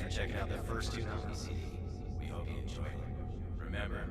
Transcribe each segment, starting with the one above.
for checking out the first Toonami CD. We hope you enjoy it. Remember,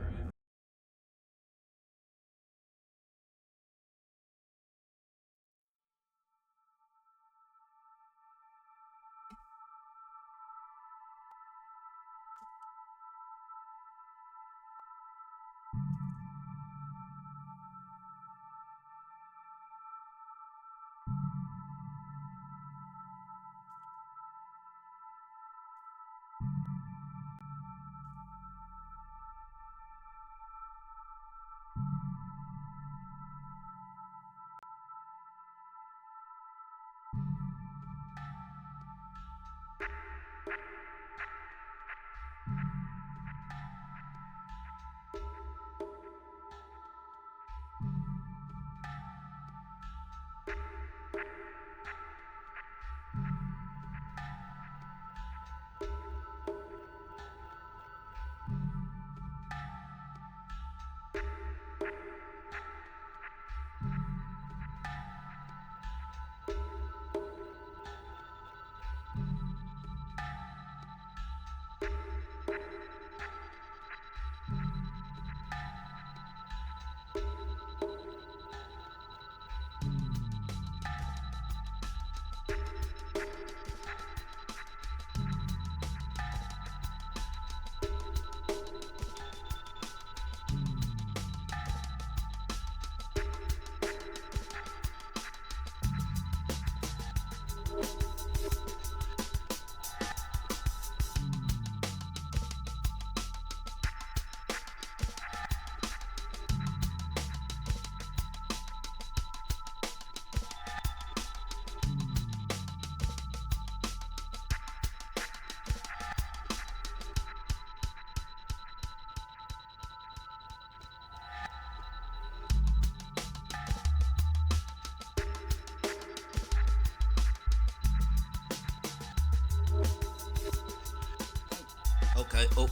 Okay. Oh.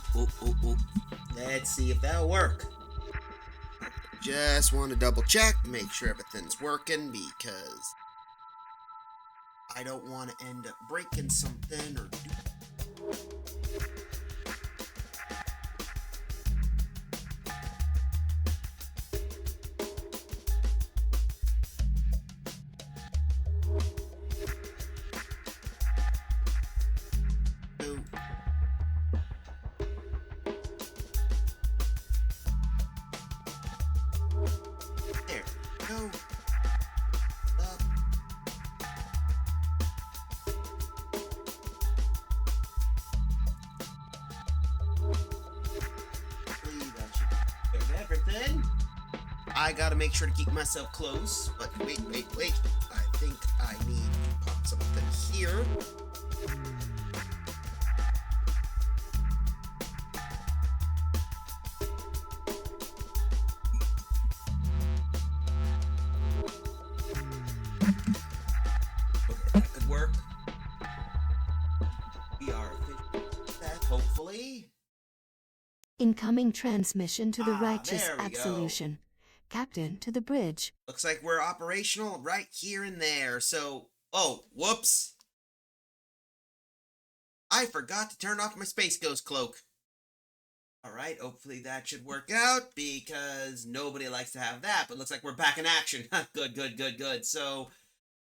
Let's see if that'll work. Just want to double check, make sure everything's working because I don't want to end up breaking something or do. There we go. Up. Hopefully that should do everything. I gotta make sure to keep myself close, but wait. I think I need to pop something here. Okay, that could work. We are efficient. That hopefully. Incoming transmission to the Ah, righteous there we go. absolution. Captain to the bridge. Looks like we're operational right here and there. So, oh, whoops. I forgot to turn off my Space Ghost cloak. Alright, hopefully that should work out because nobody likes to have that, but looks like we're back in action. Good. So,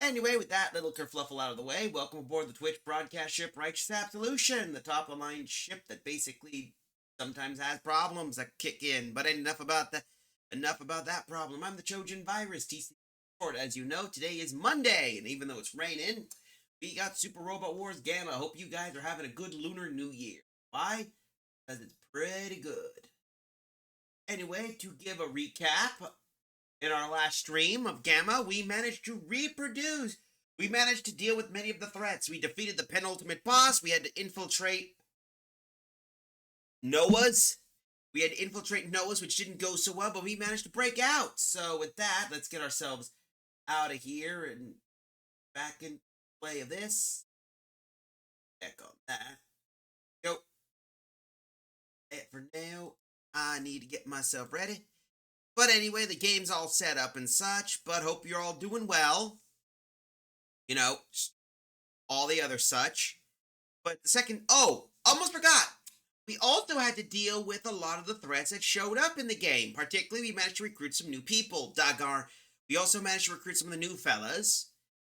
anyway, with that little kerfluffle out of the way, welcome aboard the Twitch broadcast ship Righteous Absolution, the top of the line ship that basically sometimes has problems that kick in. But enough about that problem. I'm the Trojan Virus, TCV. As you know, today is Monday, and even though it's raining, we got Super Robot Wars Gamma. I hope you guys are having a good Lunar New Year. Why? Because it's pretty good. Anyway, to give a recap, in our last stream of Gamma, we managed to reproduce. We managed to deal with many of the threats. We defeated the penultimate boss. We had to infiltrate Noah's. Which didn't go so well, but we managed to break out. So with that, let's get ourselves out of here and back in play of this. Check on that. Go. For now, I need to get myself ready. But anyway, the game's all set up and such, but hope you're all doing well. You know, all the other such. But the second, oh, almost forgot. We also had to deal with a lot of the threats that showed up in the game. Particularly, we managed to recruit some new people. Dagar. We also managed to recruit some of the new fellas.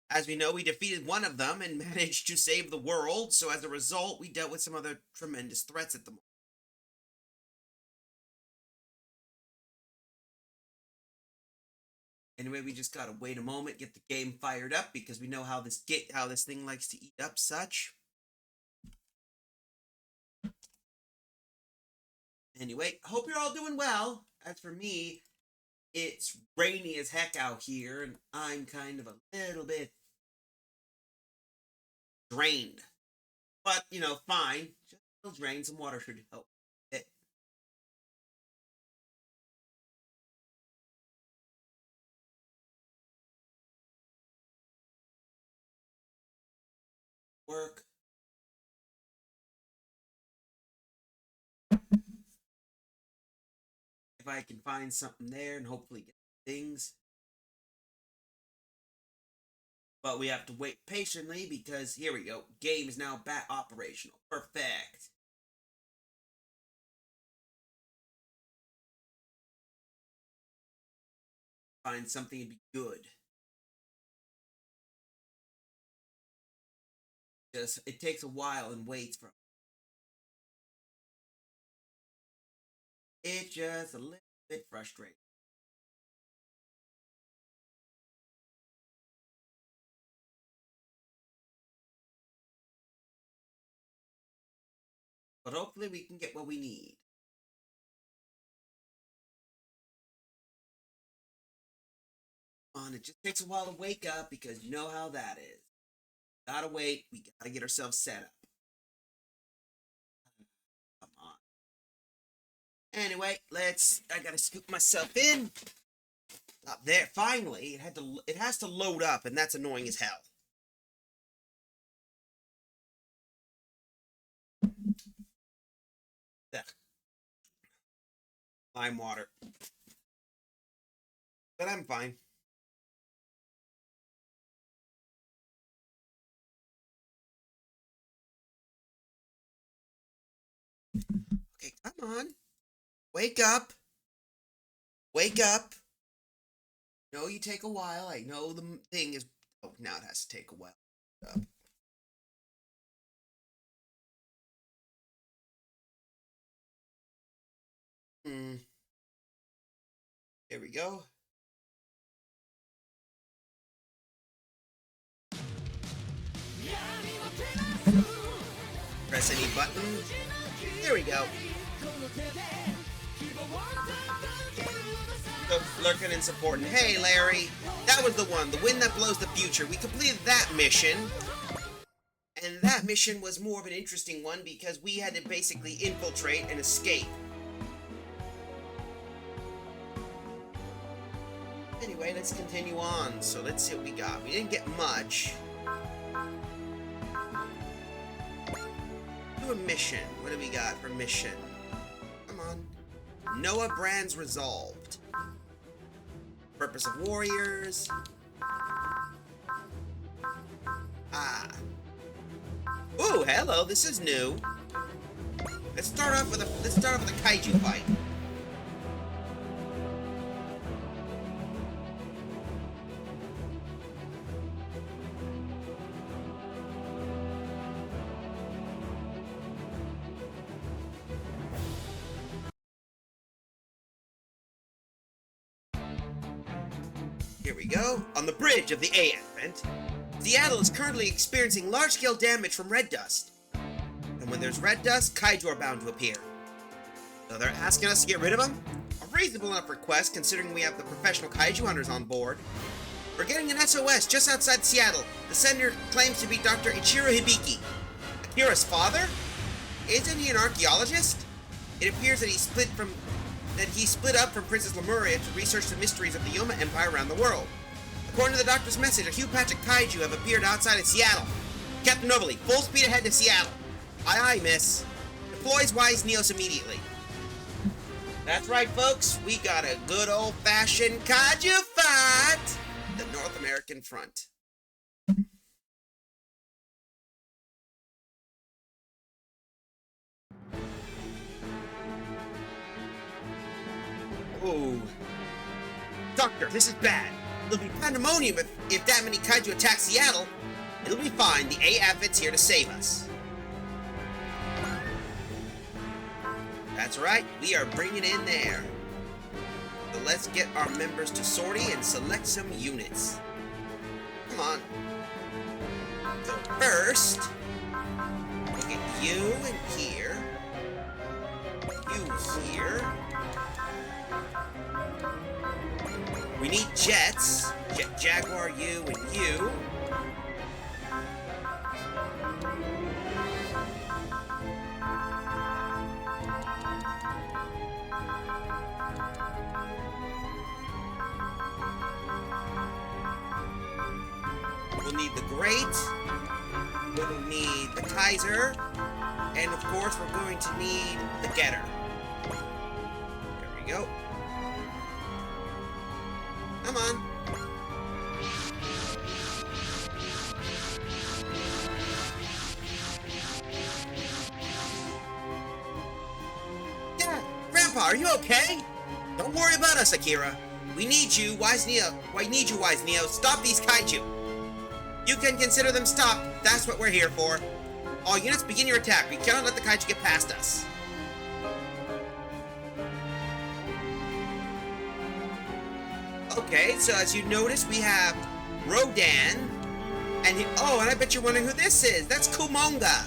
As we know, we defeated one of them and managed to save the world. So as a result, we dealt with some other tremendous threats at the moment. Anyway, we just gotta wait a moment, get the game fired up because we know how this thing likes to eat up such. Anyway, hope you're all doing well. As for me, it's rainy as heck out here, and I'm kind of a little bit drained. But, fine. Just a little drained. Some water should help it. Work. If I can find something there and hopefully get things. But we have to wait patiently because here we go. Game is now back operational. Perfect. Find something to be good. Just it takes a while and waits for it's just a little bit frustrating. But hopefully we can get what we need. It just takes a while to wake up because you know how that is. Gotta wait. We gotta get ourselves set up. Come on. Anyway, I gotta scoop myself in. Up there. Finally, it has to load up, and that's annoying as hell. Ugh. Lime water. But I'm fine. Okay, come on. Wake up. Wake up. No, you take a while. I know the thing is... Oh, now it has to take a while. Here we go. Press any button. There we go. So, lurking and supporting. Hey, Larry. That was the one. The wind that blows the future. We completed that mission. And that mission was more of an interesting one because we had to basically infiltrate and escape. Anyway, let's continue on. So let's see what we got. We didn't get much. Do a mission. What do we got for mission? Come on. Noah Brand's resolved. Purpose of warriors. Ah. Ooh, hello. This is new. Let's start off with a kaiju fight. Here we go. On the bridge of the A Advent, Seattle is currently experiencing large-scale damage from red dust. And when there's red dust, kaiju are bound to appear. So they're asking us to get rid of them? A reasonable enough request considering we have the professional kaiju hunters on board. We're getting an SOS just outside Seattle. The sender claims to be Dr. Ichiro Hibiki. Akira's father? Isn't he an archaeologist? It appears that he split up from Princess Lemuria to research the mysteries of the Yoma Empire around the world. According to the doctor's message, a huge patch of kaiju have appeared outside of Seattle. Captain Nobley, full speed ahead to Seattle. Aye, aye, miss. Deploys Wise Neos immediately. That's right, folks. We got a good old-fashioned kaiju fight. The North American front. Oh. Doctor, this is bad. It'll be pandemonium if that many kaiju attack Seattle. It'll be fine. The AF-it's here to save us. That's right. We are bringing in there. So let's get our members to sortie and select some units. Come on. So first, we'll get you in here. You here. We need jets. Jet Jaguar, you, and you. We'll need the Great. We'll need the Kaiser. And of course, we're going to need the Getter. There we go. Come on. Yeah, Grandpa, are you okay? Don't worry about us, Akira. We need you, Wise Neo. We need you, Wise Neo. Stop these kaiju. You can consider them stopped. That's what we're here for. All units, begin your attack. We cannot let the kaiju get past us. Okay, so as you notice, we have Rodan, and I bet you're wondering who this is. That's Kumonga.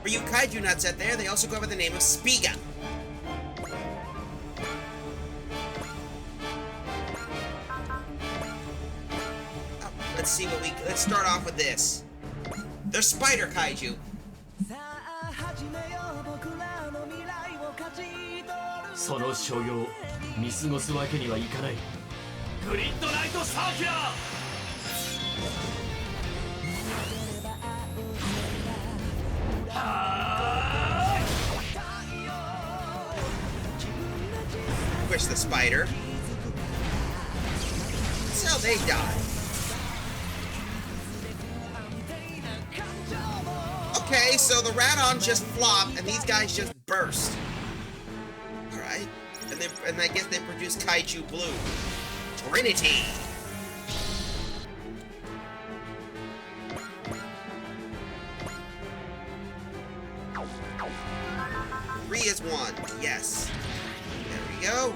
For you kaiju nuts out there, they also go by the name of Spiga. Let's start off with this. They're spider kaiju. その所業見過ごすわけにはいかない。グリッドナイトサーキュラー。Push the spider. So they die. Okay, so the Radon just flop, and these guys just burst. Alright. And I guess they produce Kaiju Blue. Trinity! 3 is 1. Yes. There we go.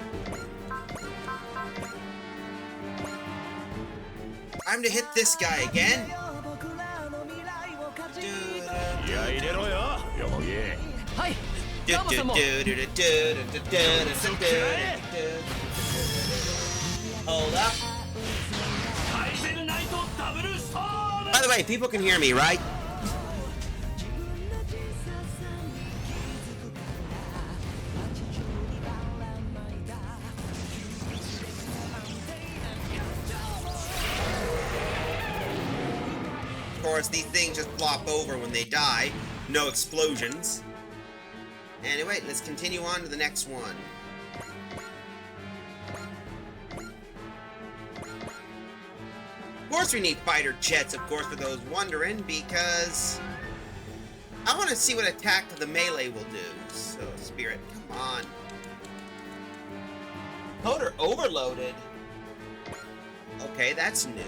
Time to hit this guy again. Hold up. By the way, people can hear me, right? Of course, these things just flop over when they die. No explosions. Anyway, let's continue on to the next one. Of course we need fighter jets, of course, for those wondering, because I want to see what attack to the melee will do. So, Spirit, come on. Motor overloaded. Okay, that's new.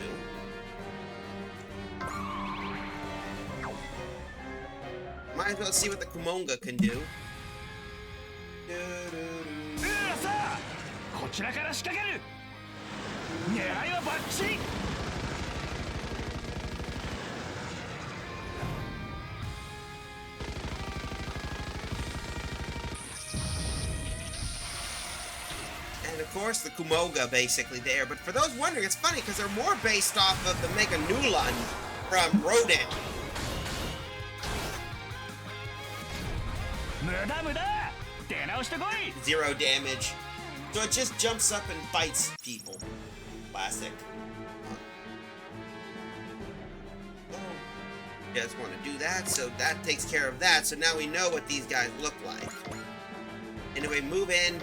Might as well see what the Kumonga can do. And of course the Kumonga basically there, but for those wondering, it's funny because they're more based off of the Mega Nulan from Rodan. Zero damage. So it just jumps up and bites people. Classic. Oh. Just want to do that, so that takes care of that. So now we know what these guys look like. Anyway, move in.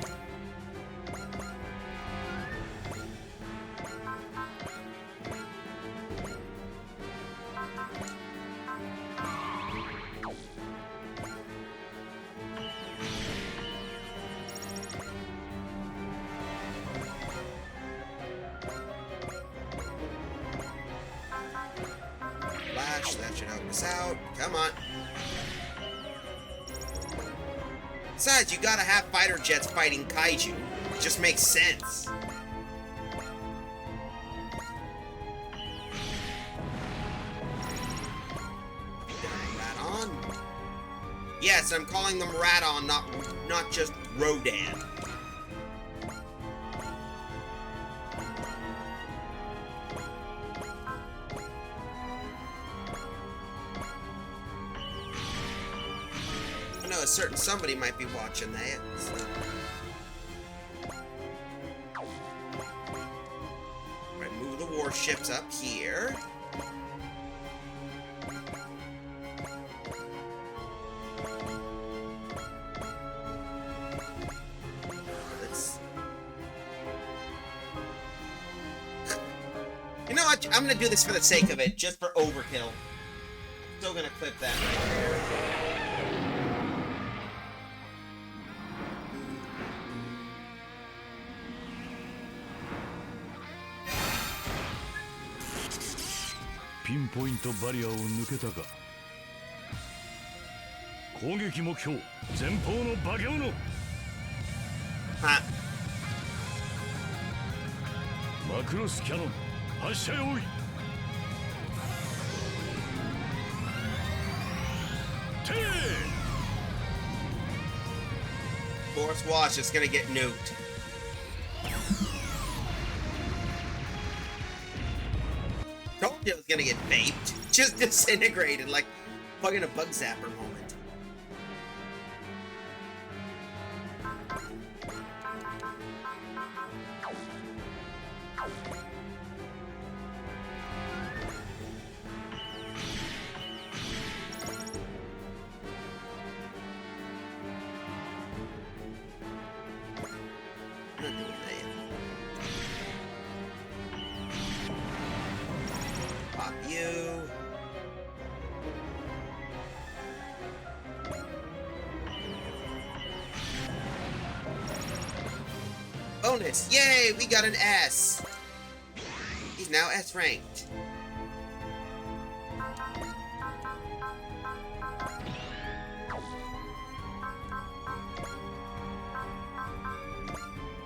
which that should help us out. Come on. Besides, you gotta have fighter jets fighting kaiju. It just makes sense. Radon. Yes, I'm calling them Radon, not just Rodan. I know a certain somebody might be watching that. So. Right, move the warships up here. You know what? I'm gonna do this for the sake of it, just for overkill. Still gonna clip that right there. Pinpoint barrier を抜けたか。攻撃目標前方の馬行の。は。マクロスキャノン発射用意。Force Watch is gonna get nuked. Told you it was gonna get vaped. Just disintegrated like fucking a bug zapper moment. Pop you. Bonus! Yay! We got an S! He's now S ranked.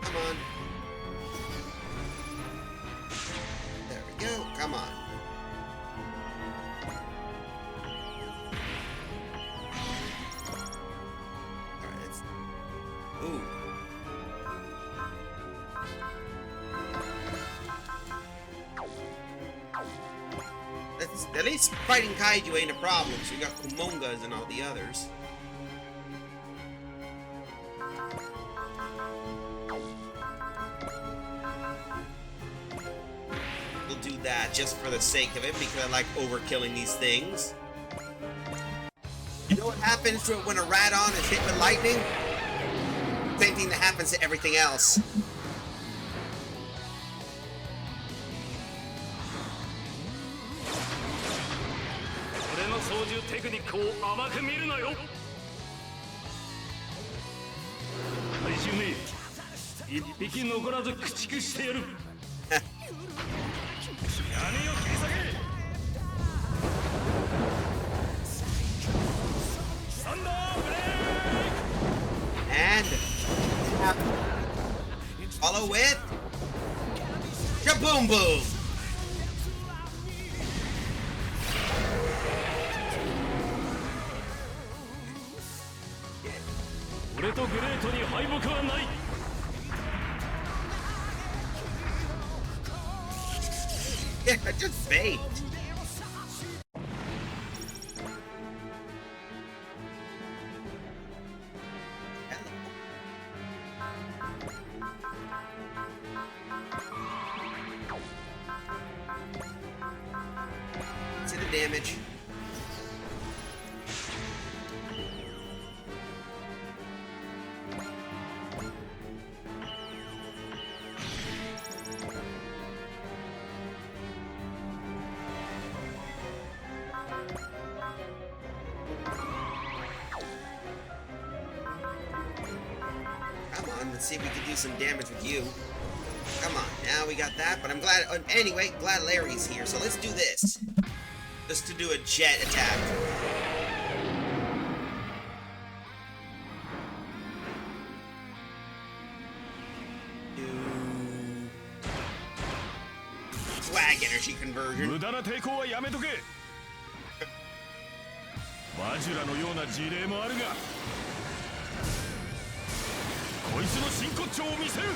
Come on. There we go. Come on. Alright, let's... Ooh. At least fighting kaiju ain't a problem, so you got Kumongas and all the others. We'll do that just for the sake of it, because I like overkilling these things. You know what happens to it when a Radon is hit with lightning? Same thing that happens to everything else. And follow with Kaboom Boom. Yeah, I just baked. See the damage. Come on, let's see if we can do some damage with you. Come on, now we got that, but I'm glad, anyway, glad Larry's here, so let's do this. Just to do a jet attack. Swag energy conversion. 無駄な抵抗はやめとけ。バジュラのような事例もあるが、こいつの真骨頂を見せる。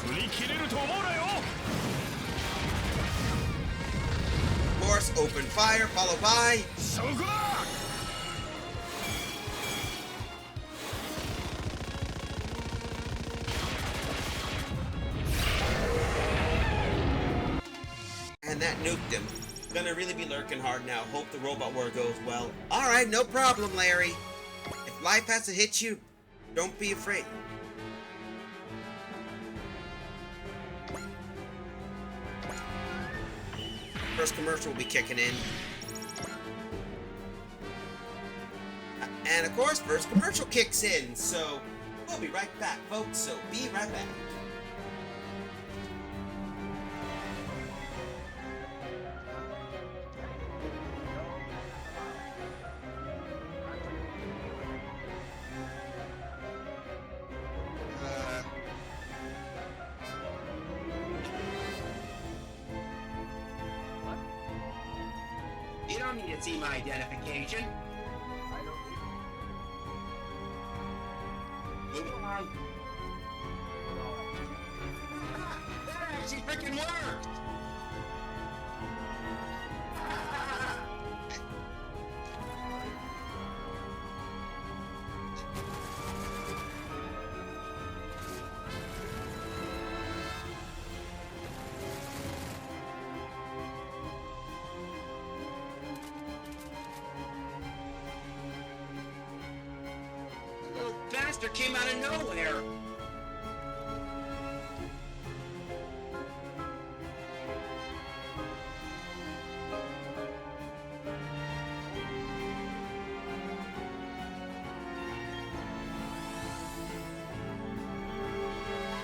振り切れると思うなよ。 Force open fire followed by そこだ。 And that nuked him. Gonna really be lurking hard now. Hope the robot war goes well. Alright, no problem, Larry. If life has to hit you, don't be afraid. First commercial will be kicking in. And of course, first commercial kicks in. So, we'll be right back, folks. So, be right back. You don't need to see my identification. Move along. That actually freaking worked! Bastard came out of nowhere.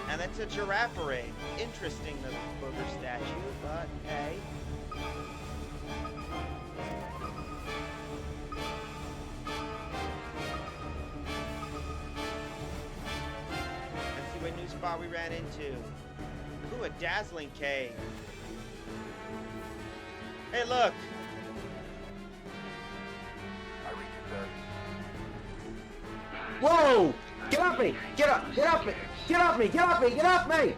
And that's a giraffe parade. Interesting, the booger statue, but hey. What new spot we ran into? Ooh, a dazzling cave. Hey, look! Whoa! Get off me! Get up! Get off me! Get off me! Get off me! Get off me!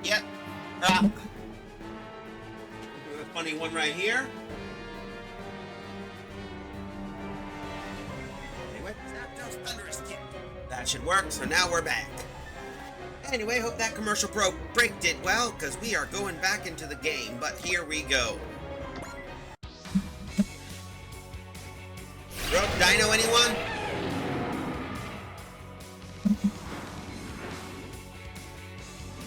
Yep. Funny one right here. Anyway, Zapdos Thunderous Kick. That should work, so now we're back. Anyway, hope that commercial break did well, because we are going back into the game, but here we go. Rope Dino, anyone?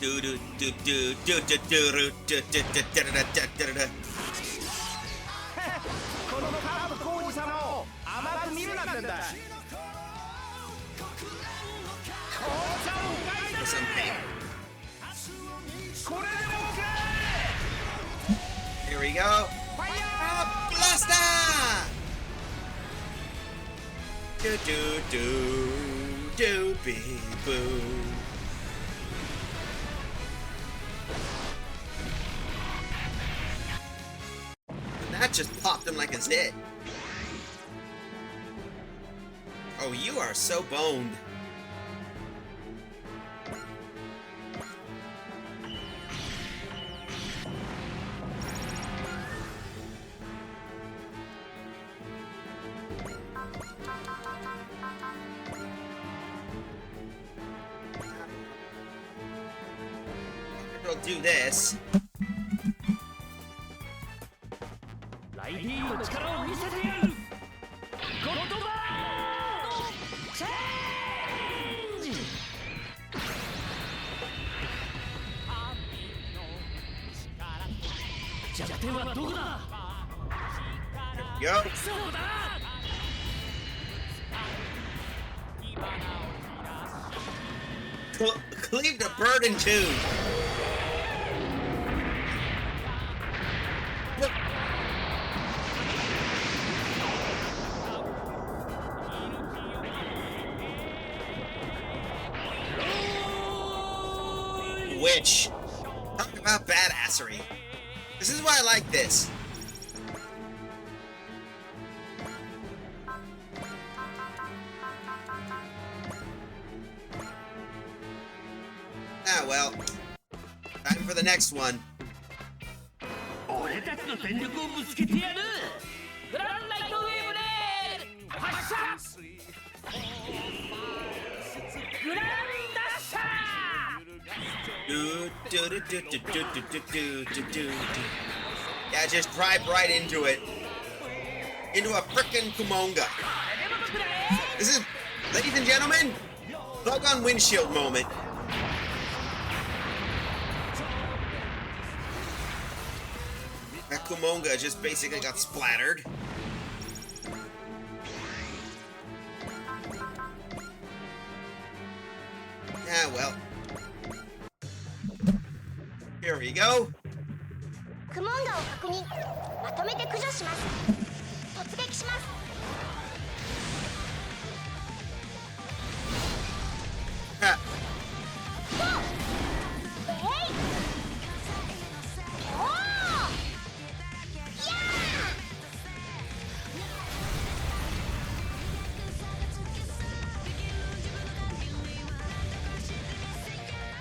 Do do do do do do do do do do do do do. このカーブ浩二様を甘く見るなってんだ。 For some pain. Here we go. Blaster! Do do do do be boo. And that just popped him like his head. Oh, you are so boned. We'll do this. ライディーの力を見せてやる。ゴッドバーチェンジ。弱点はどこだ。Yo. そうだ Cleave the bird in two. Which, talk about badassery. This is why I like this. Ah, well. Time for the next one. 俺たちの全力をぶつけてやるグランライトウェーブレード発射グランダッシャー Yeah, just drive right into it. Into a frickin' Kumonga. This is, ladies and gentlemen, plug on windshield moment. That Kumonga just basically got splattered. Yeah, well. Here we go. クモンガを確認まとめて駆除します突撃します Ha. えいおーや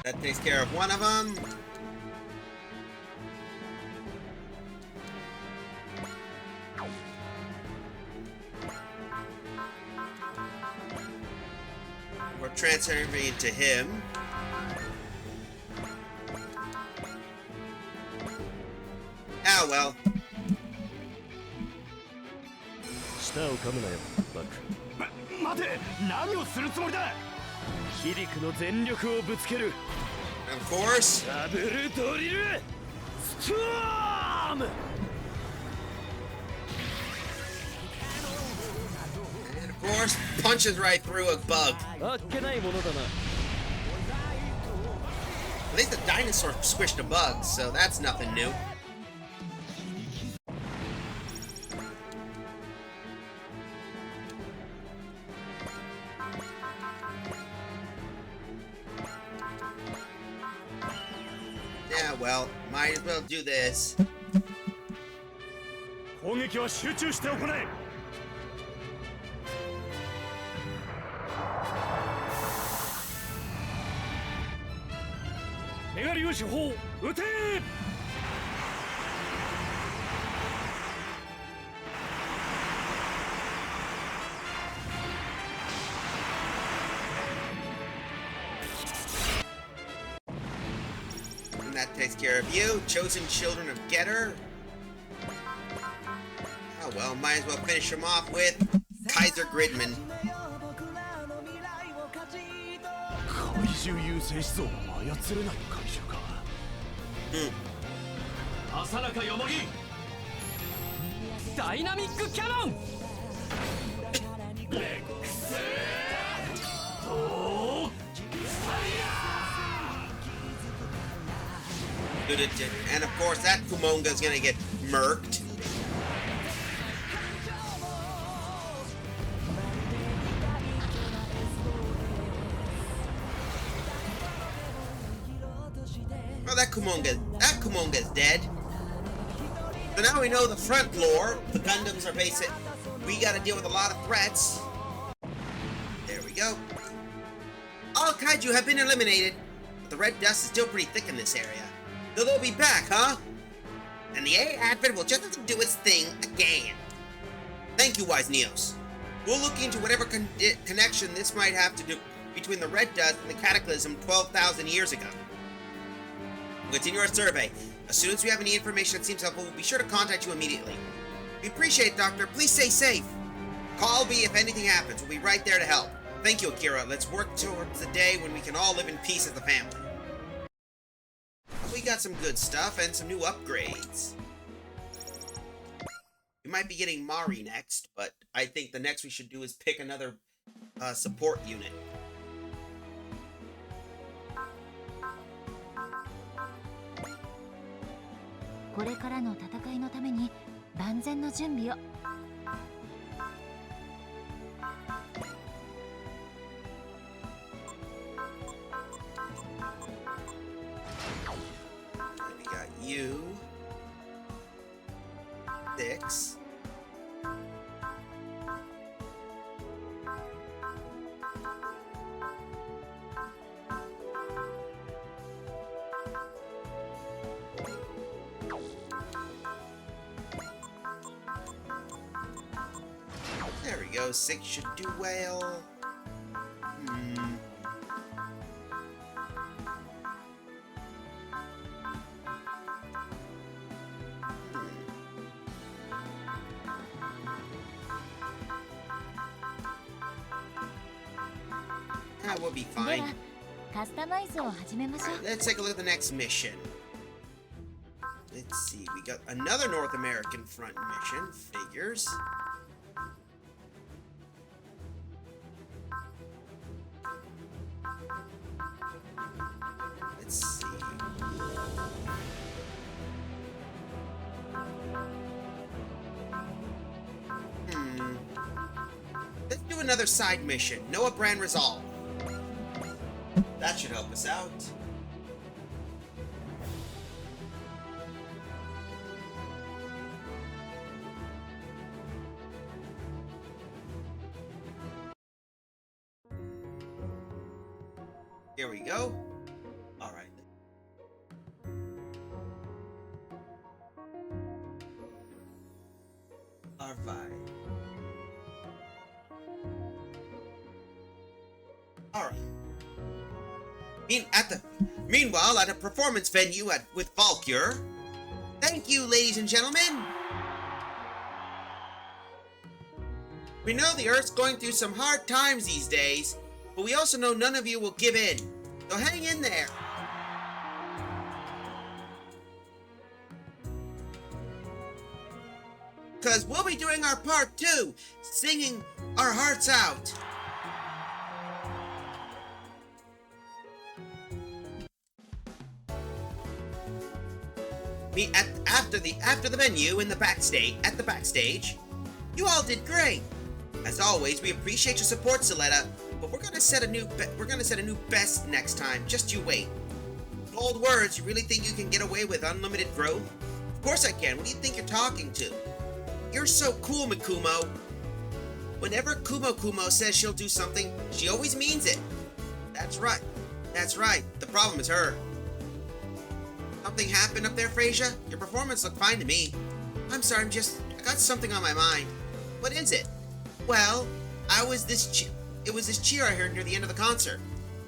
That takes care of one of them. We're transferring to him. Ah, well. 舌を噛むなよバック待て何をするつもりだヒリクの全力をぶつける Of course. ダブルドリルストーム And of course, punches right through a bug. あっけないものだな At least the dinosaur squished a bug, so that's nothing new. Yeah, well, might as well do this. 攻撃は集中して行えメガリウ手法撃て And that takes care of you, chosen children of Getter. Oh well, might as well finish him off with Kaiser Gridman. 怪獣優性思想を操れない怪獣か 浅中よもぎダイナミックキャノンレックスおー And of course, that Kumonga's gonna get murked. Oh, that Kumonga's dead. So now we know the front lore. The Gundams are basic. We gotta deal with a lot of threats. There we go. All kaiju have been eliminated, but the red dust is still pretty thick in this area. So they'll be back, huh? And the A Advent will just have to do its thing again. Thank you, Wise Neos. We'll look into whatever connection this might have to do between the red dust and the cataclysm 12,000 years ago. We'll continue our survey. As soon as we have any information that seems helpful, we'll be sure to contact you immediately. We appreciate it, Doctor. Please stay safe. Call me if anything happens. We'll be right there to help. Thank you, Akira. Let's work towards the day when we can all live in peace as a family. We got some good stuff and some new upgrades. We might be getting Mari next, but I think the next we should do is pick another support unit. We got you. 6. There we go. 6 should do well. That will be fine. Alright, let's take a look at the next mission. Let's see, we got another North American front mission. Figures. Let's see. Let's do another side mission. Noah Brand Resolve. That should help us out. Here we go. All right. R5. All right. Meanwhile, at a performance venue with Valkyr. Thank you, ladies and gentlemen. We know the Earth's going through some hard times these days, but we also know none of you will give in. So hang in there. Because we'll be doing our part too, singing our hearts out. After the venue in the backstage, you all did great. As always, we appreciate your support, Soletta, but we're gonna set a new best next time. Just you wait. Bold words. You really think you can get away with unlimited growth? Of course I can. What do you think you're talking to? You're so cool, Mikumo. Whenever Kumo says she'll do something, she always means it. That's right. The problem is her. Something happened up there, Frasier? Your performance looked fine to me. I'm sorry, I got something on my mind. What is it? Well, it was this cheer I heard near the end of the concert.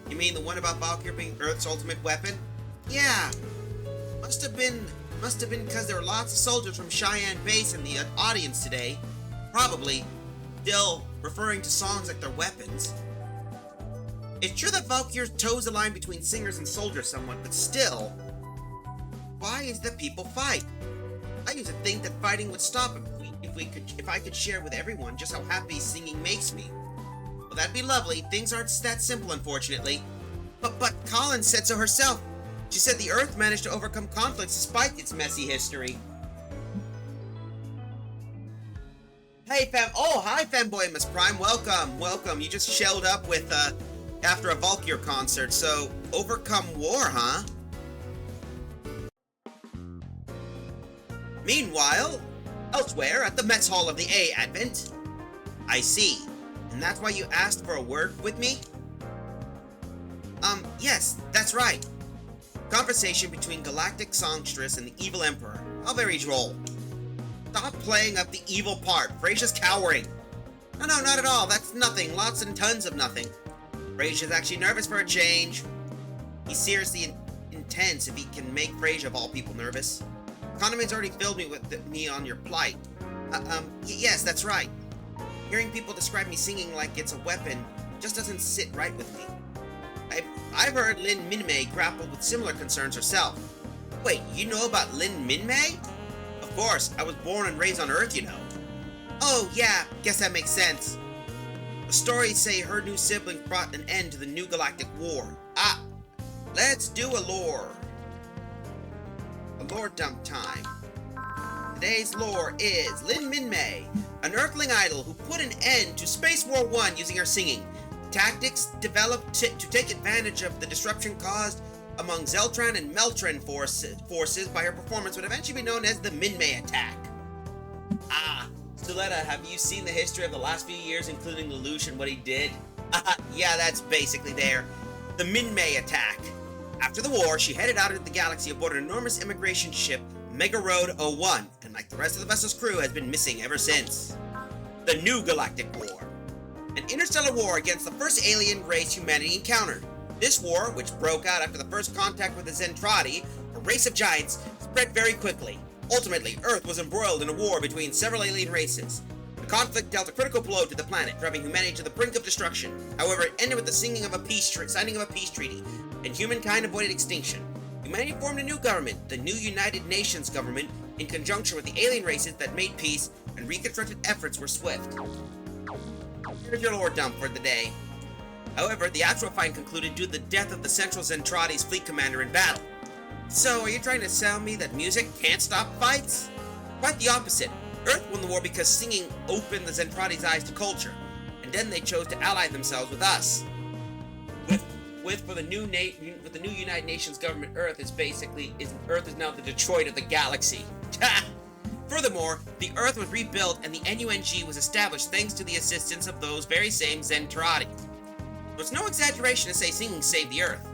You mean the one about Valkyr being Earth's ultimate weapon? Yeah. Must have been because there were lots of soldiers from Cheyenne Base in the audience today. Probably. Still referring to songs like their weapons. It's true that Valkyr toes the line between singers and soldiers somewhat, but still... Why is that people fight? I used to think that fighting would stop if I could share with everyone just how happy singing makes me. Well, that'd be lovely. Things aren't that simple, unfortunately. But Colin said so herself. She said the Earth managed to overcome conflicts despite its messy history. Hey, hi, Fanboy Miss Prime. Welcome. You just shelled up with, after a Valkyr concert, so overcome war, huh? Meanwhile, elsewhere at the mess hall of the A Advent. I see. And that's why you asked for a word with me? Yes, that's right. Conversation between Galactic Songstress and the Evil Emperor. How very droll. Stop playing up the evil part. Frasia's cowering. No, not at all. That's nothing. Lots and tons of nothing. Frasia's actually nervous for a change. He's seriously intense if he can make Frasia of all people nervous. Condiments already filled me on your plight. Yes, that's right. Hearing people describe me singing like it's a weapon just doesn't sit right with me. I've heard Lin Minmay grapple with similar concerns herself. Wait, you know about Lin Minmay? Of course, I was born and raised on Earth, you know. Oh, yeah, guess that makes sense. The stories say her new sibling brought an end to the New Galactic War. Ah, let's do a lore. A lore dump time. Today's lore is Lin Minmay, an Earthling idol who put an end to Space War I using her singing. Tactics developed to take advantage of the disruption caused among Zeltran and Meltran forces by her performance would eventually be known as the Minmay attack. Ah, Suletta, have you seen the history of the last few years, including Lelouch and what he did? Yeah, that's basically there. The Minmay attack. After the war, she headed out into the galaxy aboard an enormous immigration ship, Mega Road 01, and like the rest of the vessel's crew, has been missing ever since. The New Galactic War. An interstellar war against the first alien race humanity encountered. This war, which broke out after the first contact with the Zentradi, a race of giants, spread very quickly. Ultimately, Earth was embroiled in a war between several alien races. The conflict dealt a critical blow to the planet, driving humanity to the brink of destruction. However, it ended with the signing of a peace treaty, and humankind avoided extinction. Humanity formed a new government, the new United Nations government, in conjunction with the alien races that made peace, and reconstructed efforts were swift. Here's your lore dump for the day. However, the actual fight concluded due to the death of the Central Zentradi's fleet commander in battle. So, are you trying to sell me that music can't stop fights? Quite the opposite. Earth won the war because singing opened the Zentradi's eyes to culture, and then they chose to ally themselves with us. With the new United Nations government, Earth is now the Detroit of the galaxy. Furthermore, the Earth was rebuilt and the NUNG was established thanks to the assistance of those very same Zentradi. So it's no exaggeration to say singing saved the Earth.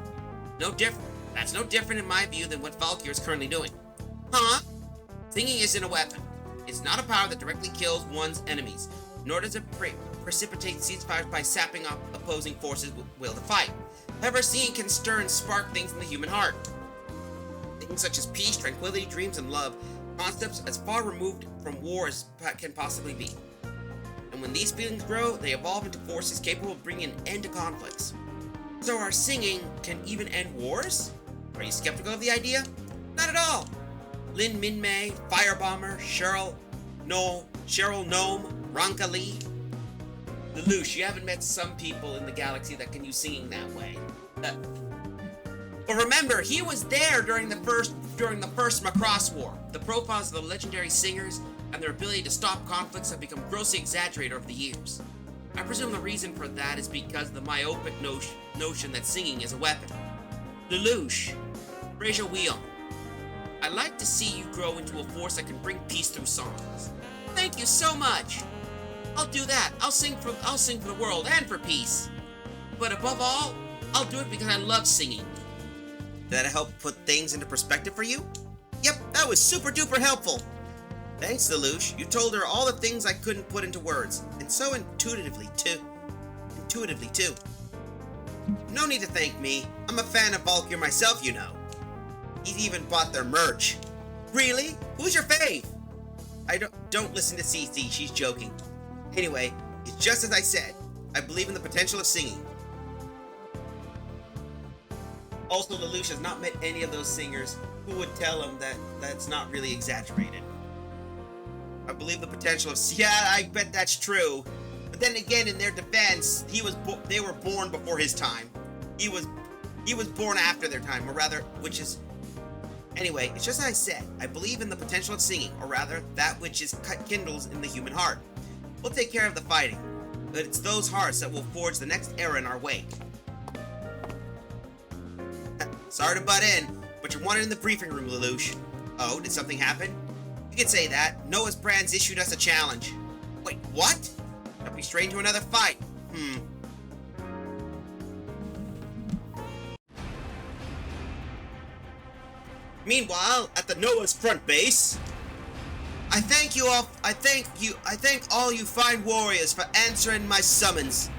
That's no different in my view than what Valkyr is currently doing. Huh? Singing isn't a weapon. It's not a power that directly kills one's enemies, nor does it precipitate ceasefires by sapping off opposing forces' will to fight. However, singing can stir and spark things in the human heart. Things such as peace, tranquility, dreams, and love, concepts as far removed from war as can possibly be. And when these feelings grow, they evolve into forces capable of bringing an end to conflicts. So our singing can even end wars? Are you skeptical of the idea? Not at all! Lin Minmay, Firebomber, Cheryl Gnome, Ronka Lee. Lelouch, you haven't met some people in the galaxy that can use singing that way. But remember, he was there during the first Macross War. The profiles of the legendary singers and their ability to stop conflicts have become grossly exaggerated over the years. I presume the reason for that is because of the myopic notion that singing is a weapon. Lelouch, Fraser Wheon, I'd like to see you grow into a force that can bring peace through songs. Thank you so much. I'll do that. I'll sing for the world and for peace. But above all, I'll do it because I love singing. Did that help put things into perspective for you? Yep, that was super duper helpful. Thanks, Lelouch. You told her all the things I couldn't put into words, and so intuitively too. No need to thank me. I'm a fan of Valkyr myself, you know. He's even bought their merch. Really? Who's your fave? I don't listen to CC, she's joking. Anyway, it's just as I said. I believe in the potential of singing. Also, Lelouch has not met any of those singers who would tell him that that's not really exaggerated. I believe the potential of... Yeah, I bet that's true. But then again, in their defense, they were born before his time. He was born after their time, or rather, which is... Anyway, it's just as I said. I believe in the potential of singing, or rather, that which is kindles in the human heart. We'll take care of the fighting, but it's those hearts that will forge the next era in our wake. Sorry to butt in, but you're wanted in the briefing room, Lelouch. Oh, did something happen? You could say that. Noah's Brands issued us a challenge. Wait, what? Got me straight into another fight. Meanwhile, at the Noah's front base, I thank all you fine warriors for answering my summons.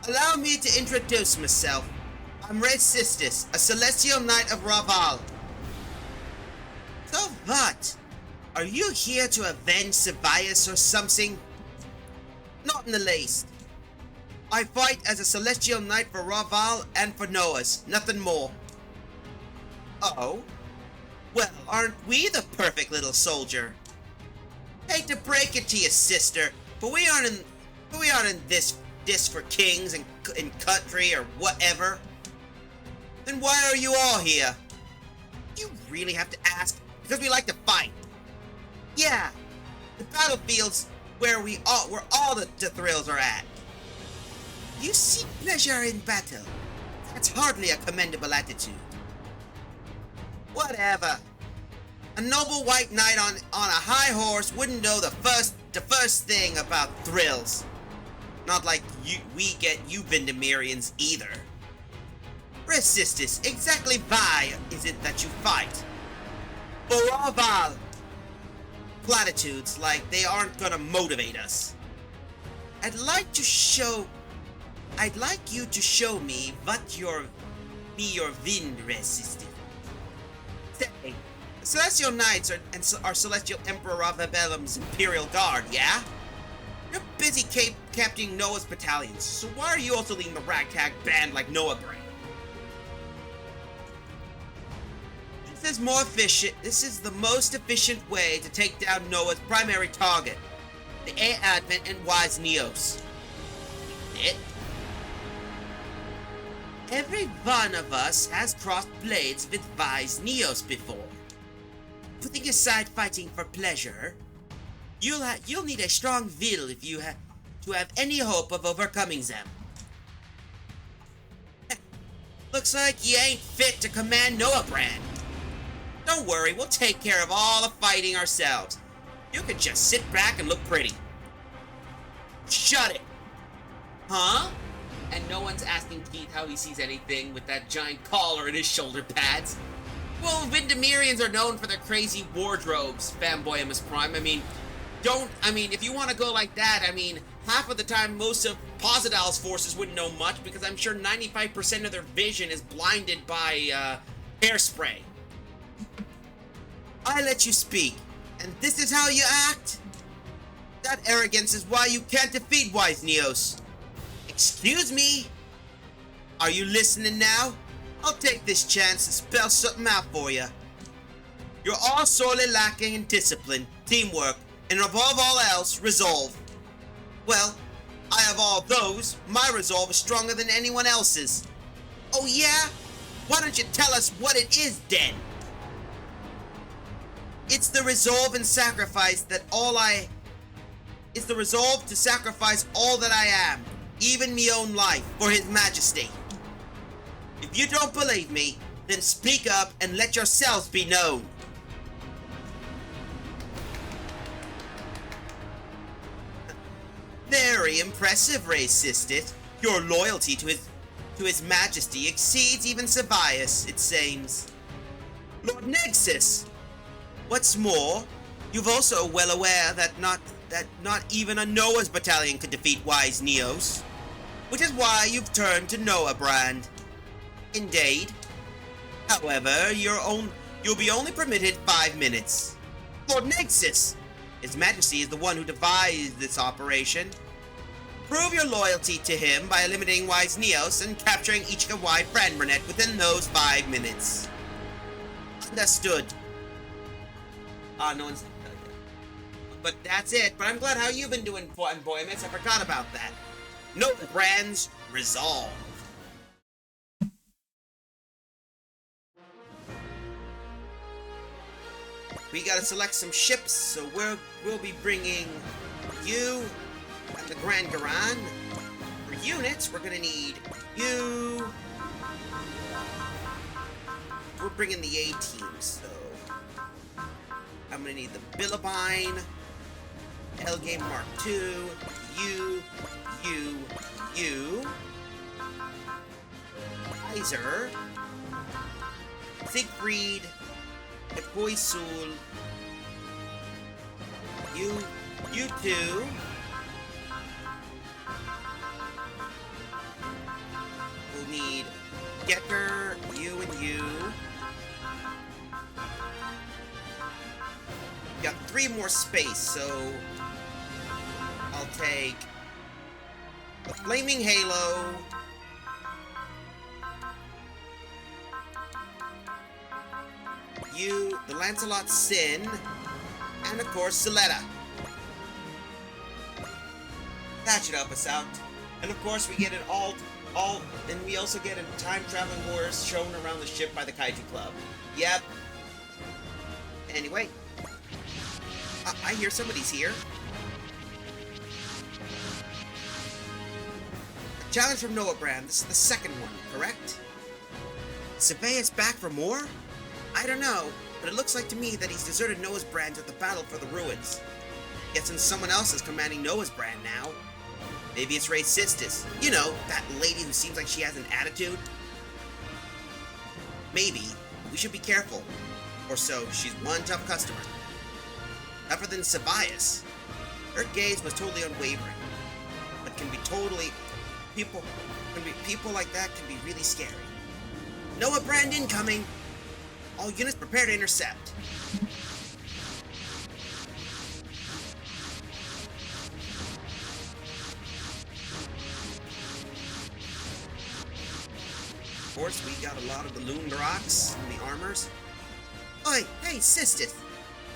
Allow me to introduce myself. I'm Red Sistis, a celestial knight of Raval. So what? Are you here to avenge Sabias or something? Not in the least. I fight as a celestial knight for Raval and for Noah's, nothing more. Oh? Well, aren't we the perfect little soldier? Hate to break it to you, sister, but we aren't in this for kings and country or whatever. Then why are you all here? You really have to ask? Because we like to fight. Yeah, the battlefield's where all the thrills are at. You seek pleasure in battle. That's hardly a commendable attitude. Whatever. A noble white knight on a high horse wouldn't know the first thing about thrills. Not like we get you Vindemirians either. Resistis, exactly why is it that you fight? Oraval! Platitudes like they aren't gonna motivate us. I'd like you to show me what your wind resisted. Say, the Celestial Knights are Celestial Emperor Ravabellum's Imperial Guard, yeah? You're busy capturing Noah's battalions, so why are you also leading the ragtag band like Noah Gray? This is the most efficient way to take down Noah's primary target, the Air Advent and Wise Neos. It? Every one of us has crossed blades with Wise Neos before. Putting aside fighting for pleasure, you'll need a strong will if you to have any hope of overcoming them. Looks like you ain't fit to command Noah Brand. Don't worry, we'll take care of all the fighting ourselves. You can just sit back and look pretty. Shut it! Huh? And no one's asking Keith how he sees anything with that giant collar and his shoulder pads. Well, Vindemirians are known for their crazy wardrobes, Fanboyamus Prime. If you want to go like that, half of the time most of Posidal's forces wouldn't know much because I'm sure 95% of their vision is blinded by, hairspray. I let you speak, and this is how you act? That arrogance is why you can't defeat Wise Neos. Excuse me? Are you listening now? I'll take this chance to spell something out for you. You're all sorely lacking in discipline, teamwork, and above all else, resolve. Well, I have all those. My resolve is stronger than anyone else's. Oh yeah? Why don't you tell us what it is then? It's the resolve to sacrifice all that I am, even me own life, for His Majesty. If you don't believe me, then speak up and let yourselves be known. Very impressive, Racistit. Your loyalty to His Majesty exceeds even Sabias, it seems. Lord Nexus! What's more, you've also well aware that not even a Noah's battalion could defeat Wise Neos, which is why you've turned to Noah Brand. Indeed. However, you'll be only permitted 5 minutes. Lord Nexus! His Majesty is the one who devised this operation. Prove your loyalty to him by eliminating Wise Neos and capturing Ichika Y Branbernet within those 5 minutes. Understood. No one's... But that's it. But I'm glad how you've been doing, Boymits. I forgot about that. No Brands resolve. We gotta select some ships, so we'll be bringing you and the Grand Garan. For units, we're gonna need you. We're bringing the A-team, so I'm gonna need the Billabine, Elgame Mark II, you, Kaiser, Siegfried, Epoisul, you two, we'll need Gecker, you and you. Got 3 more space, so I'll take the Flaming Halo, you, the Lancelot Sin, and of course Soletta. That should help us out. And of course, we get an and we also get a time-traveling horse shown around the ship by the Kaiju Club. Yep. Anyway, I hear somebody's here. A challenge from Noah Brand. This is the second one, correct? Surveyor's back for more? I don't know, but it looks like to me that he's deserted Noah's brand at the battle for the ruins. Guessing someone else is commanding Noah's brand now. Maybe it's Ray's sisters. You know, that lady who seems like she has an attitude. Maybe. We should be careful. Or so, she's one tough customer. Tougher than Sabias. Her gaze was totally unwavering. But people like that can be really scary. Noah Brand incoming! All units prepare to intercept. Of course, we got a lot of balloon rocks and the armors. Oi, hey, sisters!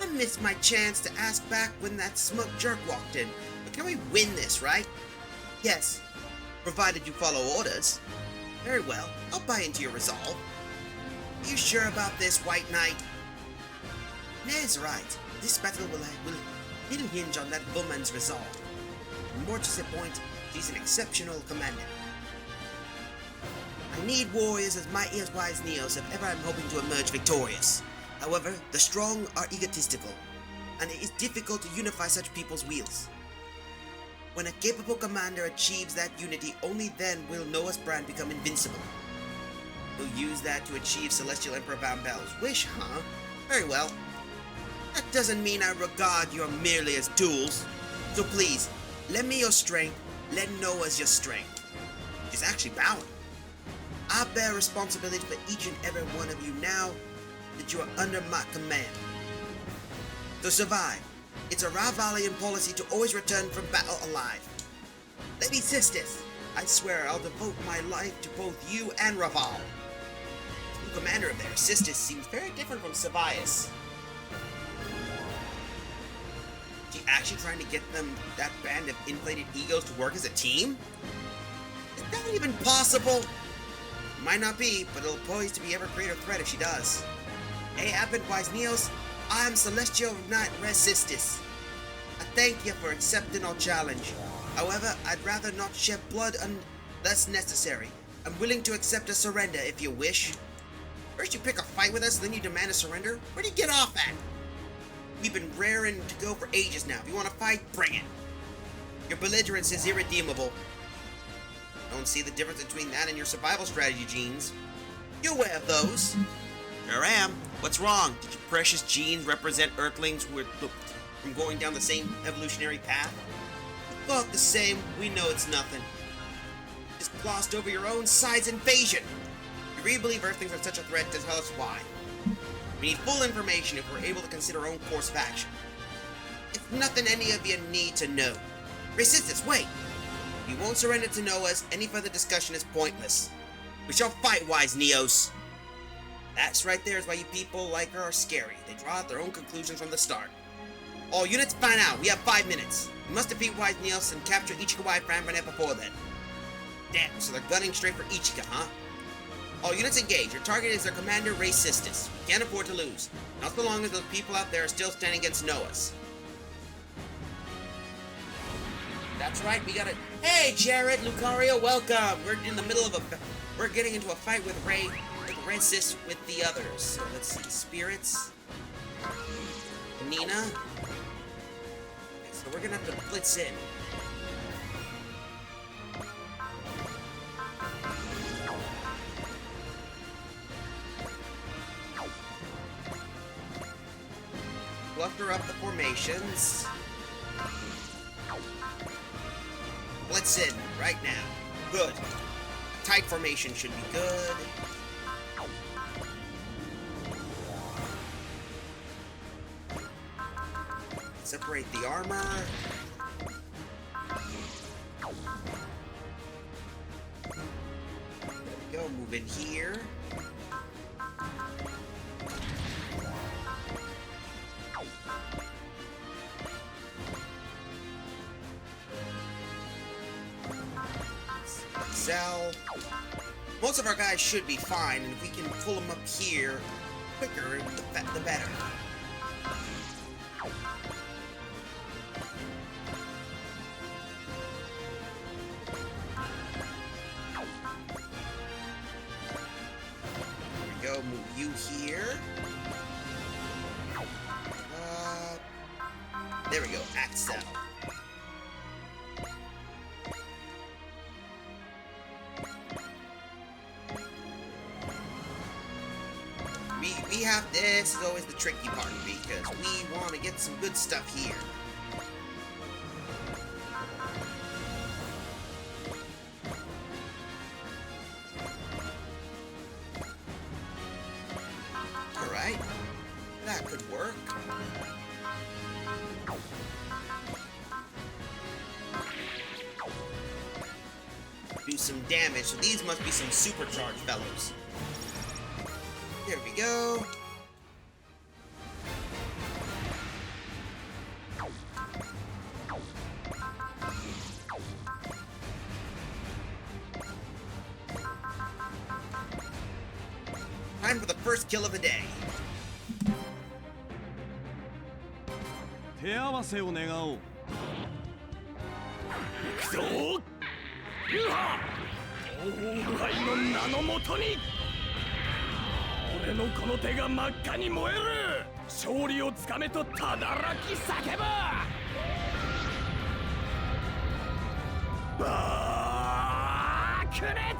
I missed my chance to ask back when that smug jerk walked in. But can we win this, right? Yes, provided you follow orders. Very well, I'll buy into your resolve. You sure about this, White Knight? Ned's right. This battle will hinge on that woman's resolve. More to the point, she's an exceptional commander. I need warriors as mighty as wise Neos if ever I'm hoping to emerge victorious. However, the strong are egotistical, and it is difficult to unify such people's wheels. When a capable commander achieves that unity, only then will Noah's brand become invincible. We'll use that to achieve Celestial Emperor Van Bel's wish, huh? Very well. That doesn't mean I regard you merely as tools. So please, lend me your strength, lend Noah's your strength. She's actually bowing. I bear responsibility for each and every one of you now that you are under my command. To survive, it's a Ravalian policy to always return from battle alive. Lady sisters, I swear I'll devote my life to both you and Raval. The new commander of their sisters seems very different from Sabias. She actually trying to get that band of inflated egos to work as a team? Is that even possible? Might not be, but it'll poised to be ever greater threat if she does. Hey, Advent-wise Neos, I'm Celestial Knight Resistis. I thank you for accepting our challenge. However, I'd rather not shed blood unless necessary. I'm willing to accept a surrender if you wish. First you pick a fight with us, then you demand a surrender? Where'd you get off at? We've been raring to go for ages now. If you want to fight, bring it. Your belligerence is irredeemable. Don't see the difference between that and your survival strategy genes. You aware of those? Sure am. What's wrong? Did your precious genes represent Earthlings from going down the same evolutionary path? Thought the same. We know it's nothing. Just glossed over your own side's invasion. You really believe Earthlings are such a threat to tell us why. We need full information if we're able to consider our own course of action. It's nothing any of you need to know. Resistance, wait! If you won't surrender to Noah's, any further discussion is pointless. We shall fight, wise Neos. That's right there is why you people like her are scary. They draw out their own conclusions from the start. All units, find out. We have 5 minutes. We must defeat wise Neos and capture Ichika Y Franbanet before then. Damn, so they're gunning straight for Ichika, huh? All units engage. Your target is their commander, Ray Sistis. We can't afford to lose. Not so long as those people out there are still standing against Noah's. That's right, we got it. Hey, Jared, Lucario, welcome. We're in the middle of we're getting into a fight with Ray, with Sis, with the others. So let's see, Spirits, Nina. Okay, so we're gonna have to blitz in. Cluster up the formations. Blitz in right now. Good. A tight formation should be good. Separate the armor. There we go. Move in here. Zell. Most of our guys should be fine, and if we can pull them up here quicker, the better. There we go, move you here. There we go, Axel. We have, this is always the tricky part because we want to get some good stuff here. Alright, that could work. Do some damage, so these must be some supercharged fellows. There we go. Time for the first kill of the day. 手合わせを願おう。行くぞ。流派。東方腐敗の名のもとに。俺のこの手が真っ赤に燃える。勝利をつかめとただらき叫ぶ。バークレッ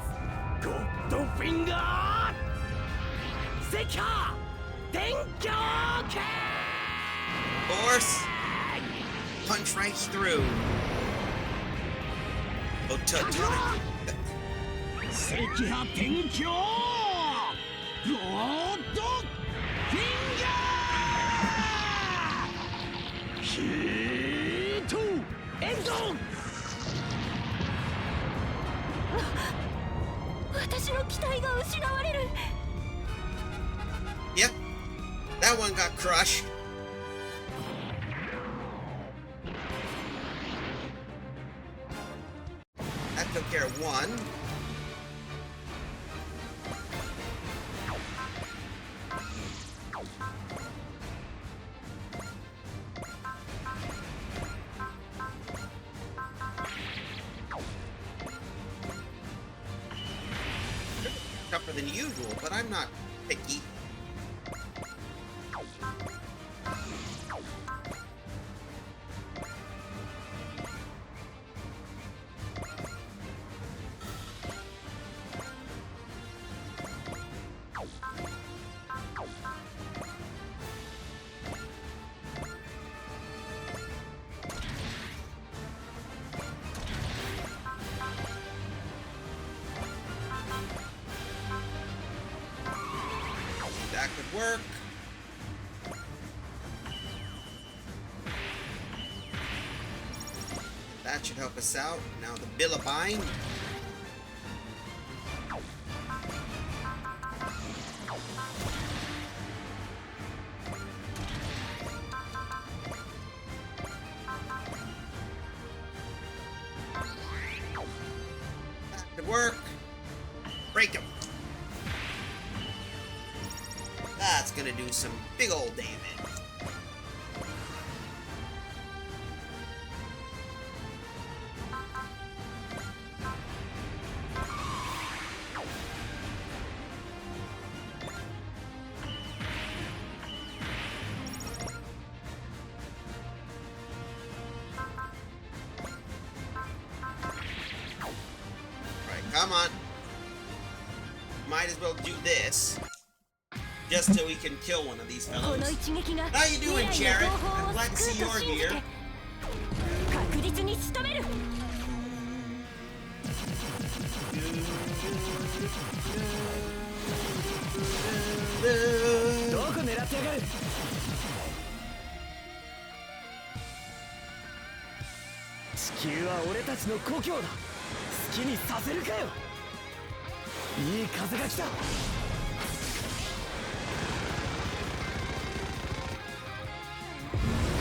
ツ。ゴッドフィンガー。セキャー。天狂剣。Force! Punch right through. Oh, Sekiha Tenkyo! God Finger! Heat Endo! 私の期待が失われる。 Yep, that one got crushed. That took care of one. Tougher than usual, but I'm not picky. That could work. That should help us out. Now the Billabine. That could work. Break him. That's gonna do some big old damage. Right, come on. Might as well do this. Just so we can kill one of these fellows. How you doing, Jared? I'm glad to see you're here.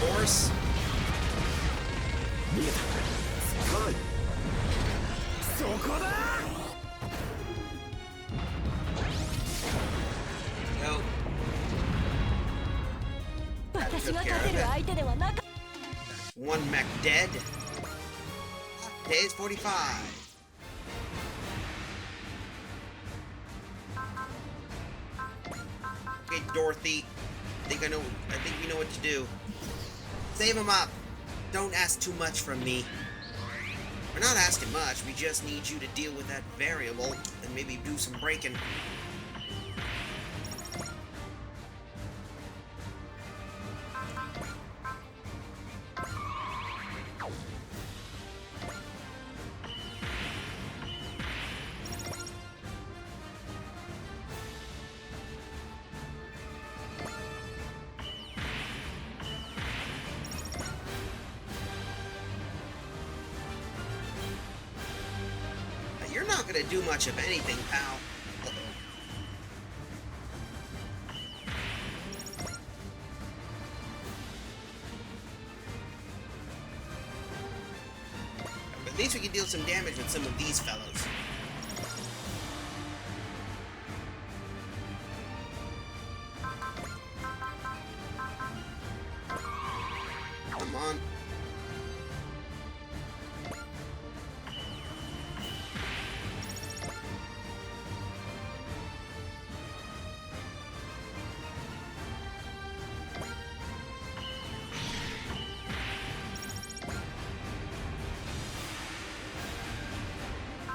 Force. took care of it. One mech dead. Days 45. Okay, Dorothy. I think we know what to do. Save him up. Don't ask too much from me. We're not asking much. We just need you to deal with that variable and maybe do some braking. You're not gonna do much of anything, pal. But at least we can deal some damage with some of these fellows. Come on.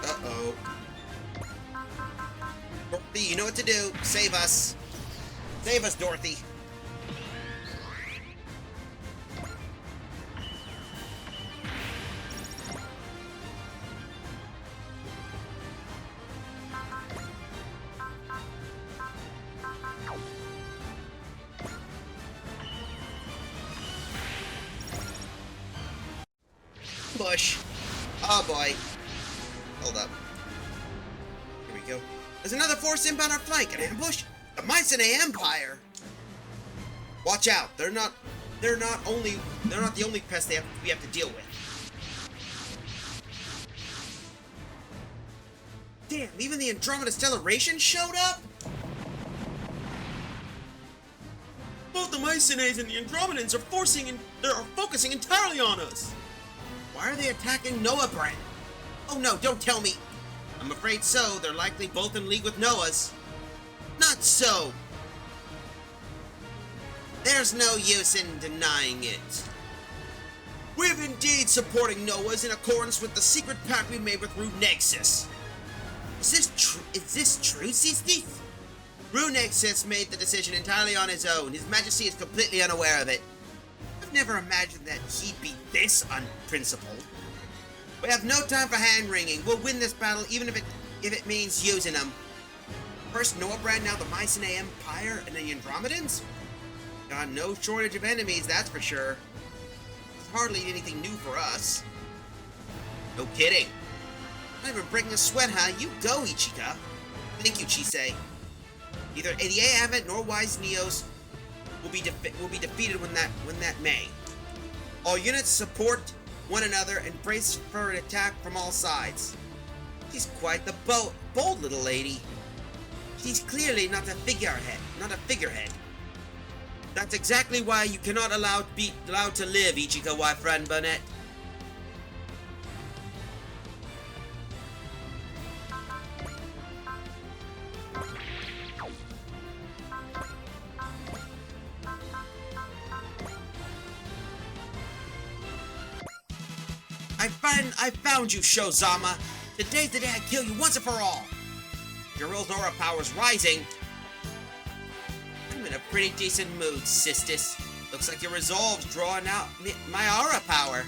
Uh-oh. Dorothy, you know what to do. Save us. Save us, Dorothy. Push. Oh boy. Hold up. Here we go. There's another force inbound our flank. An ambush? The Mycenae Empire. Watch out. They're not the only pest we have to deal with. Damn, even the Andromeda Stellation showed up? Both the Mycenaes and the Andromedans are focusing entirely on us. Why are they attacking Noah Brand? Oh no, don't tell me. I'm afraid so. They're likely both in league with Noah's. Not so. There's no use in denying it. We're indeed supporting Noah's in accordance with the secret pact we made with Root Nexus. Is this true, Sistis? Root Nexus made the decision entirely on his own. His Majesty is completely unaware of it. I've never imagined that he'd be this unprincipled. We have no time for hand-wringing. We'll win this battle even if it means using them. First Noah Brand, now the Mycenae Empire, and the Andromedans? Got no shortage of enemies, that's for sure. It's hardly anything new for us. No kidding. Not even breaking a sweat, huh? You go, Ichika. Thank you, Chisei. Neither 88 Advent nor Wise Neos will be defeated when that may. All units support one another and brace for an attack from all sides. She's quite the bold little lady. She's clearly not a figurehead. That's exactly why you cannot be allowed to live, Ichika, my friend Burnett. I found you, Shozama. Today's the day I kill you once and for all. Your aura power's rising. I'm in a pretty decent mood, Sistis. Looks like your resolve's drawing out my aura power.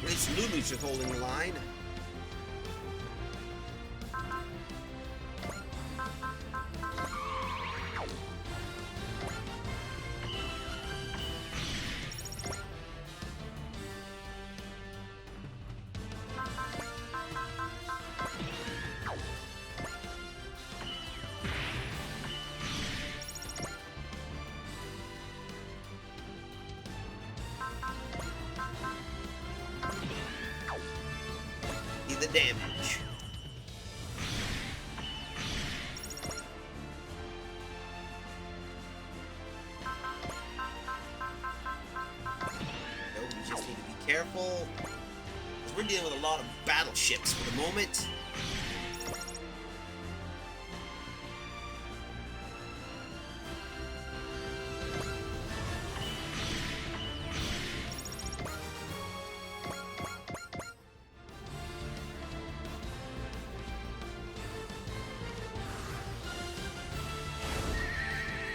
At least Lulu's just holding the line. damage. No, we just need to be careful. Because we're dealing with a lot of battleships for the moment.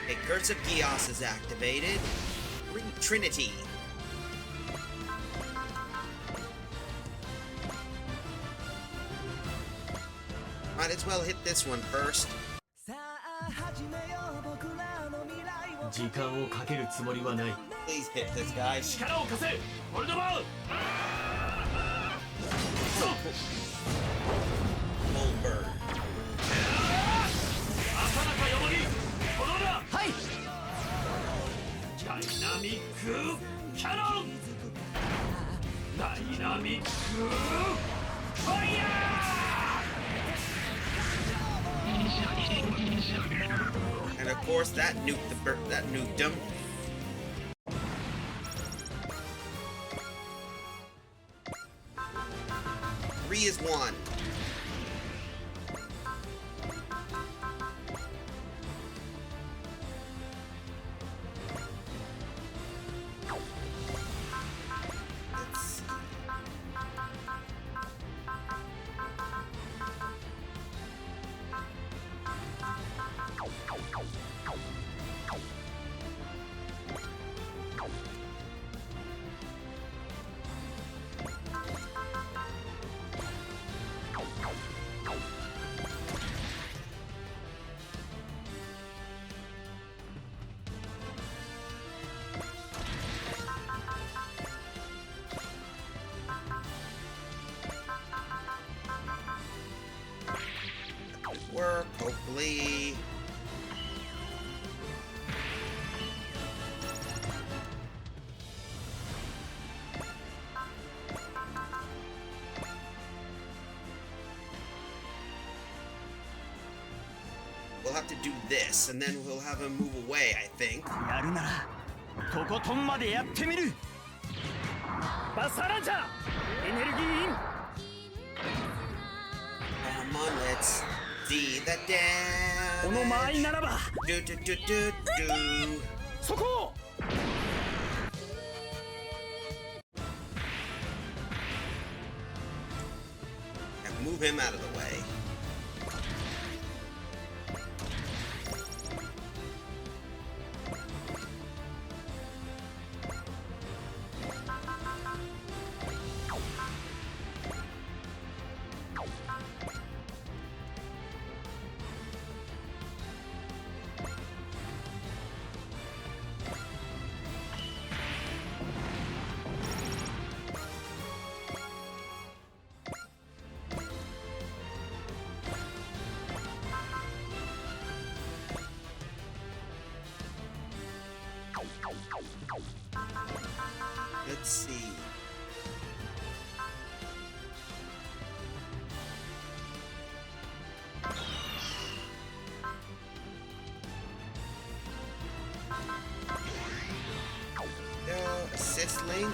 Okay, Curse of Geos is activated. Trinity. Might as well hit this one first. 時間をかけるつもりはない。 Please hit this, guys. 力を貸せホルドバウ。そう。 Goldberg. 浅中よもぎ。このら。はい。ダイナミックキャノン。ダイナミックファイヤー。 And of course, that nuked that nuked him. Three is one. Let's see. Work, hopefully. We'll have to do this, and then we'll have him move away, I think. やるならとことんまでやってみる。バサランチャーエネルギーイン。 Come on, let's see the damage. この間合いならば Do do do do do. そこ。 And move him out of the way. Let's see. Assist link.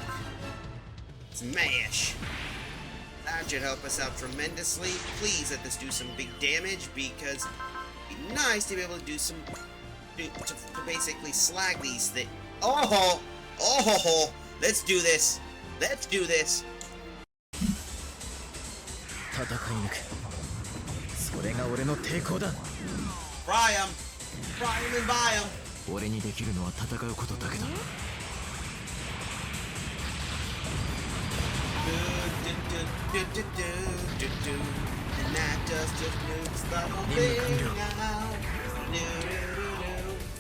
Smash. That should help us out tremendously. Please let this do some big damage because it'd be nice to be able to do some to basically slag these things. Oh, oh, let's do this. Let's do this. 戦い抜く。それが俺の抵抗だ。 Fry him. Fry him and buy him. 俺にできるのは戦うことだけだ。 And that just nukes the whole thing now.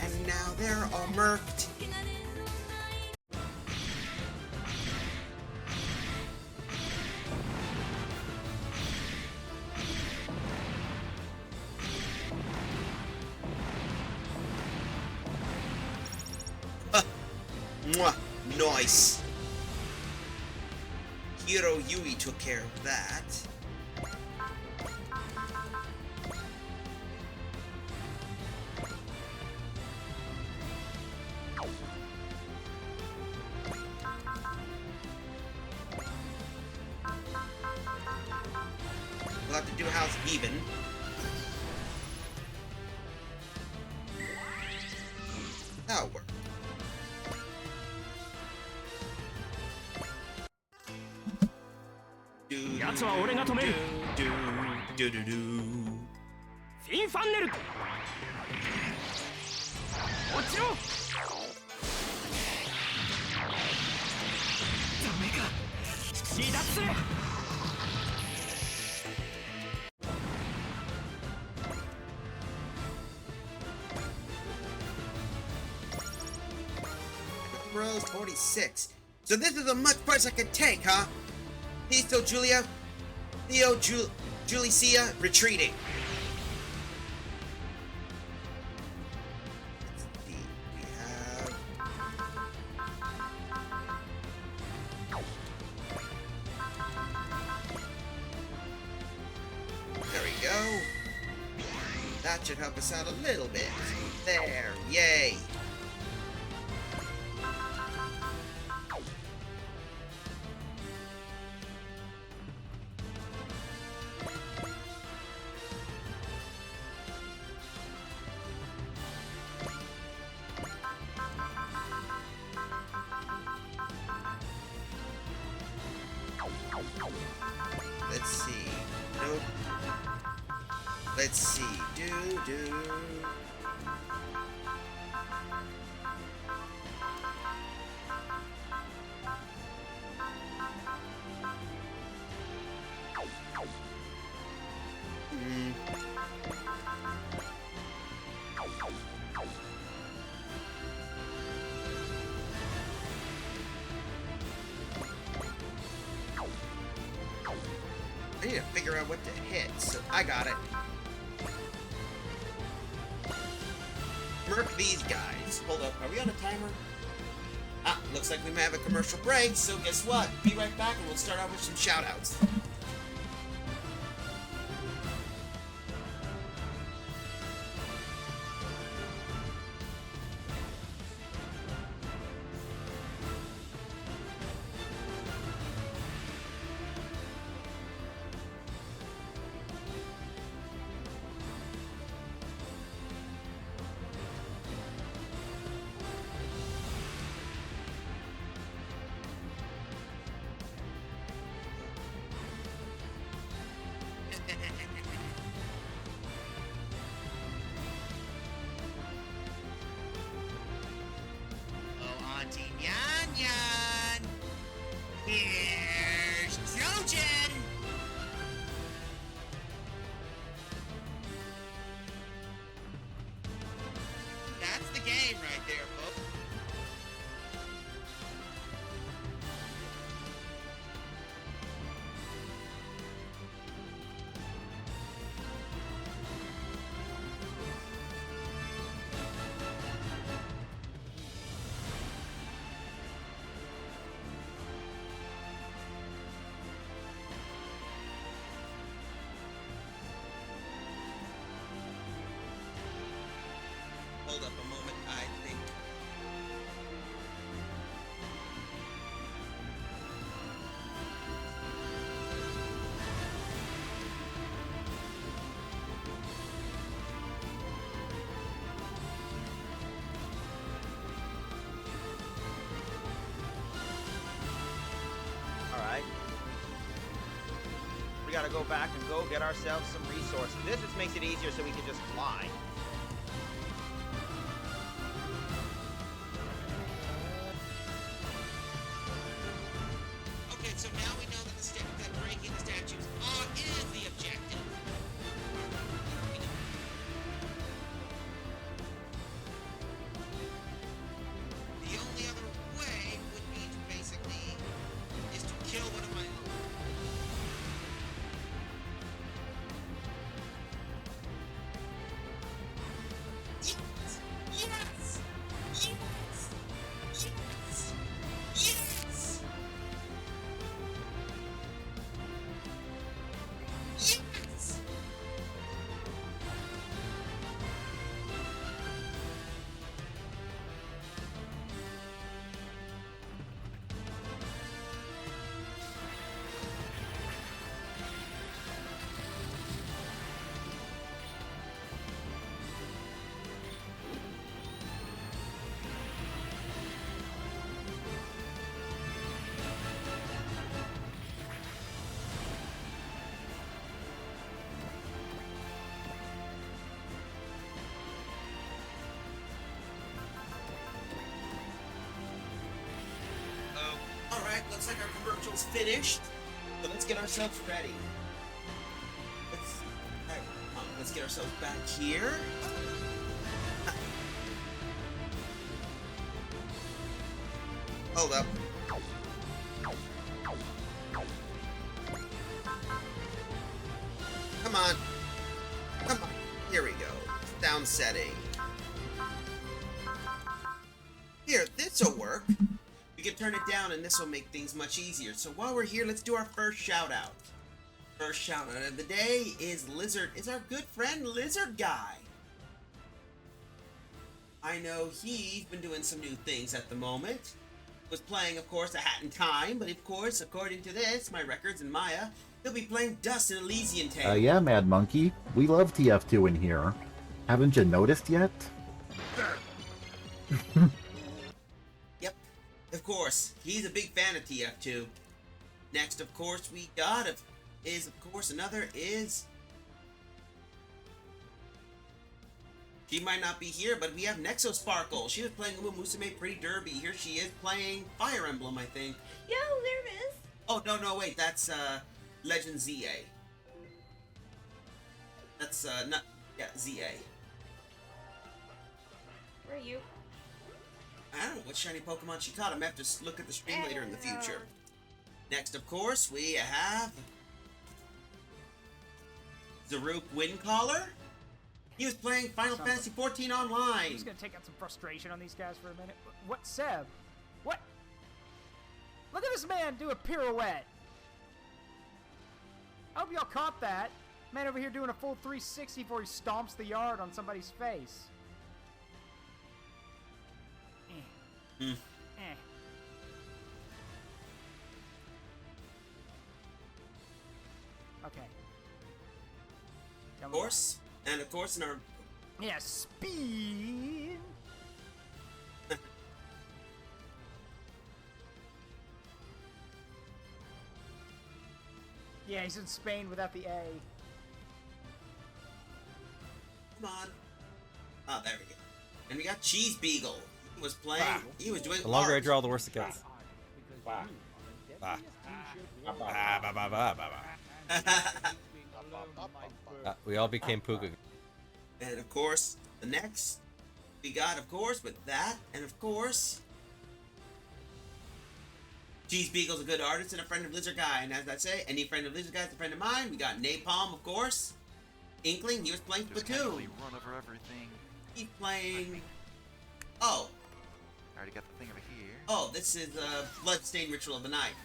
And now they're all murked. Mwah. Nice. Hiro Yui took care of that. We'll have to do house even. That'll work. Do, やつは俺が止める。 do, do, do, do. フィンファンネル。落ちろ。ダメか。離脱する。 Rose 46. So this is as much price I can take, huh? Theo Julia, Julicia retreating. Let's see, we have. There we go. That should help us out a little bit. There, yay. Let's see. Nope. Let's see. Do. I need to figure out what to hit, so I got it. Murk these guys. Hold up, are we on a timer? Ah, looks like we may have a commercial break, so guess what? Be right back and we'll start out with some shoutouts. Oh, Auntie Nyan Nyan! Here's Trojan! That's the game right there, folks. Hold up a moment, I think. Alright. We gotta go back and go get ourselves some resources. This just makes it easier so we can just fly. Okay, so now we know that breaking the statues is the objective. The only other way would be to basically is to kill one of my own. looks like our commercial's finished. So let's get ourselves ready. Let's get ourselves back here. Hold up. Come on. Come on. Here we go. Down setting. Here, this'll work. We can turn it down and this will make things much easier. So while we're here, let's do our first shout out. First shout out of the day is our good friend Lizard Guy. I know he's been doing some new things at the moment. Was playing, of course, A Hat in Time, but of course, according to this, my records and Maya, he'll be playing Dust in Elysian Tale. Yeah, Mad Monkey. We love TF2 in here. Haven't you noticed yet? Yep, of course. He's a big fan of TF2. Next, of course, we got she might not be here, but we have Nexo Sparkle. She was playing Musume Pretty Derby. Here she is playing Fire Emblem, I think. Yo, there it is. Oh, no, wait, that's, Legend ZA. That's, ZA. Where are you? I don't know what shiny Pokemon she caught. I'm gonna have to look at the stream later in the future. Next, of course, we have Zaruk Windcaller. He was playing Final Fantasy XIV Online. I'm just gonna take out some frustration on these guys for a minute. What, Seb? What? Look at this man do a pirouette. I hope y'all caught that. Man over here doing a full 360 before he stomps the yard on somebody's face. Okay. Of course. And of course in our... Yeah, speed! Yeah, he's in Spain without the A. Come on. Oh, there we go. And we got Cheese Beagle. He was playing... He was doing The longer I art. draw, the worse it gets. We all became Puka. And of course, the next we got, of course, with that, and of course, Cheese Beagle's a good artist and a friend of Lizard Guy. And as I say, any friend of Lizard Guy is a friend of mine. We got Napalm, of course. Inkling, he was playing Splatoon. Run over everything. He's playing... Oh. I already got the thing over here. Oh, this is Bloodstained Ritual of the Night.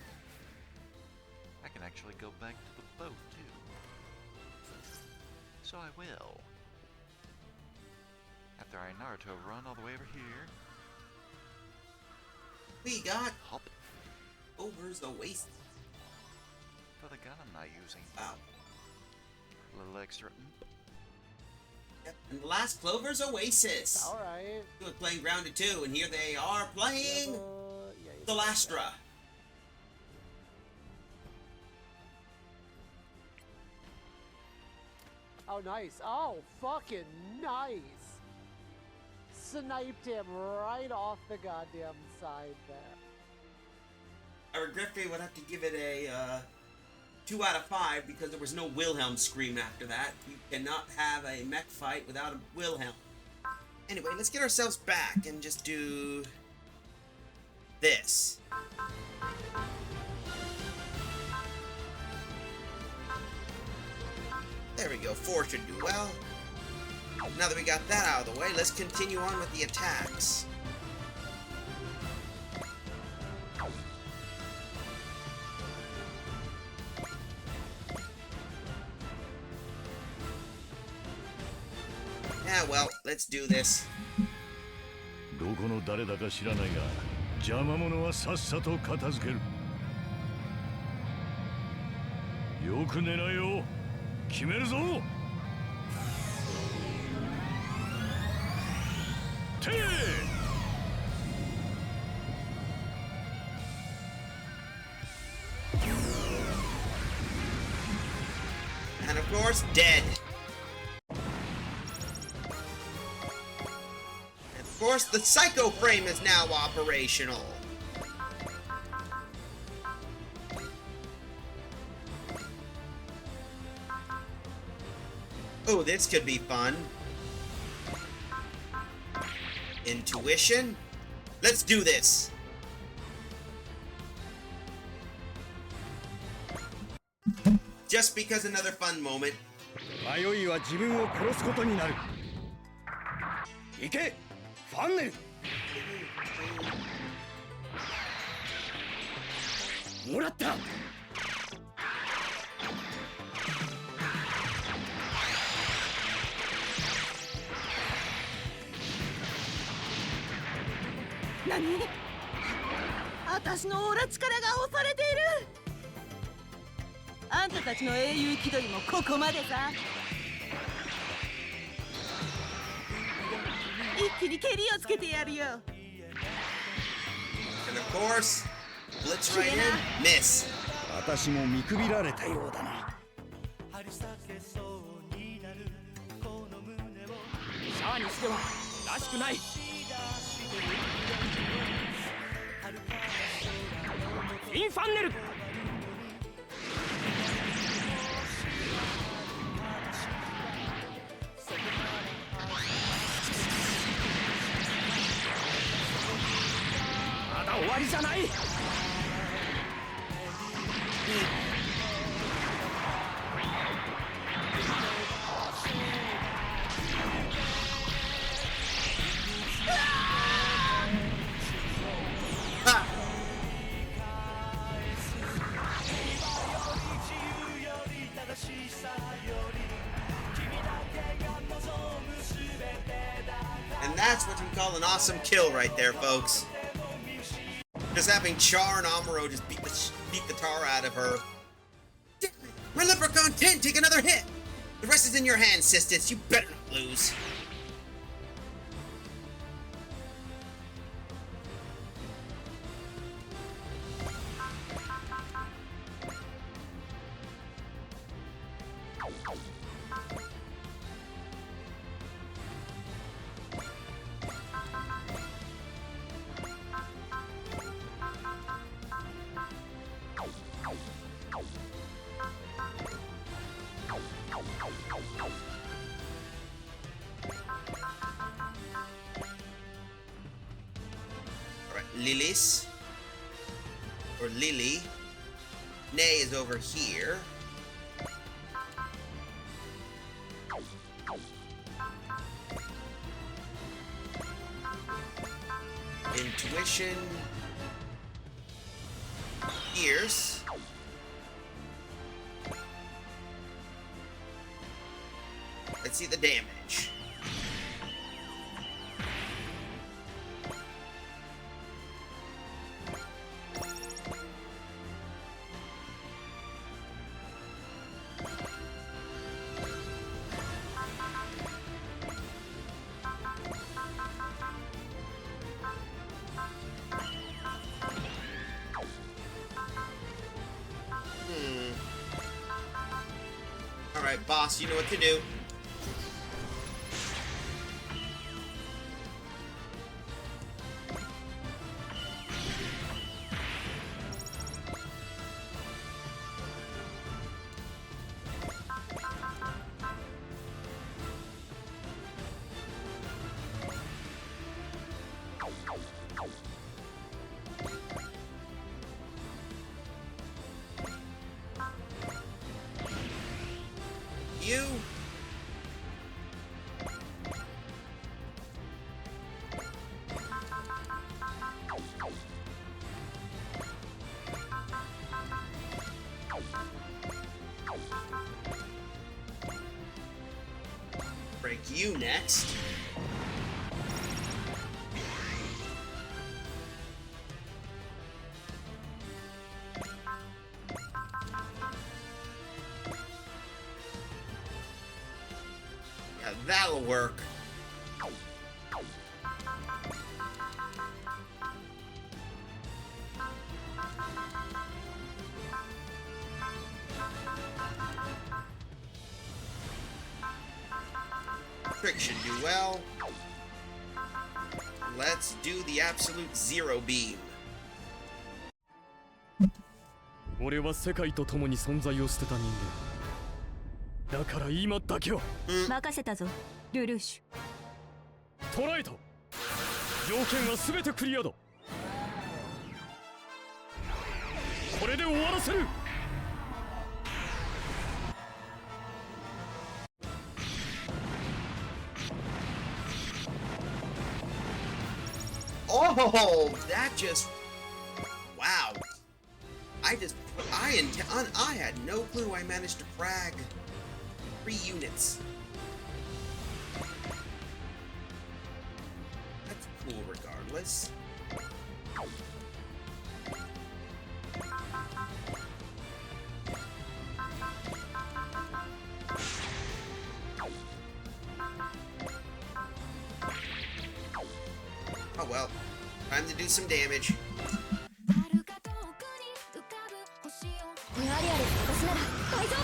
I can actually go back to the boat, too. So I will. After I Naruto run all the way over here. We got... Hop. Over's Oasis. For the gun I'm not using. Wow. A little extra. Yep. And the last, Clover's Oasis. Alright. He was playing Grounded 2, and here they are playing... Solastra. Oh, nice. Oh, fucking nice. Sniped him right off the goddamn side there. I regretfully would have to give it a 2 out of 5 because there was no Wilhelm scream after that. You cannot have a mech fight without a Wilhelm. Anyway, let's get ourselves back and just do this. There we go, 4 should do well. Now that we got that out of the way, let's continue on with the attacks. Yeah, well, let's do this. どこの誰だか知らないが、邪魔者はさっさと片付ける。よく狙いを決めるぞ。てー！ And of course, dead. And of course, the Psycho Frame is now operational. Oh, this could be fun. Intuition. Let's do this. Just because another fun moment. 迷いは自分を殺すことになる。行け、ファンネル。もらった。何？私のオーラ力が押されている。あんたたちの英雄気取りもここまでさ。一気に蹴りをつけてやるよ。And of course, blitz right in, miss. 私も見くびられたようだな。シャアにしてはらしくない。インファンネル。まだ終わりじゃない。And that's what you call an awesome kill right there, folks. Just having Char and Amuro just beat the tar out of her. My Leprechaun 10, take another hit! The rest is in your hands, sisters. You better not lose. Lilis, or Lily. Nay is over here. Intuition. Ears. Let's see the damage. Alright, boss, you know what to do. You. Break you next. Yeah, that'll work. Trick should do well. Let's do the absolute zero beam. 俺は世界と共に存在を捨てた人間。だから今だけは任せたぞルルーシュ。トライト、条件は全てクリアだ。これで終わらせる。Oh, that just... Wow. I had no clue I managed to frag 3 units. That's cool regardless. Oh well, time to do some damage. アリアル、私なら大丈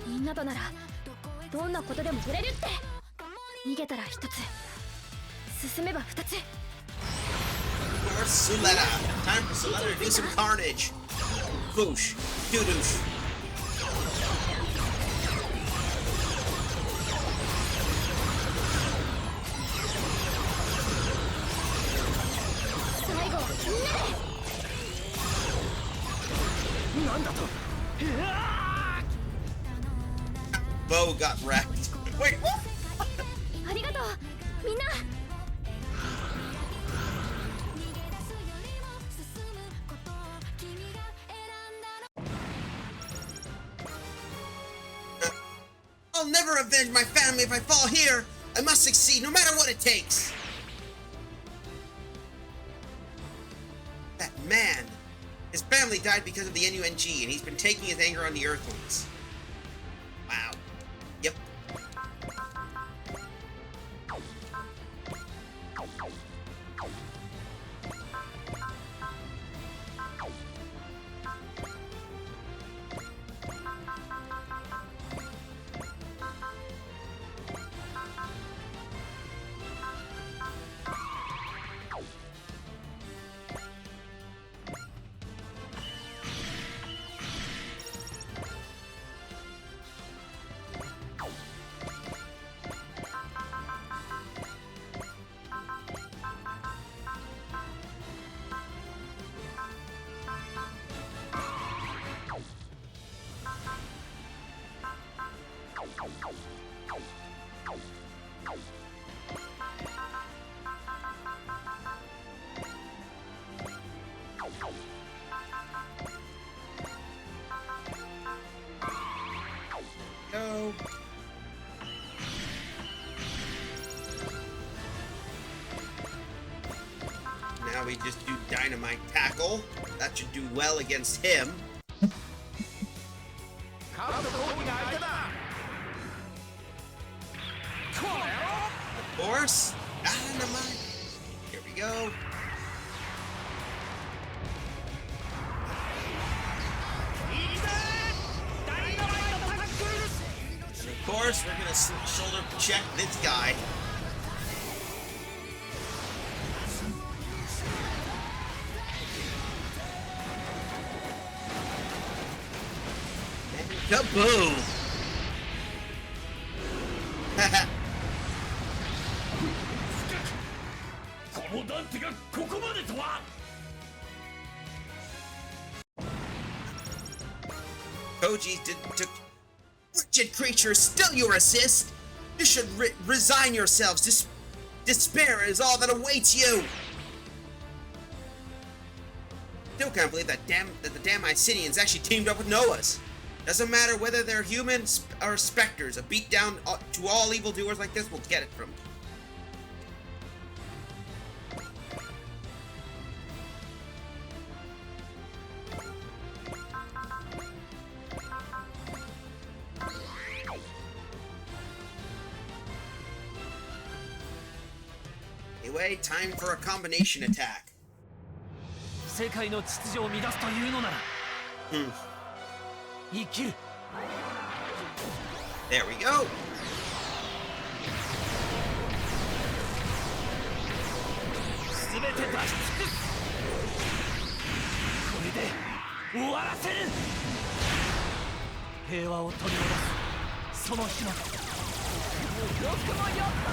夫。みんなとならどんなことでも取れるって。逃げたら1つ、進めば2つ。Or Suletta. Time for Suletta to do some carnage. Boosh. Doo-doosh. Bo got wrecked. Wait, what? ありがとう、みんな。I'll never avenge my family if I fall here. I must succeed no matter what it takes. That man. His family died because of the NUNG, and he's been taking his anger on the Earthlings. Wow. Yep. Go. Now we just do dynamite tackle. That should do well against him. Of course. Dynamite. Here we go. And of course, we're gonna shoulder check this guy. Kaboom! Haha. Koji took wretched creatures, still you resist? You should resign yourselves. Despair is all that awaits you. Still can't believe that the damn Icenians actually teamed up with Noahs. Doesn't matter whether they're humans or specters. A beat down to all evildoers like this will get it from. Anyway, time for a combination attack. 世界の秩序を乱すというのなら、生きる。There we go. すべて出し尽くす。これで終わらせる。平和を取り戻すその日まで。よくもやった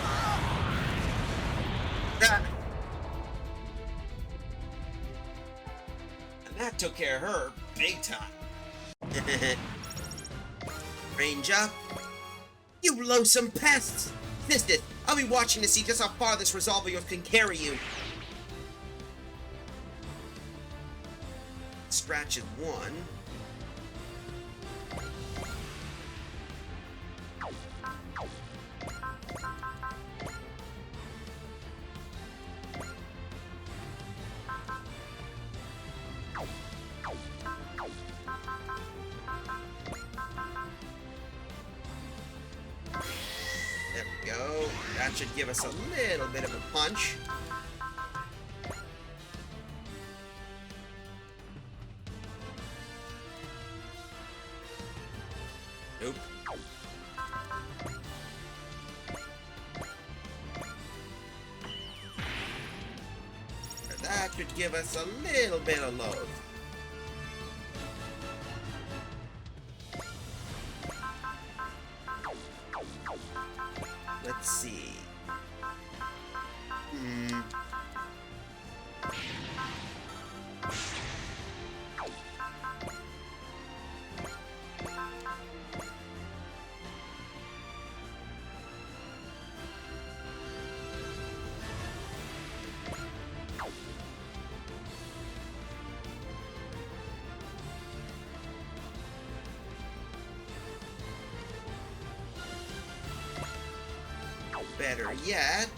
な。 And that took care of her big time. Ranger, you loathsome pests! Sisters, I'll be watching to see just how far this resolve of yours can carry you. Scratch is one. There we go. That should give us a little bit of a punch. Nope. That should give us a little bit of load. Let's see. Better yet.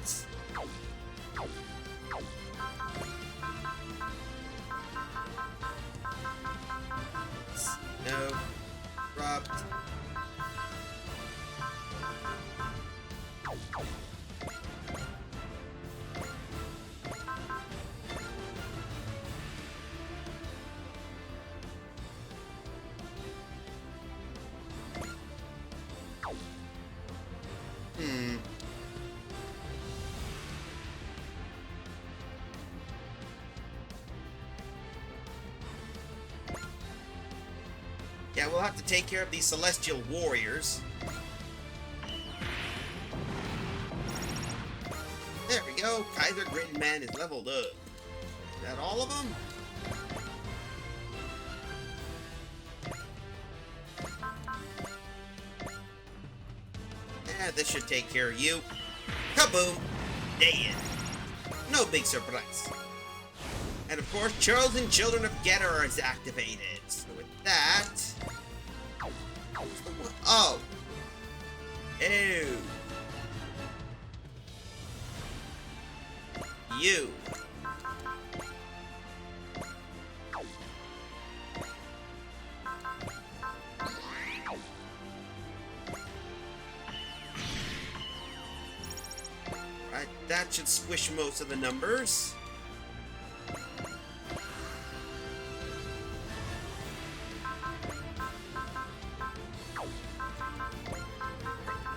No. Dropped. Yeah, we'll have to take care of these celestial warriors. There we go. Kaiser Gridman is leveled up. Is that all of them? Yeah, this should take care of you. Kaboom! Dead. No big surprise. And of course, Chosen Children of Getter is activated. So with that... Oh! Ew! You! Right, that should squish most of the numbers.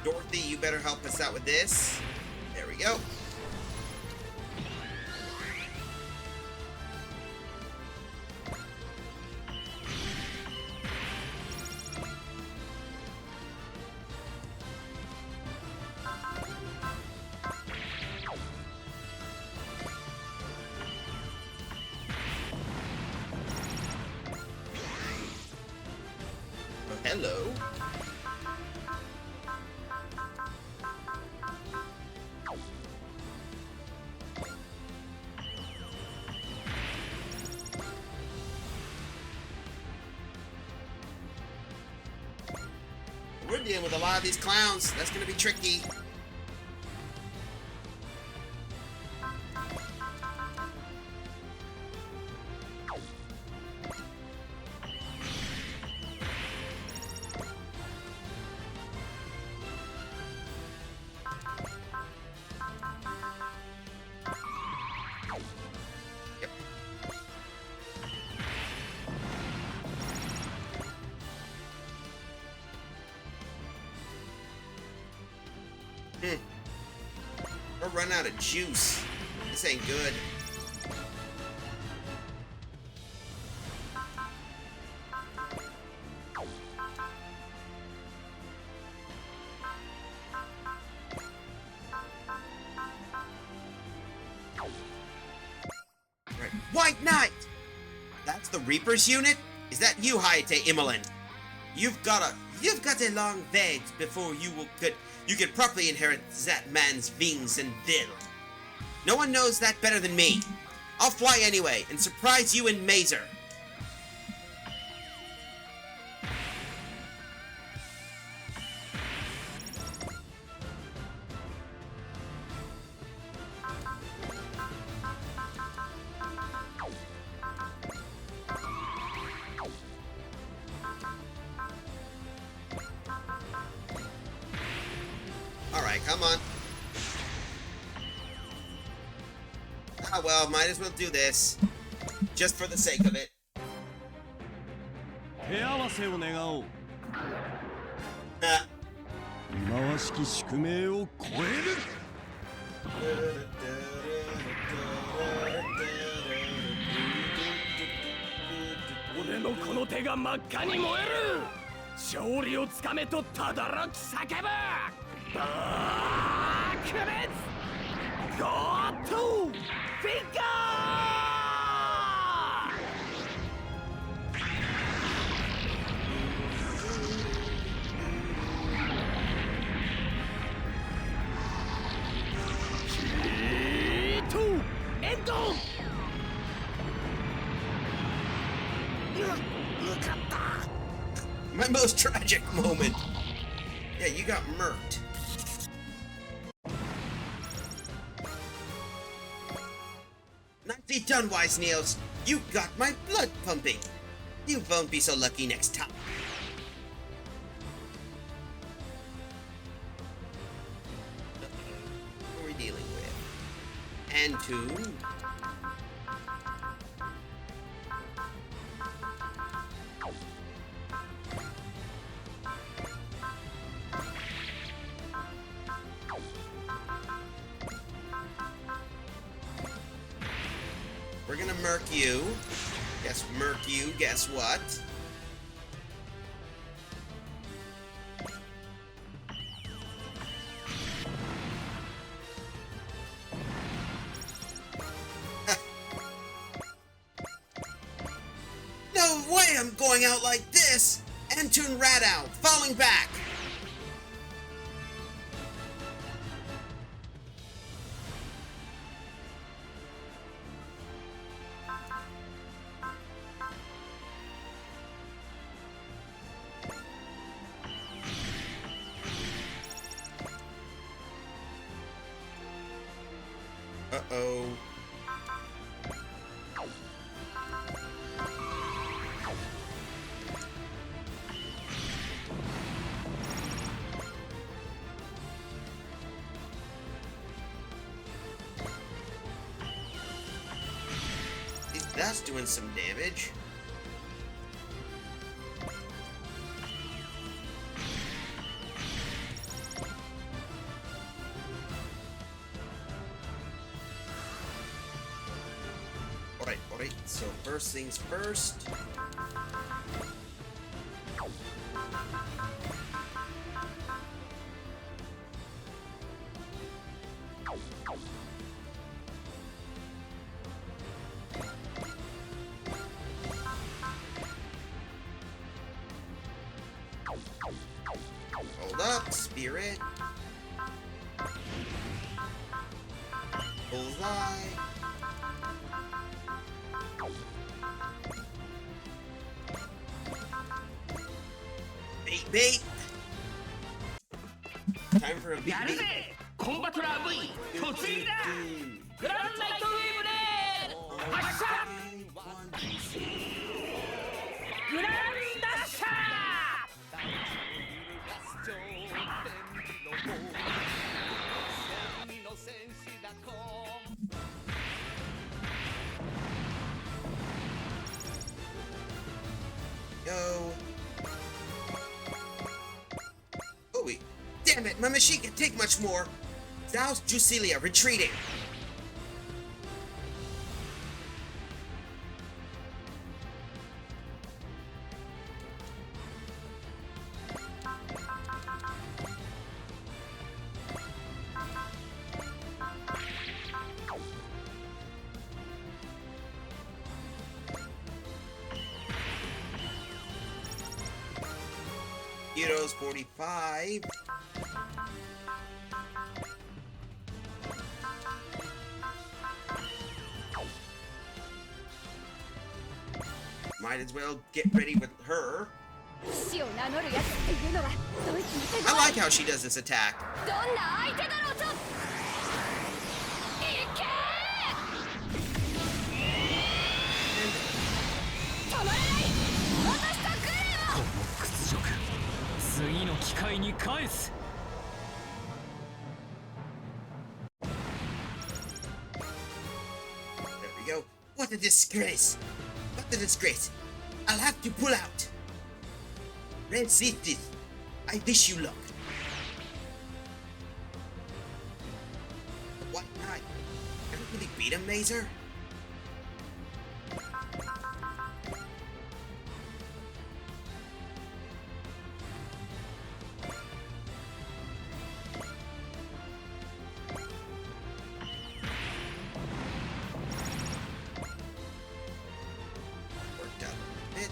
Dorothy, you better help us out with this. There we go. Oh, hello. We're dealing with a lot of these clowns. That's gonna be tricky. We're running out of juice. This ain't good. Right. White Knight! That's the Reaper's unit? Is that you, Hayate Imolen? You've got a long way before you could properly inherit that man's wings and will. No one knows that better than me. I'll fly anyway and surprise you and Mazer. Alright, come on. Ah, well, might as well do this. Just for the sake of it. 手合わせを願おう。Ah. 忌まわしき宿命を超える。俺のこの手が真っ赤に燃える。勝利をつかめと轟き叫ぶ。爆裂。ゴートゥフィガー。エンド。My most tragic moment. Yeah, you got murked. Nicely done, Wise Nails. You got my blood pumping. You won't be so lucky next time. Who are we dealing with? Antoon. We're gonna murk you. Guess what? No way I'm going out like this! Antoon Radow, falling back! Uh-oh. That's doing some damage. Alright, so first things first. Hold up, Spirit. Bullseye. Bait. Time for a beat. やるぜコンバトラー V 突撃だグランナイトウェーブで発射グランダッシャYo. Oh wait. Damn it, my machine can take much more. Douse Jusilia retreating. Heroes 45. Might as well get ready with her. I like how she does this attack. There we go. What a disgrace! What a disgrace! I'll have to pull out. Red City, I wish you luck. What? I don't really beat him, Mazer? Worked out a bit.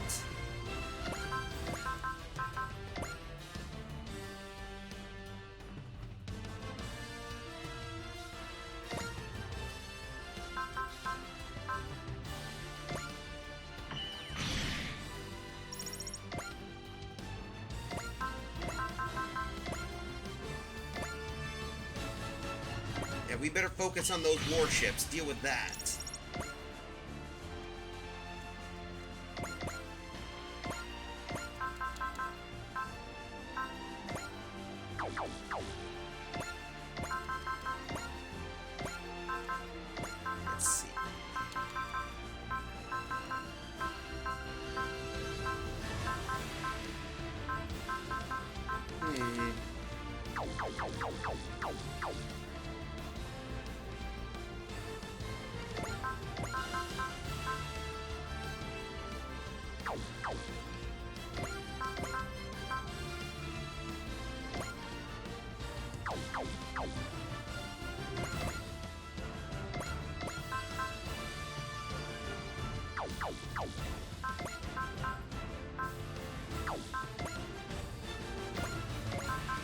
Yeah, we better focus on those warships. Deal with that. Let's see.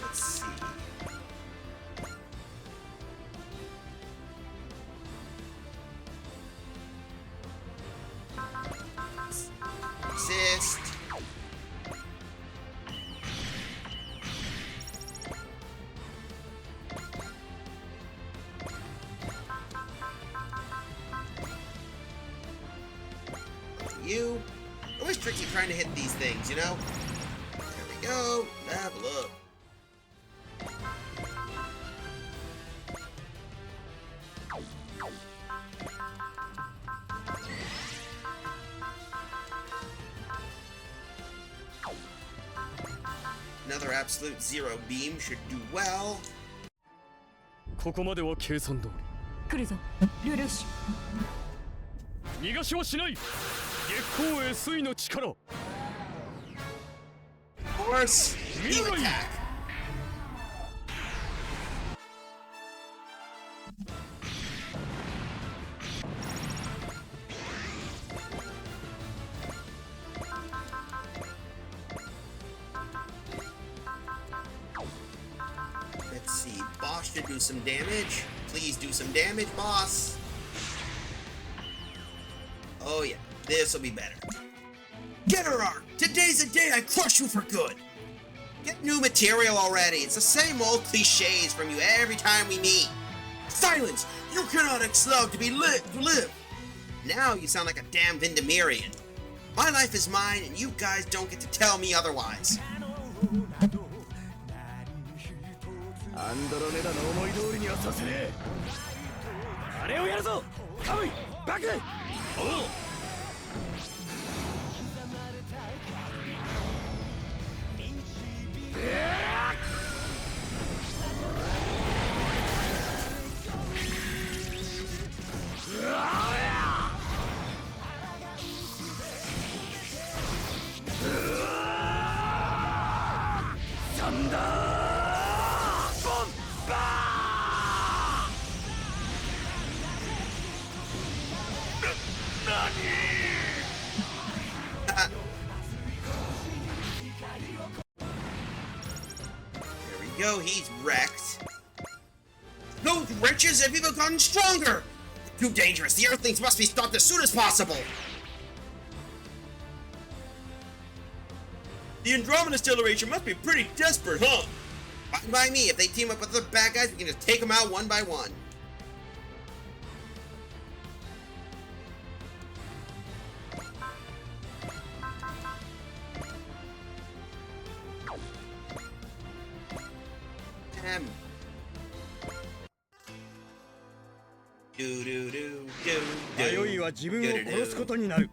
Let's see. Assist. You. Always tricky trying to hit these things, you know? There we go. Level up. Another absolute zero beam should do well. ここまでは計算通り。来るぞ、ルルーシュ。逃がしはしない。月光へ水の力。 Of course, beam attack. Let's see, boss should do some damage. Please do some damage, boss. Oh yeah, this will be better. Get her, Ark! Today's the day I crush you for good! Get new material already. It's the same old cliches from you every time we meet. Silence! You cannot expect to be lit to live! Now you sound like a damn Vindemirian. My life is mine, and you guys don't get to tell me otherwise. アンドロメダの思い通りにはさせねえ。あれをやるぞ。カムイ、バック。おう。サンダーボンバー。何？ Let's go, he's wrecked. No wrenches have even gotten stronger! Too dangerous, the Earthlings must be stopped as soon as possible! The Andromeda Stellation must be pretty desperate, huh? Fine by me, if they team up with the bad guys, we can just take them out one by one.迷いは自分を殺すことになる。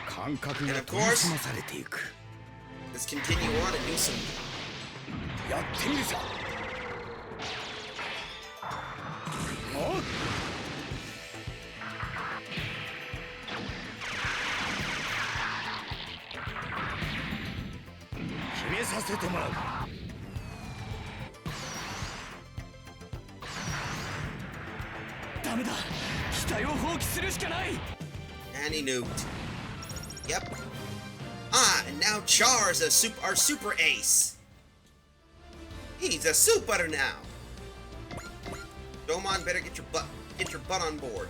感覚が研ぎ澄まされていく。Let's continue on and do some. やってみるさ。お？決めさせてもらう。ダメだ。機体を放棄するしかない。And he nuked. Yep. Ah, and now Char is our super ace. He's a soup butter now. Domon, better get your butt on board.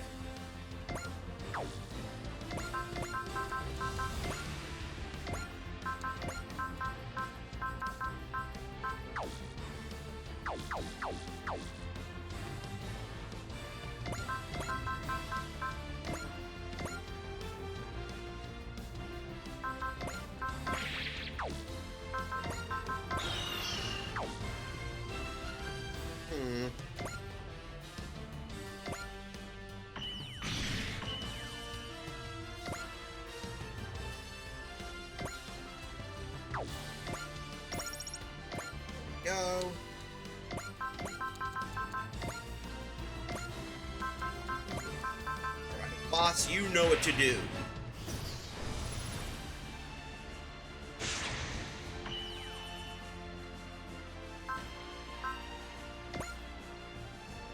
Go. Alright, boss, you know what to do.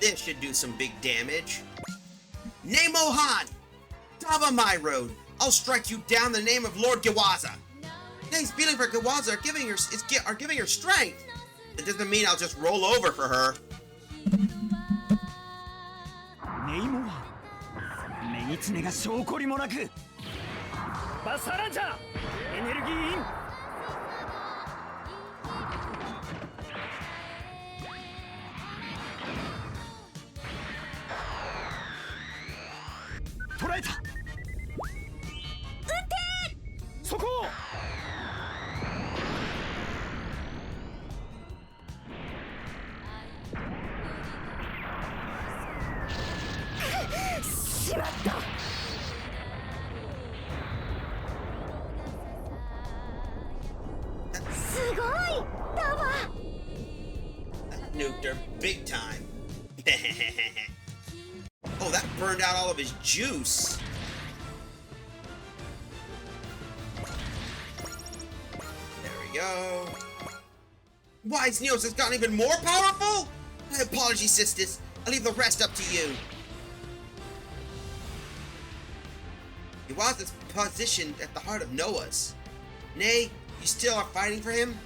This should do some big damage. Nemohan! Dava my road! I'll strike you down in the name of Lord Gawaza! Nay's feeling for Gawaza are giving her strength! It doesn't mean I'll just roll over for her. Nemohan, メギツネが証拠りもなく。バサランチャー、エネルギーイン。捕らえた。撃って。そこ。しまった。すごい、ダバ。Nuked her big time. Oh, that burned out all of his juice. There we go. Wise Neos has gotten even more powerful? My apologies, sisters. I'll leave the rest up to you. Gawaza's positioned at the heart of Noah's. Nay, you still are fighting for him?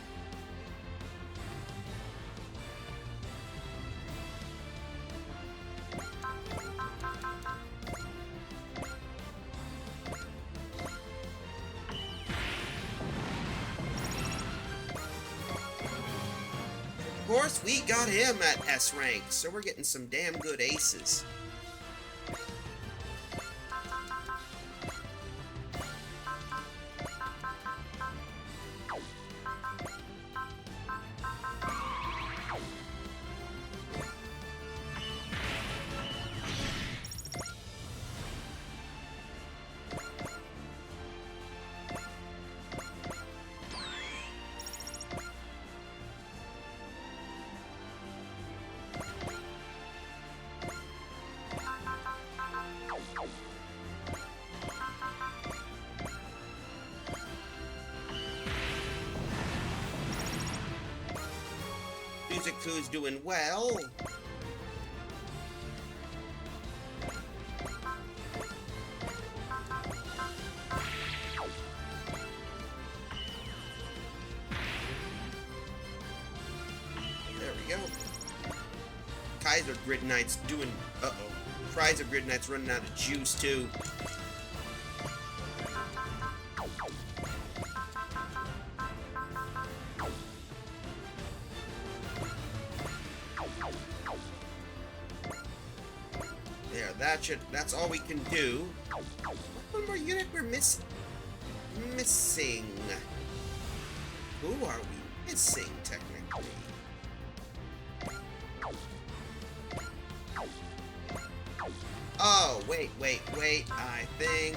Of course, we got him at S rank, so we're getting some damn good aces. Music-Ku's doing well. Fries or Grid Knight's doing... Uh-oh. Fries or Grid Knight's running out of juice, too. There, that's all we can do. One more unit we're missing. Who are we missing, technically? Oh, wait. I think...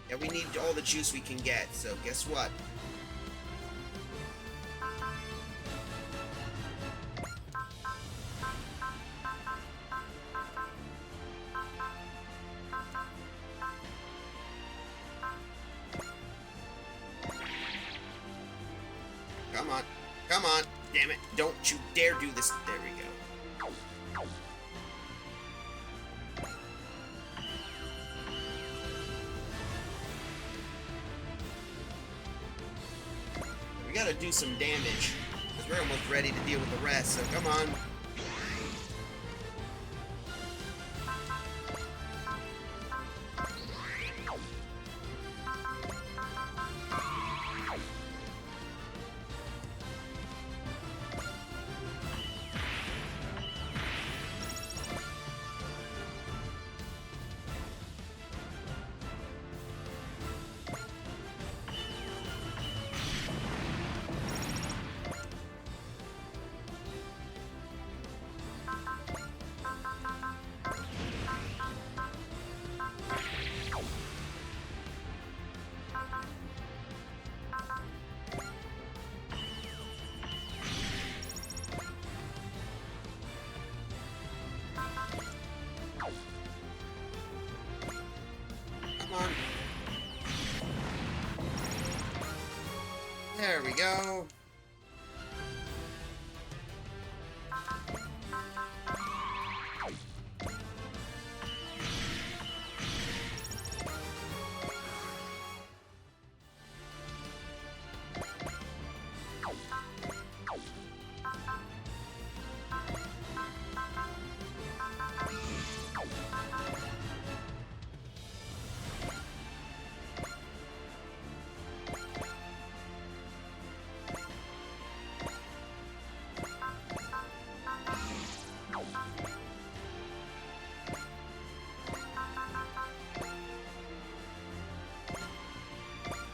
Yeah, we need all the juice we can get, so guess what? Come on, damn it, don't you dare do this. There we go. We gotta do some damage, because we're almost ready to deal with the rest, so come on. There we go.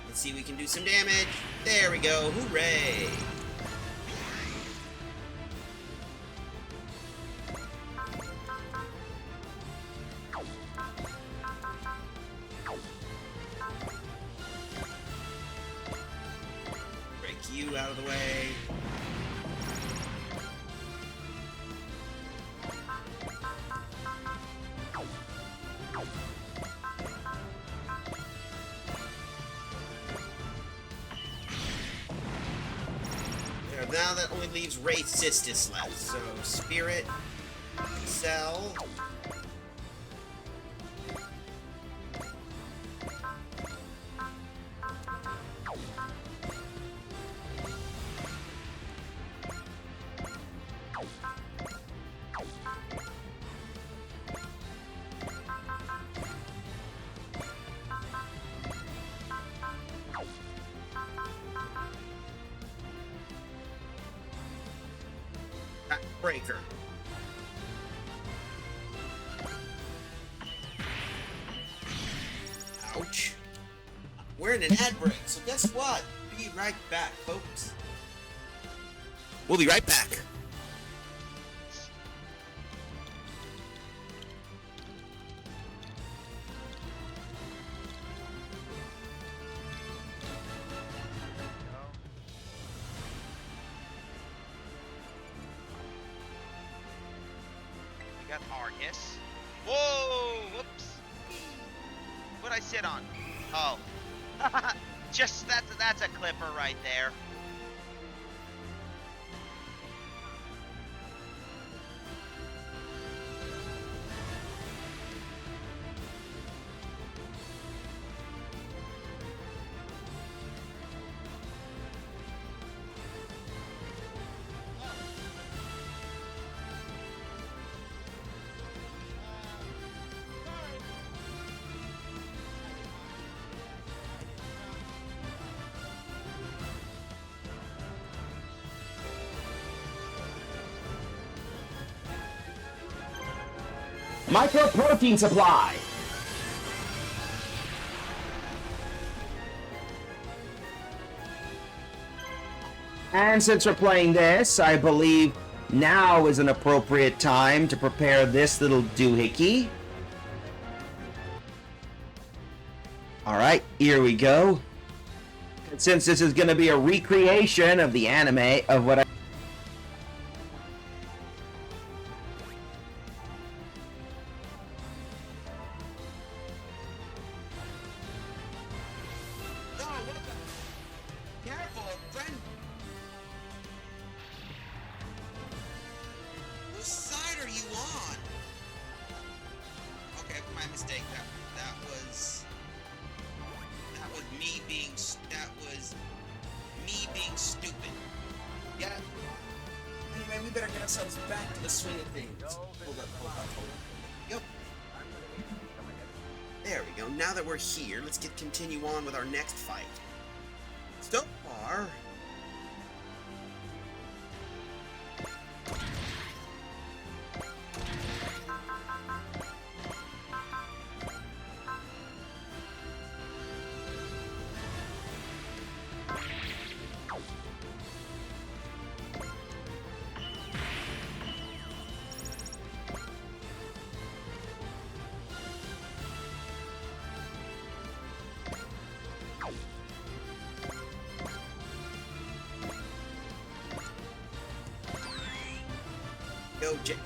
Let's see, we can do some damage. There we go. Hooray! Break you out of the way. Now that only leaves Wraith Sistis left. So, Spirit, Excel. Breaker. Ouch. We're in an ad break, so guess what? Be right back, folks. We'll be right back. Got Argus. Whoa! Whoops. What what I sit on? Oh. Just, that's a clipper right there. Micro-protein supply. And since we're playing this, I believe now is an appropriate time to prepare this little doohickey. Alright, here we go. And since this is going to be a recreation of the anime of what I... No, what the? Careful, friend. Whose side are you on? Okay, my mistake. That was me being stupid. Yeah. Anyway, we better get ourselves back to the swing of things. Hold up. Yep. There we go. Now that we're here, let's continue on with our next fight. So far,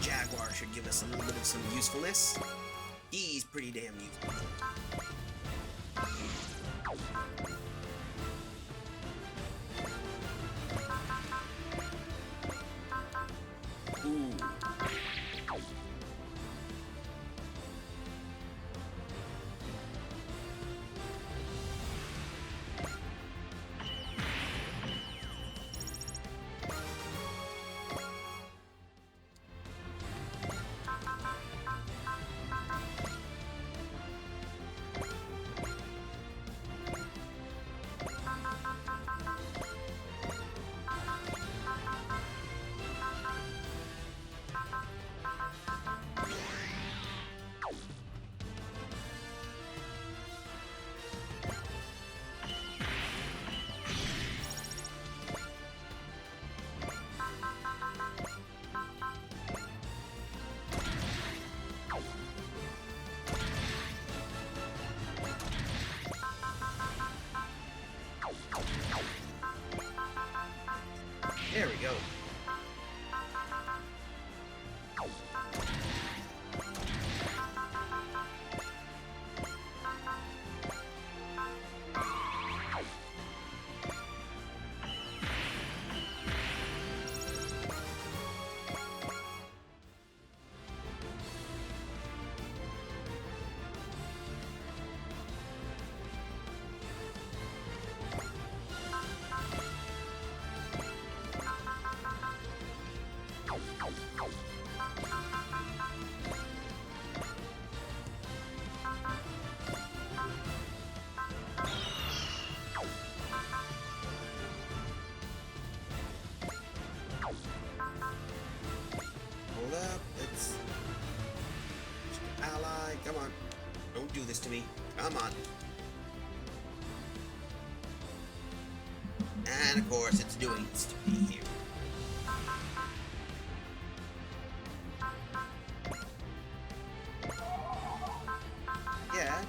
Jaguar should give us a little bit of some usefulness. He's pretty damn useful. Ooh. There we go. Hold up, let's... Ally, come on. Don't do this to me. Come on. And of course, it's doing this to me here. Yet...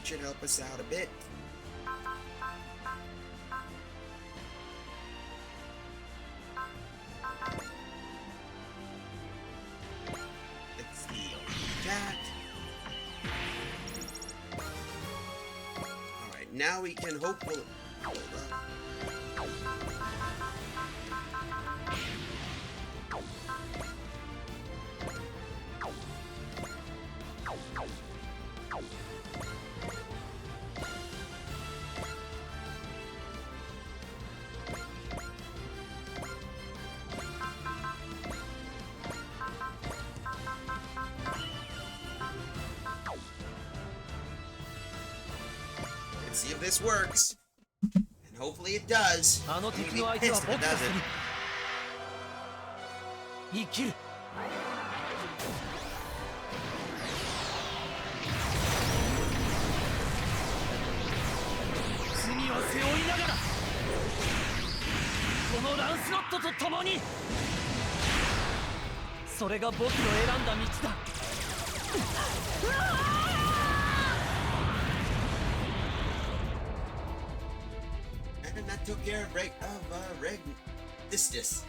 That should help us out a bit. Let's see. That. Alright, now we can hopefully... Hold up. Let's see if this works. And hopefully it does. I'm gonna be pissed if it doesn't. 生きる罪を背負いながらこのランスロットと共にそれが僕の選んだ道だ And that took care of Regnistus.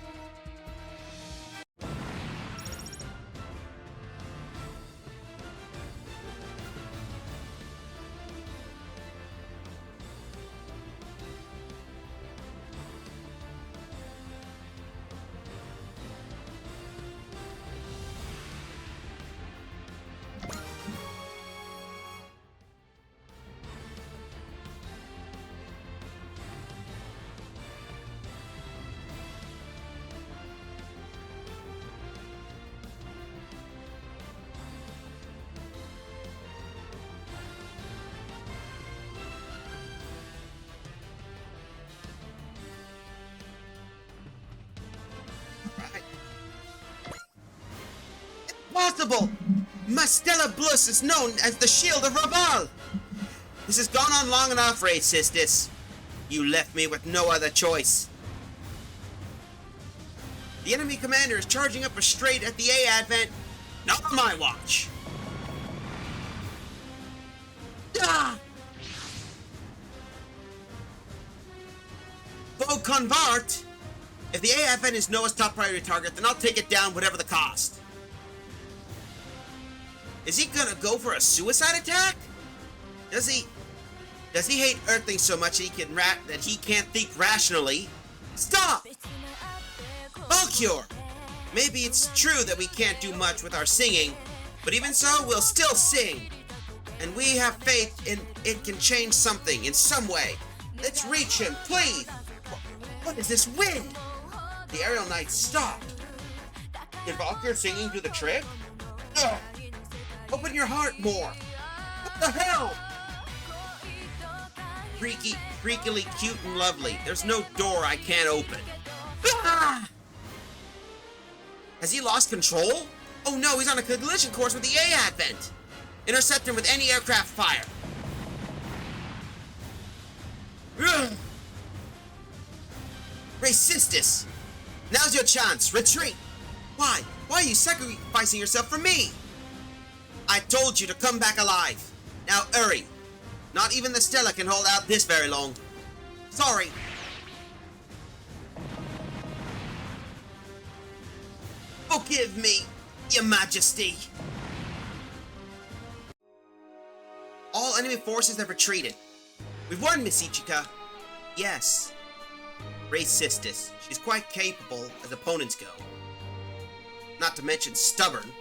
Impossible! Mastella Blus is known as the Shield of Raval! This has gone on long enough, Ray Sistis. You left me with no other choice. The enemy commander is charging up a straight at the A Advent. Not on my watch. Ah! Bo Convart! If the A Advent is Noah's top priority target, then I'll take it down whatever the cost. Is he gonna go for a suicide attack? Does he hate Earthling so much that he can't think rationally? Stop! Valkyr! Maybe it's true that we can't do much with our singing, but even so, we'll still sing. And we have faith in it can change something in some way. Let's reach him, please! What is this wind? The aerial knight stopped. Did Valkyr singing do the trick? Ugh! Open your heart more! What the hell? Freakily cute and lovely. There's no door I can't open. Ah! Has he lost control? Oh no, he's on a collision course with the A Advent! Intercept him with any aircraft fire! Ugh! Racistus! Now's your chance! Retreat! Why? Why are you sacrificing yourself for me? I told you to come back alive. Now hurry. Not even the Stella can hold out this very long. Sorry. Forgive me, Your Majesty. All enemy forces have retreated. We've won, Miss Ichika. Yes. Ray Sistis. She's quite capable as opponents go. Not to mention stubborn.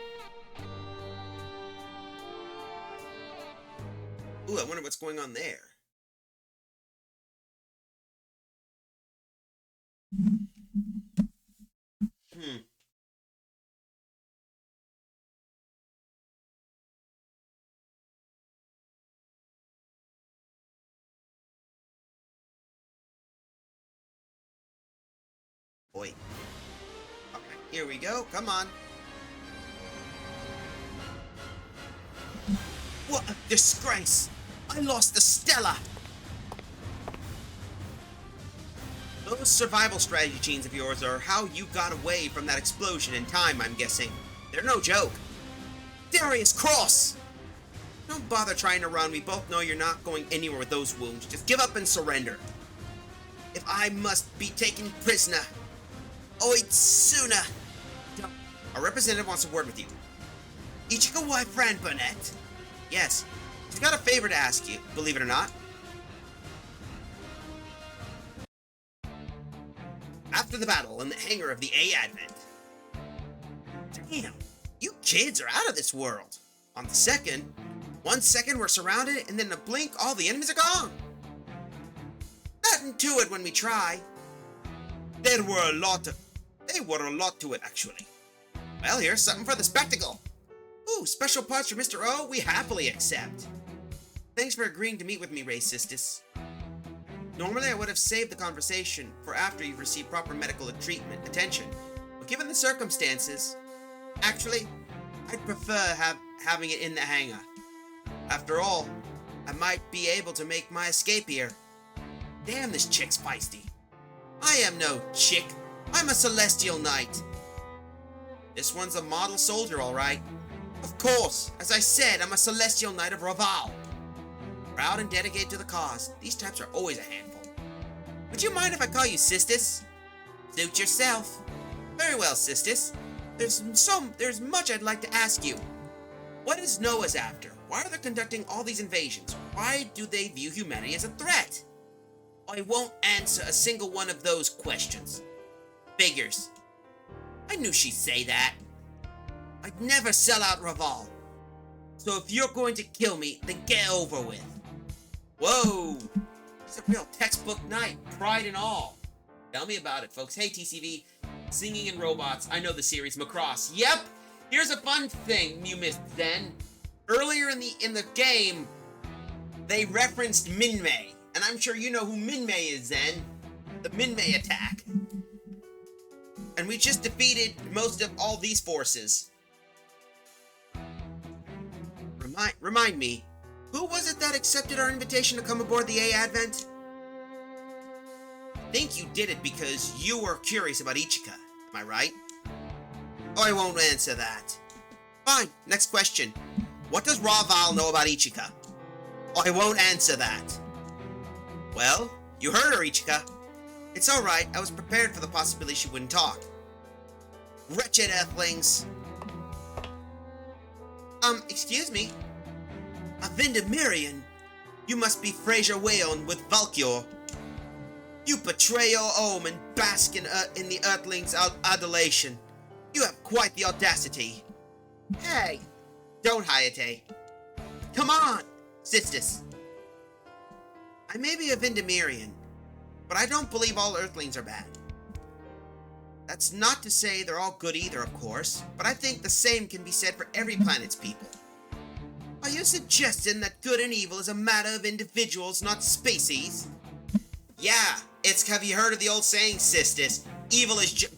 Ooh, I wonder what's going on there. Boy. Okay, here we go. Come on. What a disgrace! I lost the Stella! Those survival strategy genes of yours are how you got away from that explosion in time, I'm guessing. They're no joke. Darius Cross! Don't bother trying to run. We both know you're not going anywhere with those wounds. Just give up and surrender. If I must be taken prisoner, Oitsuna. Our representative wants a word with you. Ichika wife friend, Burnett. Yes. He's got a favor to ask you, believe it or not. After the battle in the hangar of the A Advent. Damn, you kids are out of this world. On the second, 1 second we're surrounded, and then in a blink, all the enemies are gone. Nothing to it when we try. They were a lot to it, actually. Well, here's something for the spectacle. Ooh, special parts for Mr. O, we happily accept. Thanks for agreeing to meet with me, Ray Sistis. Normally, I would have saved the conversation for after you've received proper medical attention, but given the circumstances, actually, I'd prefer having it in the hangar. After all, I might be able to make my escape here. Damn, this chick's feisty. I am no chick. I'm a Celestial Knight. This one's a model soldier, all right. Of course, as I said, I'm a Celestial Knight of Raval. Proud and dedicated to the cause. These types are always a handful. Would you mind if I call you Sistis? Suit yourself. Very well, Sistis. There's much I'd like to ask you. What is Noah's after? Why are they conducting all these invasions? Why do they view humanity as a threat? I won't answer a single one of those questions. Figures. I knew she'd say that. I'd never sell out Raval. So if you're going to kill me, then get over with. Whoa! He's a real textbook knight, pride and all. Tell me about it, folks. Hey, TCV, Singing and Robots. I know the series, Macross. Yep! Here's a fun thing you missed, Zen. Earlier in the game, they referenced Minmay. And I'm sure you know who Minmay is, Zen. The Minmay attack. And we just defeated most of all these forces. Remind me, who was it that accepted our invitation to come aboard the A Advent? I think you did it because you were curious about Ichika. Am I right? Oh, I won't answer that. Fine, next question. What does Raval know about Ichika? Oh, I won't answer that. Well, you heard her, Ichika. It's alright, I was prepared for the possibility she wouldn't talk. Wretched earthlings. Excuse me? A Vindemirian? You must be Fraser Wayon with Valkyr. You betray your home and bask in the Earthlings' adulation. You have quite the audacity. Hey, don't Hayate. Come on, Sistis. I may be a Vindemirian, but I don't believe all Earthlings are bad. That's not to say they're all good either, of course, but I think the same can be said for every planet's people. Are you suggesting that good and evil is a matter of individuals, not species? Yeah, have you heard of the old saying, Sistis?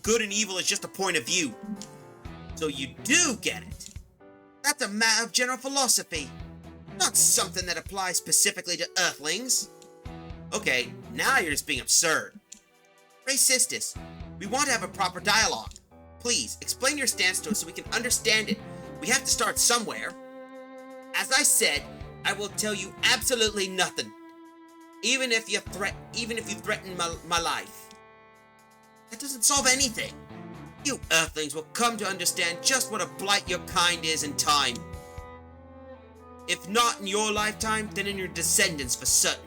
Good and evil is just a point of view. So you do get it. That's a matter of general philosophy, not something that applies specifically to Earthlings. Okay, now you're just being absurd. Ray Sistis, we want to have a proper dialogue. Please, explain your stance to us so we can understand it. We have to start somewhere. As I said, I will tell you absolutely nothing. Even if you threaten my life. That doesn't solve anything. You Earthlings will come to understand just what a blight your kind is in time. If not in your lifetime, then in your descendants for certain.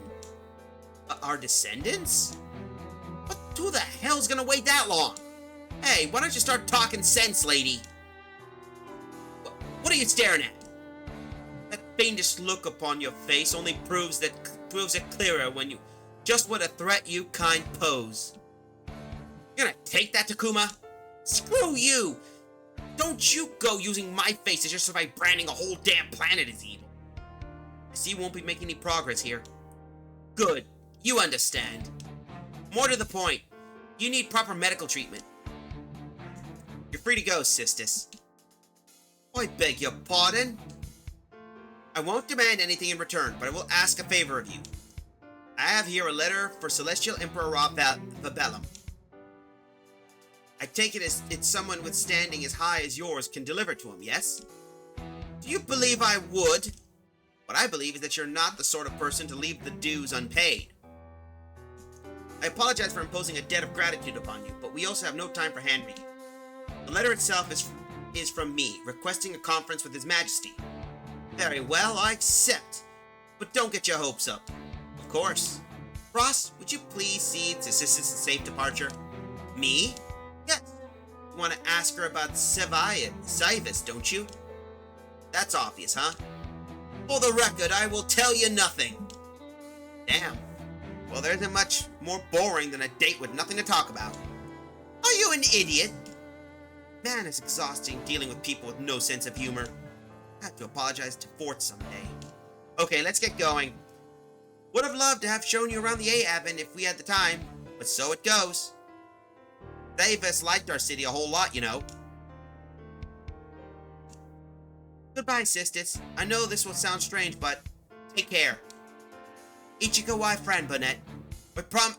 Our descendants? Who the hell's gonna wait that long? Hey, why don't you start talking sense, lady? What are you staring at? That faintest look upon your face only proves it clearer when you just what a threat you kind pose. You're gonna take that, Takuma? Screw you! Don't you go using my face to justify branding a whole damn planet as evil. I see you won't be making any progress here. Good, you understand. More to the point, you need proper medical treatment. You're free to go, Sistis. I beg your pardon? I won't demand anything in return, but I will ask a favor of you. I have here a letter for Celestial Emperor Vabellum. I take it as it's someone with standing as high as yours can deliver to him, yes? Do you believe I would? What I believe is that you're not the sort of person to leave the dues unpaid. I apologize for imposing a debt of gratitude upon you, but we also have no time for hand-wringing. The letter itself is from me, requesting a conference with His Majesty. Very well, I accept. But don't get your hopes up. Of course. Ross, would you please see to Sis's safe departure? Me? Yes. You want to ask her about Sivis, don't you? That's obvious, huh? For the record, I will tell you nothing. Damn. Well, there isn't much more boring than a date with nothing to talk about. Are you an idiot? Man, it's exhausting dealing with people with no sense of humor. I have to apologize to Fort someday. Okay, let's get going. Would have loved to have shown you around the Aabin if we had the time, but so it goes. Davis liked our city a whole lot, you know. Goodbye, sisters. I know this will sound strange, but take care. Ichigo Y friend, Bonnet.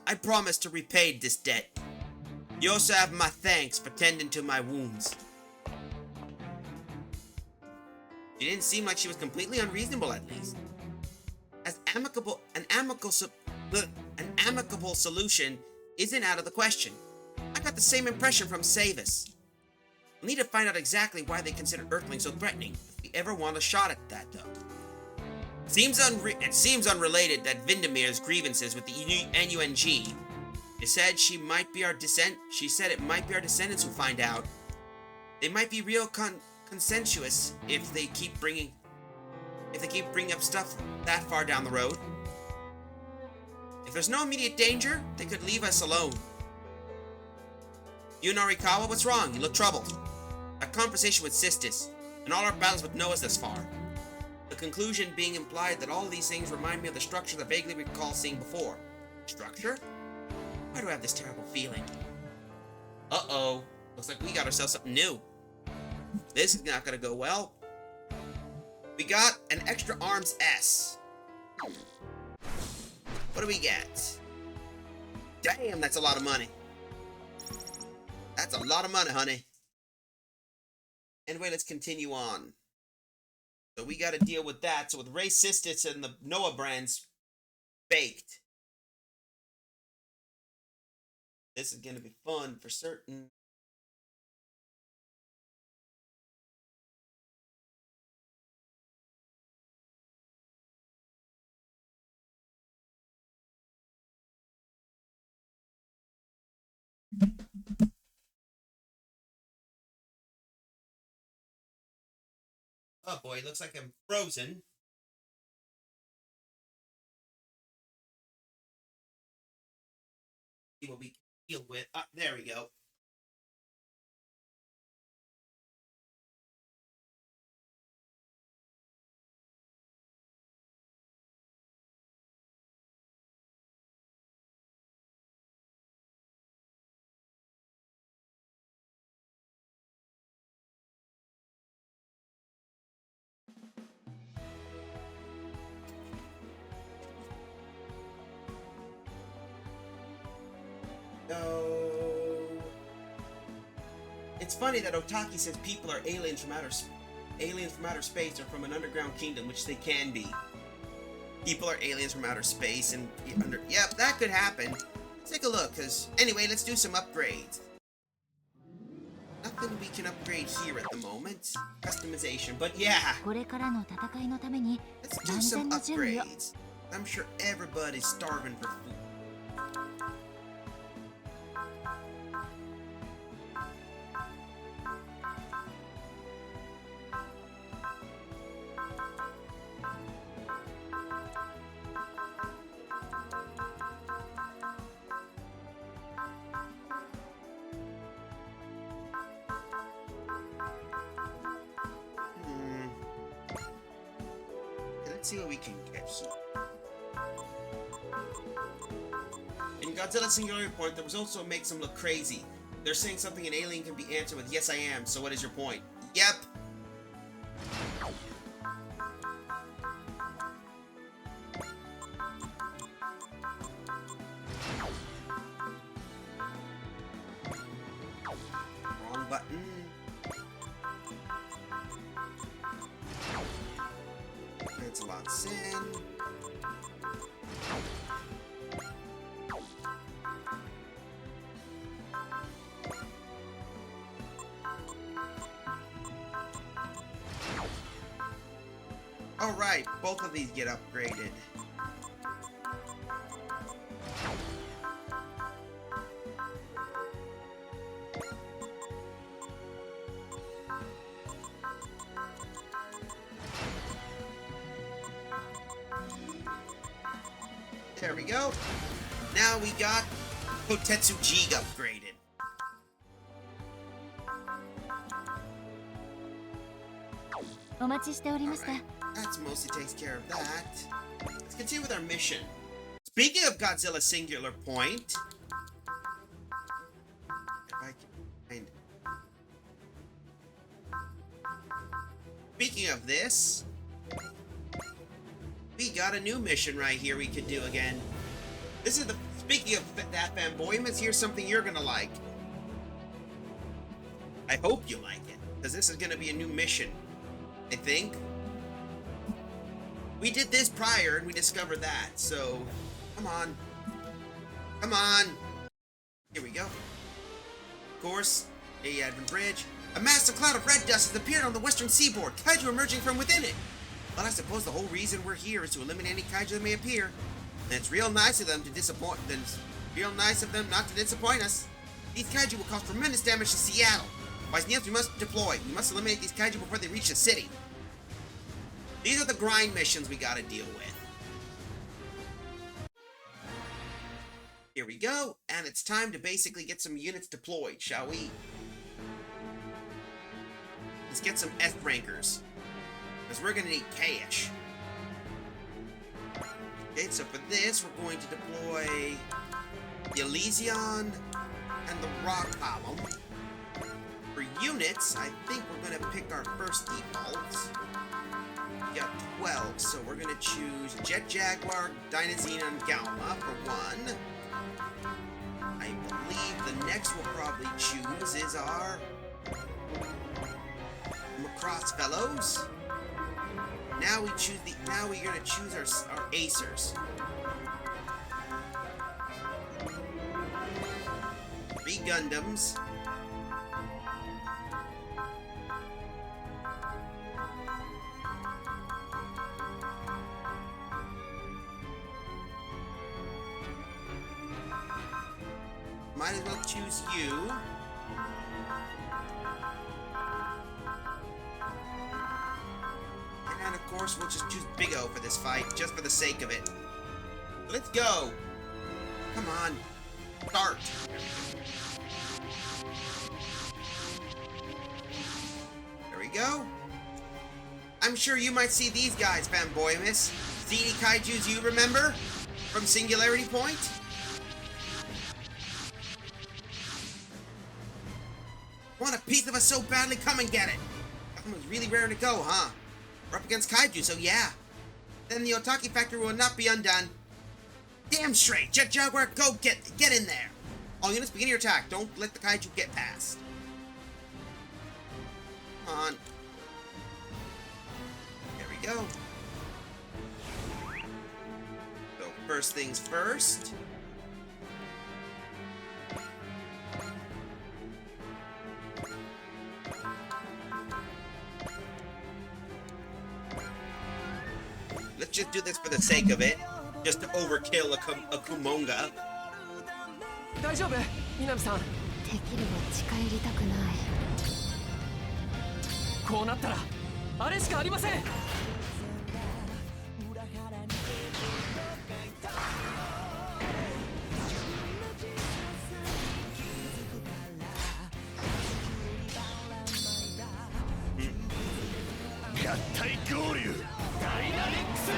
I promise to repay this debt. You also have my thanks for tending to my wounds. She didn't seem like she was completely unreasonable, at least. An amicable solution isn't out of the question. I got the same impression from Savis. We'll need to find out exactly why they consider Earthlings so threatening, if we ever want a shot at that, though. It seems unrelated that Vindamir's grievances with the NUNG. She said it might be our descendants who find out. They might be real consensuous if they keep bringing up stuff that far down the road. If there's no immediate danger, they could leave us alone. You, Norikawa, what's wrong? You look troubled. A conversation with Sistis, and all our battles with Noahs thus far. The conclusion being implied that all these things remind me of the structure that I vaguely recall seeing before. Structure? Why do I have this terrible feeling? Uh-oh. Looks like we got ourselves something new. This is not gonna go well. We got an extra arms S. What do we get? Damn, that's a lot of money. That's a lot of money, honey. Anyway, let's continue on. So we gotta deal with that. So with Ray Sistis and the Noah brands baked. This is gonna be fun for certain. Oh boy, looks like I'm frozen. See what we can deal with. Ah, there we go. No. It's funny that Otaki says people are aliens from outer space or from an underground kingdom, which they can be. People are aliens from outer space and yep, that could happen. Let's take a look, cause anyway, let's do some upgrades. Nothing we can upgrade here at the moment. Customization, but yeah. Let's do some upgrades. I'm sure everybody's starving for food. Let's see what we can get here. In Godzilla Singularity Point, the results will make some look crazy. They're saying something an alien can be answered with, yes I am, so what is your point? Yep. Wrong button. Lancelot Sin. Alright, both of these get upgraded. There we go. Now we got Kotetsu Jig upgraded. Alright, that's mostly takes care of that. Let's continue with our mission. Speaking of Godzilla Singular Point, if I can find... Speaking of this, we got a new mission right here we could do again. This is the... Speaking of that, fanboymas, here's something you're gonna like. I hope you like it, because this is gonna be a new mission, I think. We did this prior, and we discovered that, so... Come on. Come on! Here we go. Of course, a Advent Bridge. A massive cloud of red dust has appeared on the western seaboard, kaiju emerging from within it. Well, I suppose the whole reason we're here is to eliminate any kaiju that may appear. And it's real nice of them to disappoint. It's real nice of them not to disappoint us. These kaiju will cause tremendous damage to Seattle. Wise Niels, we must deploy. We must eliminate these kaiju before they reach the city. These are the grind missions we gotta deal with. Here we go, and it's time to basically get some units deployed, shall we? Let's get some S-rankers, because we're gonna need cash. Okay, so for this, we're going to deploy the Elysion and the Rock Column. For units, I think we're going to pick our first defaults. We got 12, so we're going to choose Jet Jaguar, Dynazine, and Galma for one. I believe the next we'll probably choose is our Macross Fellows. Now we choose the. Now we're gonna choose our Acers. 3 Gundams. Might as well choose you. And of course, we'll just choose Big O for this fight, just for the sake of it. Let's go! Come on. Start! There we go. I'm sure you might see these guys, fanboymas. See any kaijus you remember? From Singularity Point? Want a piece of us so badly? Come and get it! That was really rare to go, huh? We're up against kaiju, so yeah. Then the Otaki factory will not be undone. Damn straight! Jet Jaguar, go get in there! All units, begin your attack. Don't let the kaiju get past. Come on. There we go. So, first things first. Let's just do this for the sake of it. Just to overkill a Kumonga. 大丈夫南さん。できれば近寄りたくない。こうなったらあれしかありません。合体合流ダイナミックス。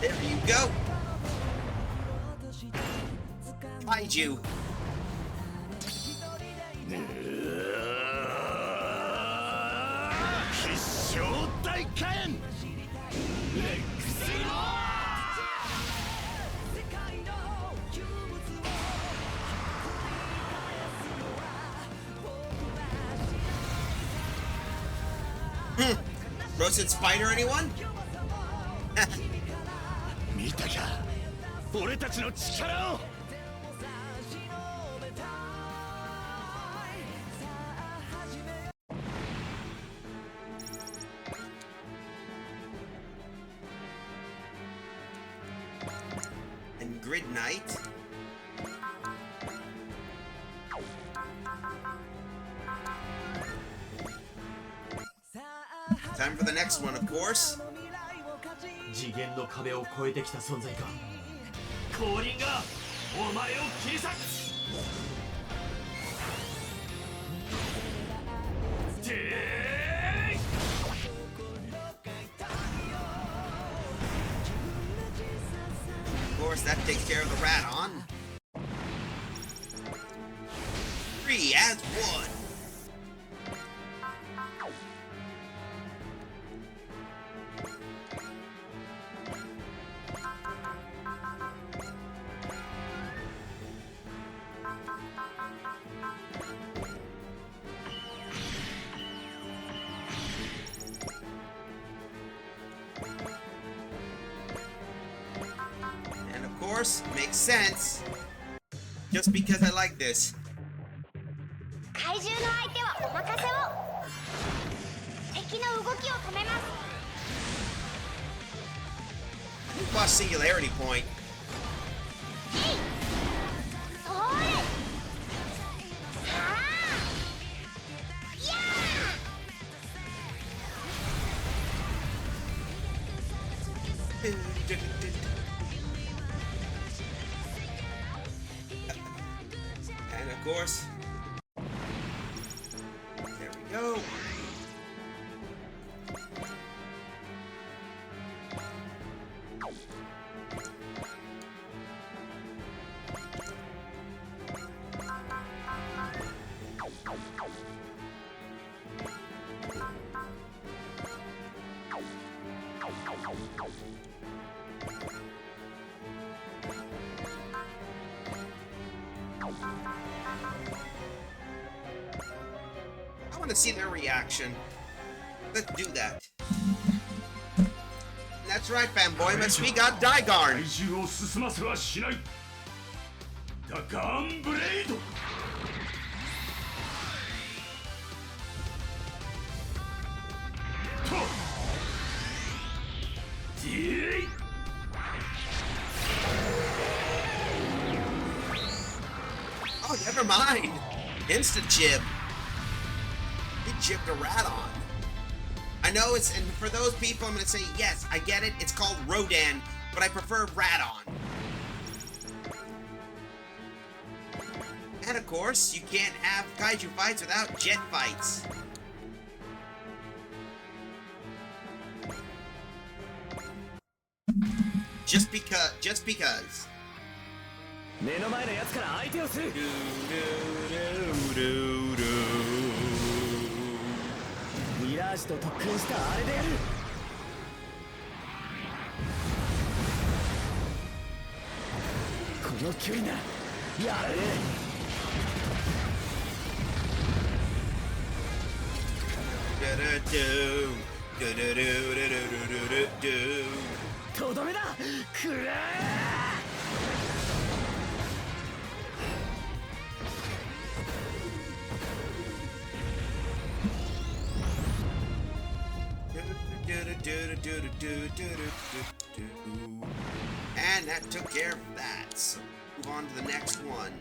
There you go. Kaiju. Roasted spider, anyone? 見たか俺たちの力を And Grid Knight. Time for the next one, of course. 次元の壁を越えてきた存在か降臨がお前を切り裂くてーい Of course, that takes care of the Radon. 3 as 1. And of course, makes sense. Just because I like this. 怪獣の相手はお任せを。敵の動きを止めます。 Lost singularity point. それ。さあ。やAnd of course, there we go. I want to see their reaction. Let's do that. That's right, fanboy. We got Digarn. 怪獣を進ませはしないダガンブレイド Oh, never mind. Instant chip. He chipped a Radon. I know it's, and for those people, I'm going to say, yes, I get it. It's called Rodan, but I prefer Radon. And of course, you can't have kaiju fights without jet fights. Just because. 目の前のやつから相手をするミラージュと特訓したあれでやるこの距離なやれとどめだくらー And that took care of that. So move on to the next one.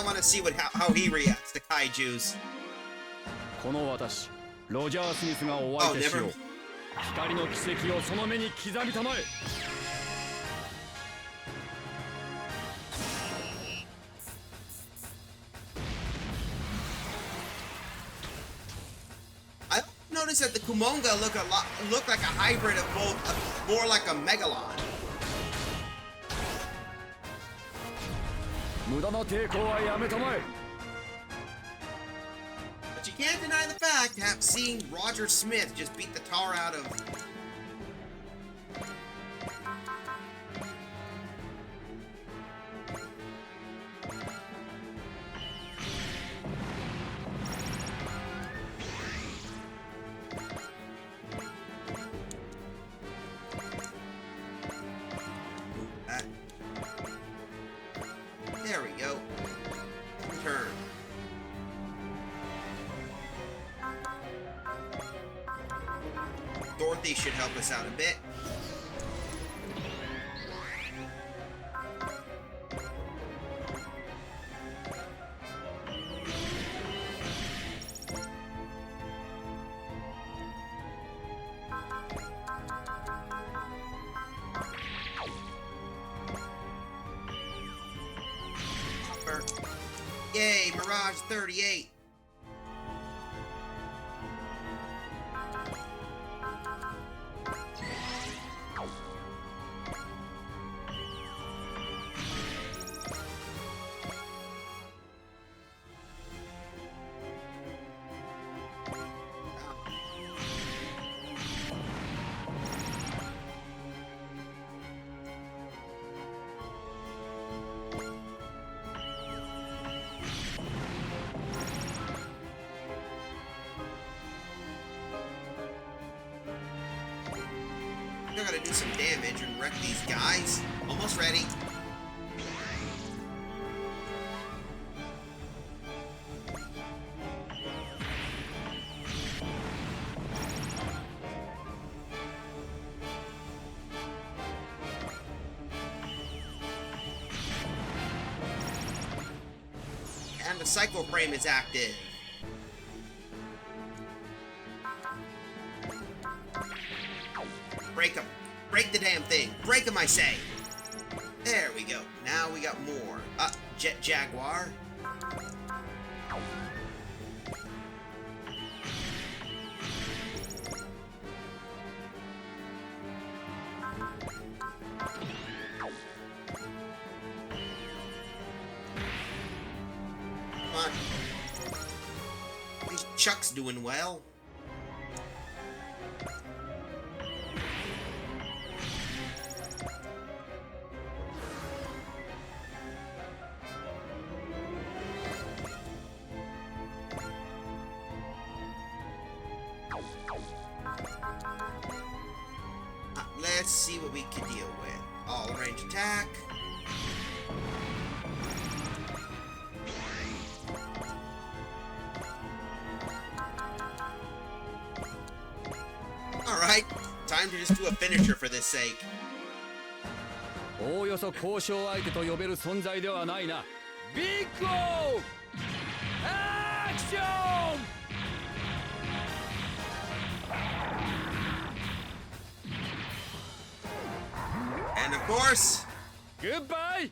I want to see how he reacts to kaijus. この私ロジャー・スミスがお相手しよう光の奇跡をその目に刻みたまえ that the Kumonga look like a hybrid of both, more like a Megalon. 無駄な抵抗はやめたまえ。 But you can't deny the fact of seeing Roger Smith just beat the tar out of. There we go. Turn. Dorothy should help us out a bit. Yay, Mirage 38. I gotta do some damage and wreck these guys. Almost ready. And the Psycho Frame is active. Break them. Break the damn thing. Break them, I say. There we go. Now we got more. Jet Jaguar. Come on. These Chuck's doing well. Let's see what we can deal with. All range attack. Alright, time to just do a finisher for this sake. おおよそ交渉相手と呼べる存在ではないな。ビッグオーアクション And of course, Goodbye!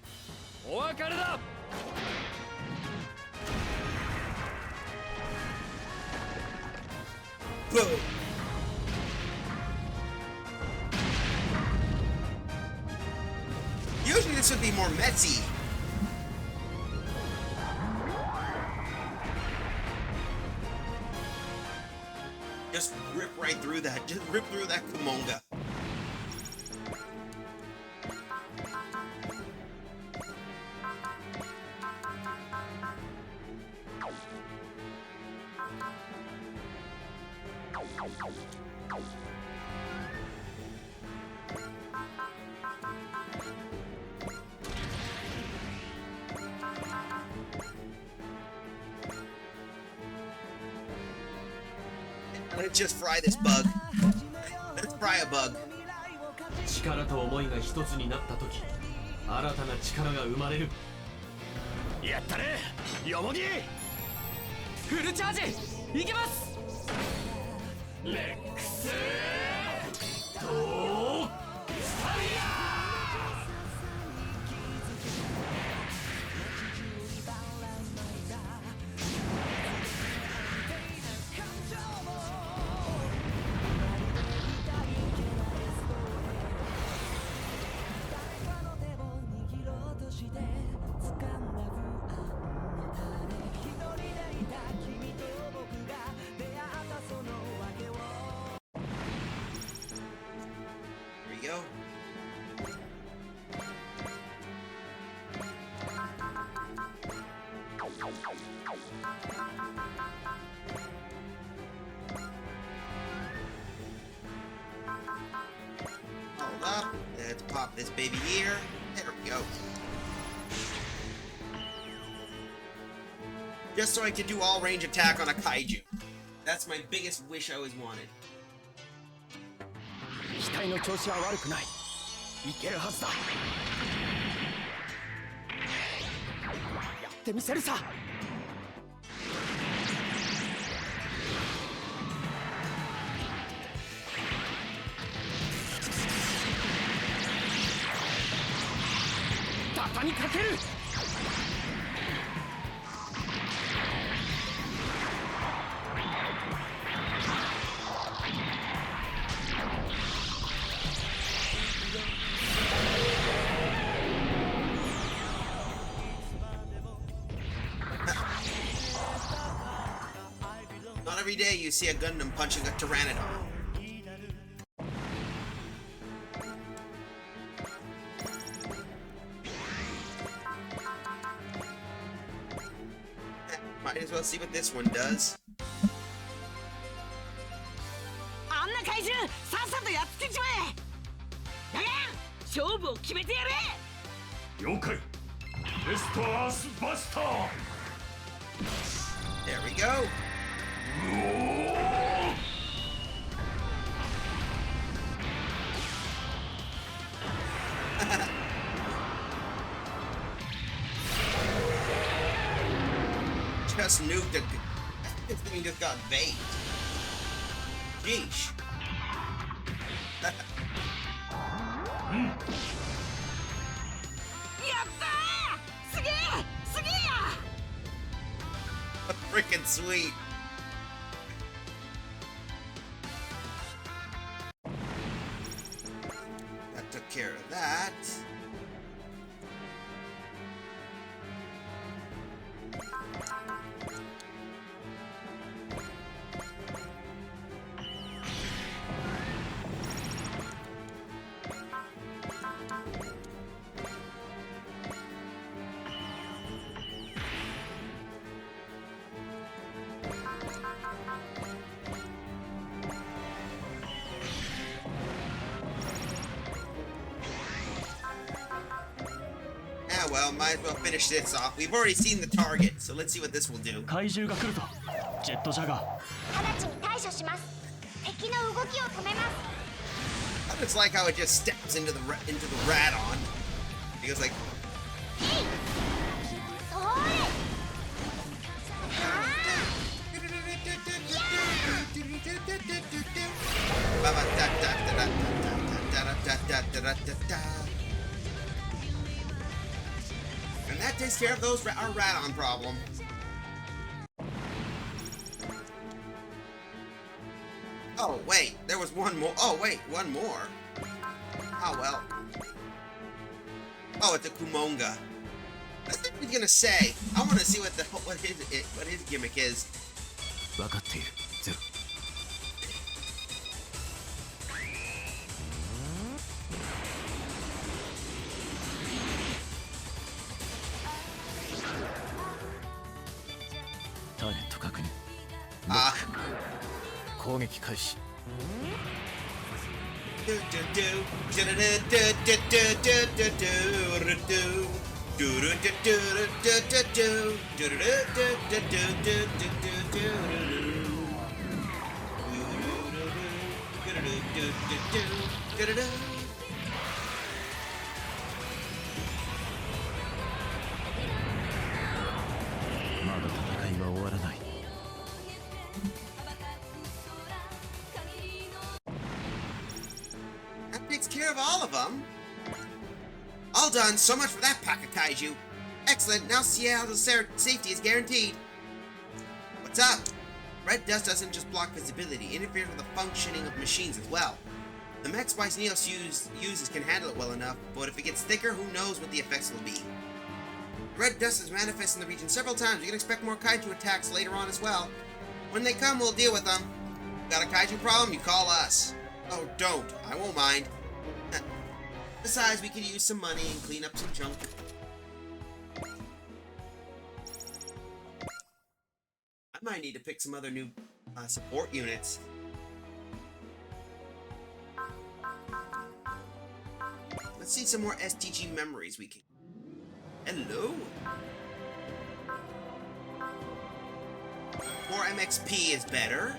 お別れだ boom. Usually this would be more Metsy. Just rip right through that. Just rip through that Kumonga. Let's just fry this bug. Let's fry a bug. 力と思いが一つになった時、新たな力が生まれる。やったねよもぎフルチャージいけますレックスドーファイヤー Alright, go. Hold up. Let's pop this baby here. There we go. Just so I can do all range attack on a kaiju. That's my biggest wish I always wanted. 機体の調子は悪くない。いけるはずだ。やってみせるさ。畳みかける。Not every day you see a Gundam punching a Pteranodon. Might as well see what this one does. あんな怪獣さっさとやっつけちまえ。だが勝負を決めてやれ。了解。ベストアースバスター。 There we go. Just nuked a... This thing just got baked. Sheesh. Freaking sweet. That took care of that. Yeah, well, might as well finish this off. We've already seen the target, so let's see what this will do. 怪獣が来るぞ。ジェットジャガー。直ちに対処します。敵の動きを止めます。I just like how it just steps into the Radon. Because like. And that takes care of our Radon problem. Oh, wait, there was one more. Oh, wait, one more. Oh, well. Oh, it's a Kumonga. I think he's gonna say. I want to see what his gimmick is. 分かっている。ゼロ。ターゲット確認。あ。攻撃開始。まだ戦いは終わらない。 That takes care of all of them. All done. So much for that pack of kaiju. Excellent. Now Seattle's safety is guaranteed. What's up? Red dust doesn't just block visibility, it interferes with the functioning of machines as well. The mech Spice Neos uses can handle it well enough, but if it gets thicker, who knows what the effects will be. Red dust has manifested in the region several times. You can expect more kaiju attacks later on as well. When they come, we'll deal with them. Got a kaiju problem? You call us. Oh, don't. I won't mind. Besides, we could use some money and clean up some junk. I might need to pick some other new support units. Let's see some more STG memories we can. Hello. More MXP is better.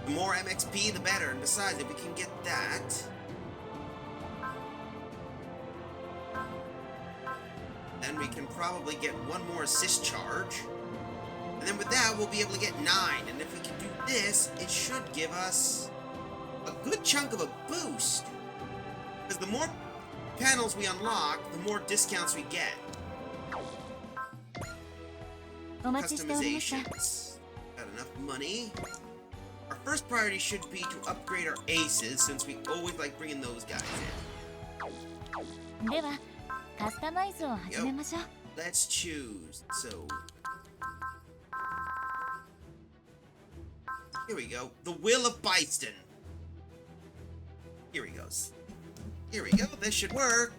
The more MXP, the better. And besides, if we can get that, then we can probably get one more assist charge. And then with that, we'll be able to get 9. And if we can do this, it should give us a good chunk of a boost. Because the more panels we unlock, the more discounts we get. Customizations. Got enough money. Our first priority should be to upgrade our aces, since we always like bringing those guys in. Yep. Let's choose. So here we go. The Will of Byston. Here he goes. Here we go. This should work.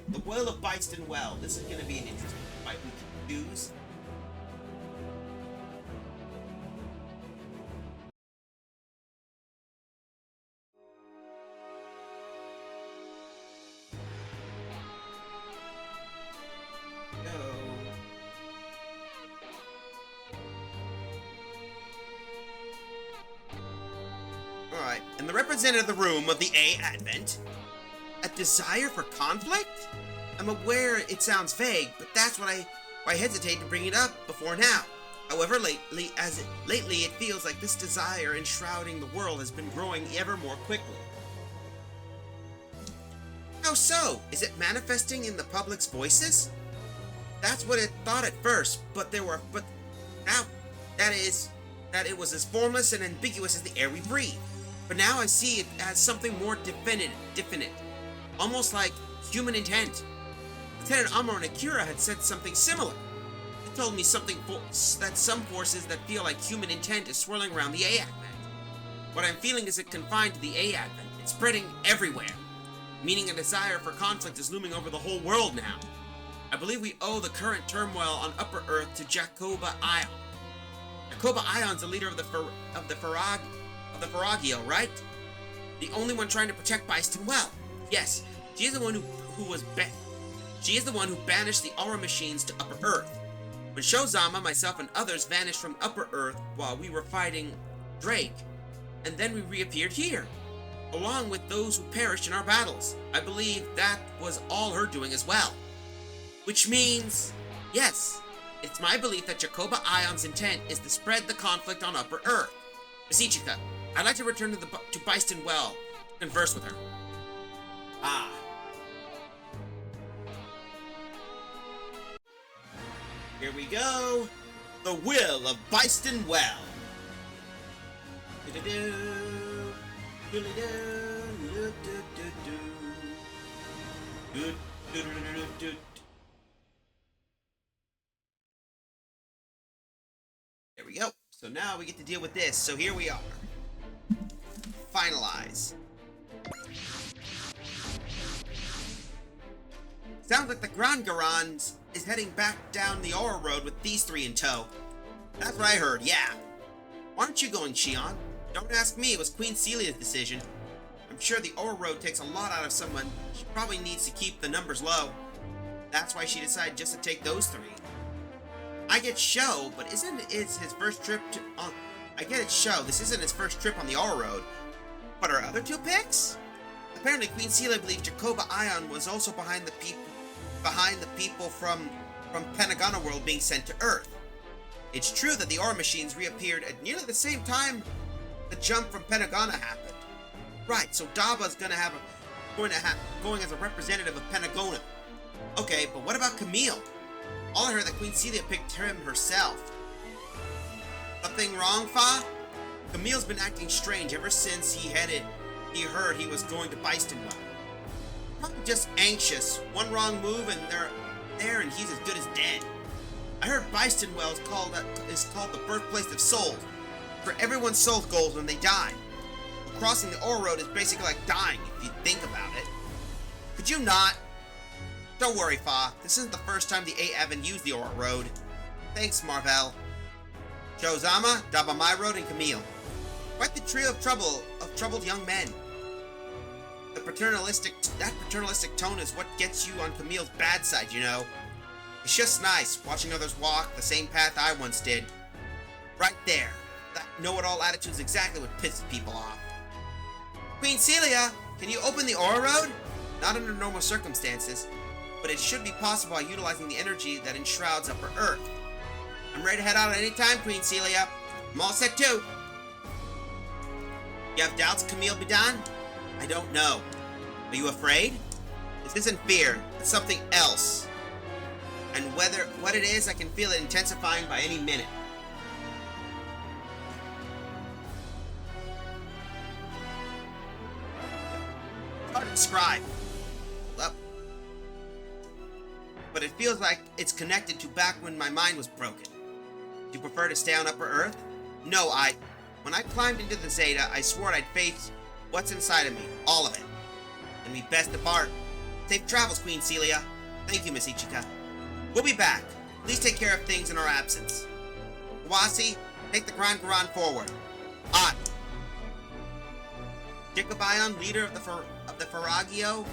The Will of Byston Well. This is going to be an interesting fight we can choose. Alright, and the representative of the room of the A Advent. A desire for conflict? I'm aware it sounds vague, but that's why I hesitate to bring it up before now. However, lately it feels like this desire enshrouding the world has been growing ever more quickly. How so? Is it manifesting in the public's voices? That's what it thought at first, but now that it was as formless and ambiguous as the air we breathe. But now I see it as something more definite, almost like human intent. Lieutenant Amuro and Akira had said something similar. They told me that some forces that feel like human intent is swirling around the A Advent. What I'm feeling isn't confined to the A Advent, it's spreading everywhere. Meaning a desire for conflict is looming over the whole world now. I believe we owe the current turmoil on Upper Earth to Jacoba Ion. Jacoba Ion's the leader of the Faragio, right? The only one trying to protect Byston Well. Yes, she is the one she is the one who banished the aura machines to Upper Earth. When Shozama, myself, and others vanished from Upper Earth while we were fighting Drake, and then we reappeared here, along with those who perished in our battles. I believe that was all her doing as well. Which means, yes, it's my belief that Jacoba Ion's intent is to spread the conflict on Upper Earth. Masichika, I'd like to return to Byston Well to converse with her. Ah. Here we go. The Will of Byston Well. There we go. So now we get to deal with this. So here we are. Finalize. Sounds like the Grand Garand is heading back down the Aura Road with these three in tow. That's what I heard, yeah. Why aren't you going, Shion? Don't ask me, it was Queen Celia's decision. I'm sure the Aura Road takes a lot out of someone. She probably needs to keep the numbers low. That's why she decided just to take those three. I get Sho, but isn't it his first trip to... I get it, Sho. This isn't his first trip on the Aura Road. But our other two picks? Apparently, Queen Celia believed Jacoba Ion was also behind the people from Pentagona World being sent to Earth. It's true that the Aura machines reappeared at nearly the same time the jump from Pentagona happened. Right, so Daba's going as a representative of Pentagona. Okay, but what about Camille? All I heard that Queen Celia picked him herself. Something wrong, Fa? Camille's been acting strange ever since he heard he was going to Byston Well. Probably just anxious. One wrong move and they're there and he's as good as dead. I heard Byston Well is called the birthplace of souls, for everyone's soul goes when they die. Crossing the Aura Road is basically like dying if you think about it. Could you not? Don't worry, Fa. This isn't the first time the 8 haven't used the Aura Road. Thanks, Marvell. Chozama, Dabamai Road, and Camille. Quite the trio of troubled young men. That paternalistic tone is what gets you on Camille's bad side, you know. It's just nice, watching others walk the same path I once did. Right there. That know-it-all attitude is exactly what pisses people off. Queen Celia, can you open the Aura Road? Not under normal circumstances, but it should be possible by utilizing the energy that enshrouds Upper Earth. I'm ready to head out at any time, Queen Celia. I'm all set too. You have doubts Camille be done? I don't know. Are you afraid? This isn't fear, it's something else. And what it is, I can feel it intensifying by any minute. It's hard to describe. Well, but it feels like it's connected to back when my mind was broken. Do you prefer to stay on Upper Earth? No, when I climbed into the Zeta, I swore I'd face what's inside of me, all of it. And we best depart. Safe travels, Queen Celia. Thank you, Miss Ichika. We'll be back. Please take care of things in our absence. Kawasi, take the Grand Garan forward. Aye. Jikabayon, leader of the Ferrario,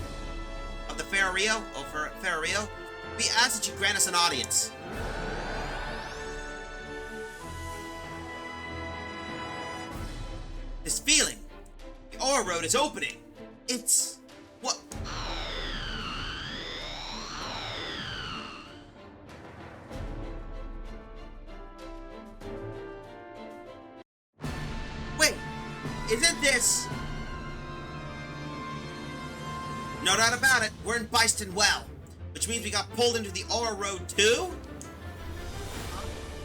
we ask that you grant us an audience. This feeling, the Aura Road is opening. It's what? Wait, isn't this? No doubt about it, we're in Byston Well, which means we got pulled into the Aura Road too?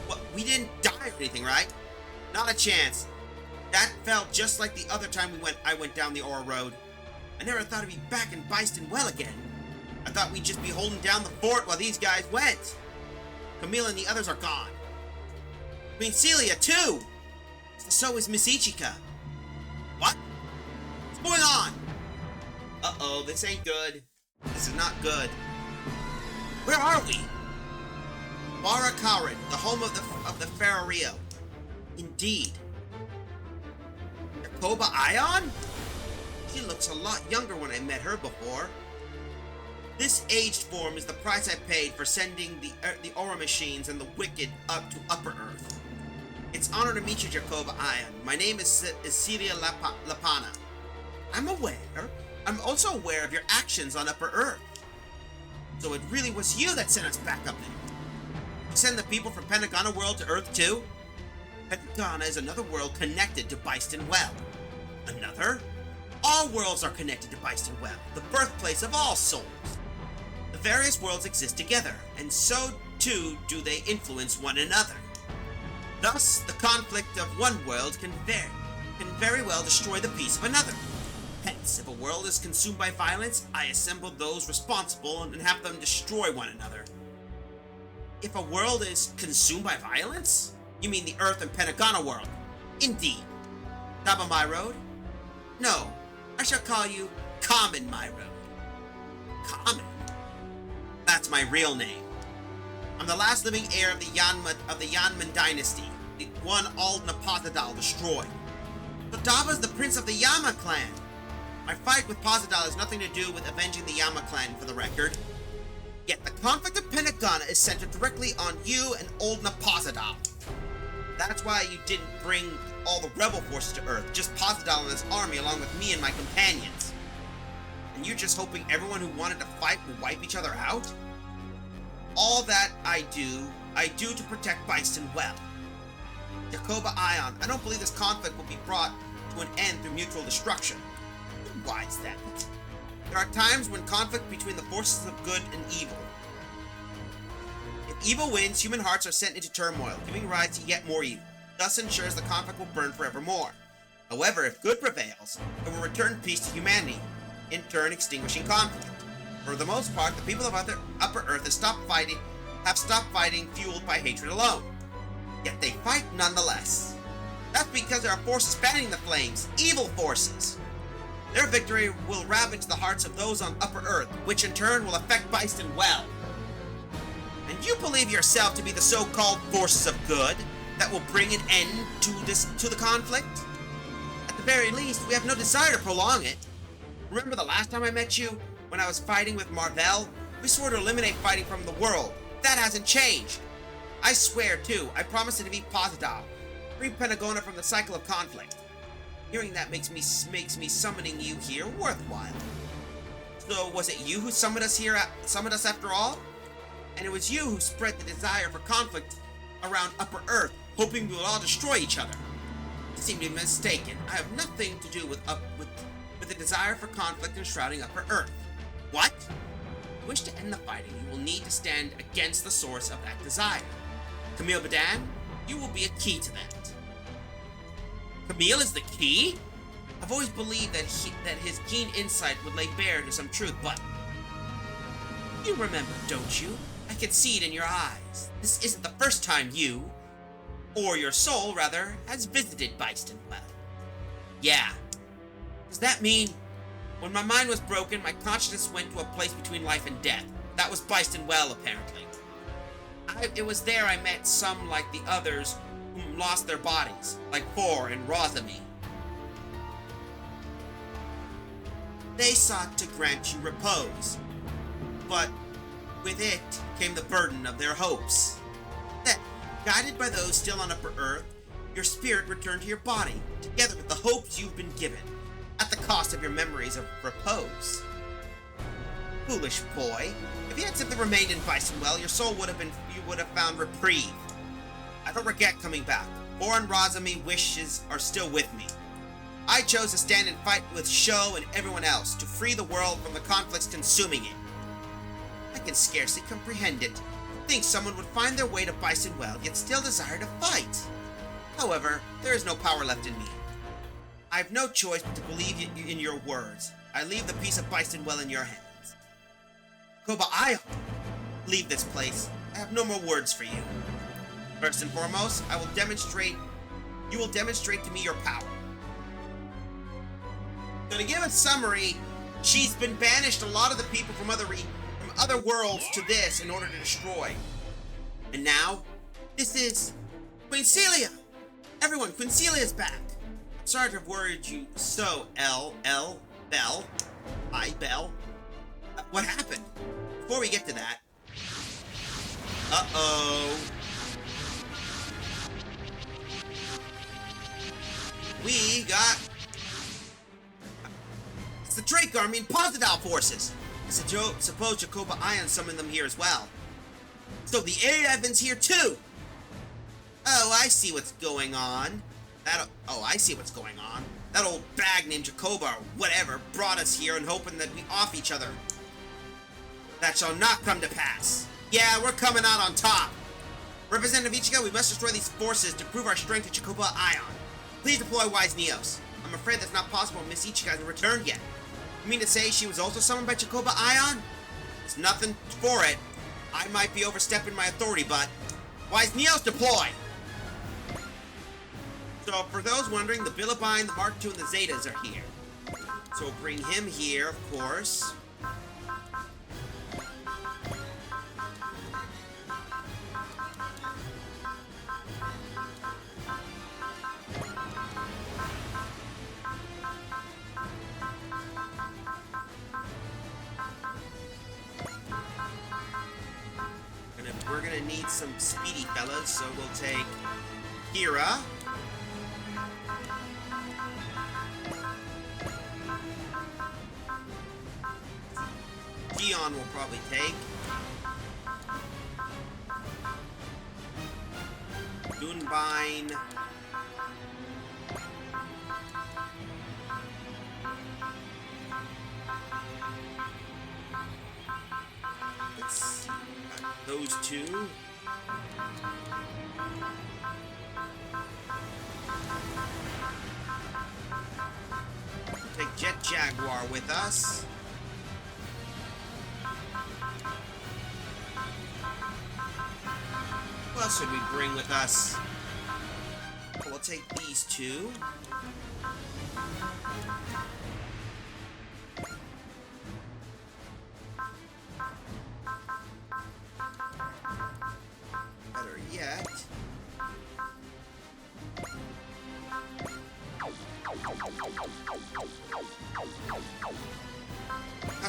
What, we didn't die or anything, right? Not a chance. That felt just like the other time I went down the Aura Road. I never thought I'd be back in Byston Well again. I thought we'd just be holding down the fort while these guys went. Camille and the others are gone. Queen Celia, too! So is Miss Ichika. What? What's going on? Uh-oh, this ain't good. This is not good. Where are we? Barakaran, the home of the Ferrario. Indeed. Jacoba Ion? She looks a lot younger when I met her before. This aged form is the price I paid for sending the Aura machines and the wicked up to Upper Earth. It's an honor to meet you, Jacoba Ion. My name is Celia Lapana. I'm aware. I'm also aware of your actions on Upper Earth. So it really was you that sent us back up there. You send the people from Pentagona World to Earth too? Pentagona is another world connected to Byston Well. Another? All worlds are connected to Byston Well, the birthplace of all souls. The various worlds exist together, and so too do they influence one another. Thus, the conflict of one world can very well destroy the peace of another. Hence, if a world is consumed by violence, I assemble those responsible and have them destroy one another. If a world is consumed by violence? You mean the Earth and Pentagona world? Indeed. Dabamai Road? No, I shall call you Common My Road. Common? That's my real name. I'm the last living heir of the Yanman dynasty, the one Aldna Potadal destroyed. So Daba's the prince of the Yama clan. My fight with Potadal has nothing to do with avenging the Yama clan, for the record. Yet the conflict of Pentagona is centered directly on you and Aldna Potadal. That's why you didn't bring all the rebel forces to Earth, just Potadal and his army along with me and my companions. And you're just hoping everyone who wanted to fight will wipe each other out? All that I do to protect Byston Well. Jacoba Ion, I don't believe this conflict will be brought to an end through mutual destruction. Why is that? There are times when conflict between the forces of good and evil. If evil wins, human hearts are sent into turmoil, giving rise to yet more evil. Thus ensures the conflict will burn forevermore. However, if good prevails, it will return peace to humanity, in turn extinguishing conflict. For the most part, the people of Upper Earth have stopped fighting fueled by hatred alone. Yet they fight nonetheless. That's because there are forces fanning the flames, evil forces. Their victory will ravage the hearts of those on Upper Earth, which in turn will affect Bison well. And you believe yourself to be the so-called forces of good that will bring an end to the conflict? At the very least, we have no desire to prolong it. Remember the last time I met you, when I was fighting with Marvell? We swore to eliminate fighting from the world. That hasn't changed. I swear, too, I promised to defeat Positov, free Pentagona from the cycle of conflict. Hearing that makes me summoning you here worthwhile. So was it you who summoned us after all? And it was you who spread the desire for conflict around Upper Earth, hoping we will all destroy each other. You seem to be mistaken. I have nothing to do with the desire for conflict enshrouding Upper Earth. What? If you wish to end the fighting, you will need to stand against the source of that desire. Camille Badan, you will be a key to that. Camille is the key? I've always believed that his keen insight would lay bare to some truth, but... You remember, don't you? I can see it in your eyes. This isn't the first time you, or your soul, rather, has visited Beistenwell. Yeah. Does that mean... When my mind was broken, my consciousness went to a place between life and death. That was Beistenwell, apparently. It was there I met some like the others who lost their bodies, like Thor and Rosami. They sought to grant you repose, but with it came the burden of their hopes. Then, guided by those still on Upper Earth, your spirit returned to your body, together with the hopes you've been given, at the cost of your memories of repose. Foolish boy, if you had simply remained in Bisonwell, your soul would have found reprieve. I don't regret coming back. Thor and Rosami wishes are still with me. I chose to stand and fight with Sho and everyone else to free the world from the conflicts consuming it. I can scarcely comprehend it. Think someone would find their way to Bisonwell yet still desire to fight. However, there is no power left in me. I have no choice but to believe in your words. I leave the peace of Bisonwell in your hands. Koba, leave this place. I have no more words for you. First and foremost, you will demonstrate to me your power. So to give a summary, she's been banished a lot of the people from other worlds to this in order to destroy. And now, this is Queen Celia. Everyone, Queen Celia's back. I'm sorry to have worried you so, Belle. Hi, Belle. What happened? Before we get to that... Uh-oh. We got... It's the Drake Army and Positao forces. Suppose Jacoba Ion summoned them here as well. So the Air Evans here too. Oh, I see what's going on. I see what's going on. That old bag named Jacoba or whatever brought us here and hoping that we off each other. That shall not come to pass. Yeah, we're coming out on top. Representative Ichigo, we must destroy these forces to prove our strength at Jacoba Ion. Please deploy Wise Neos. I'm afraid that's not possible. Miss Ichigo hasn't returned yet. You mean to say she was also summoned by Jacoba Ion? There's nothing for it. I might be overstepping my authority, but... Wise Neos, deploy! So, for those wondering, the Billabine, the Mark II, and the Zetas are here. So we'll bring him here, of course. We're gonna need some speedy fellas, so we'll take Kira. Gion will probably take. Dunbine. Let's see. Those two. Take Jet Jaguar with us. Who else should we bring with us? We'll take these two.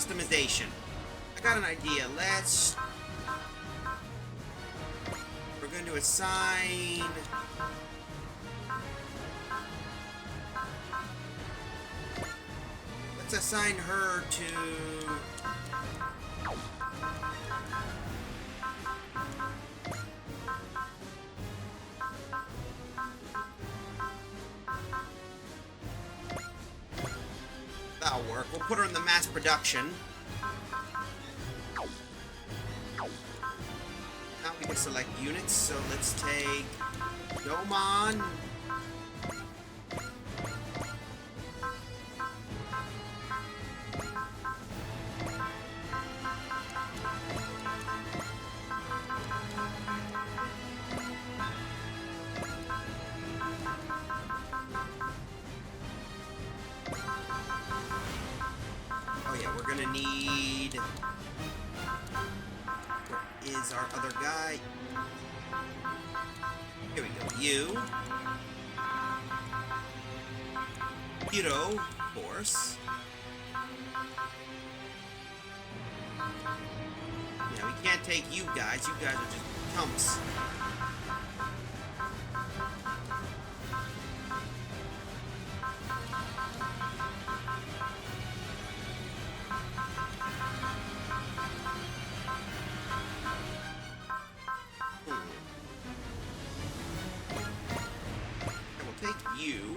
customization. I got an idea. We're going to assign... Let's assign her to... That'll work. We'll put her in the mass production. Now we can select units, so let's take Domon. Oh yeah, we're gonna need... Where is our other guy? Here we go. You. Hiro, of course. Yeah, we can't take you guys. You guys are just chumps. You.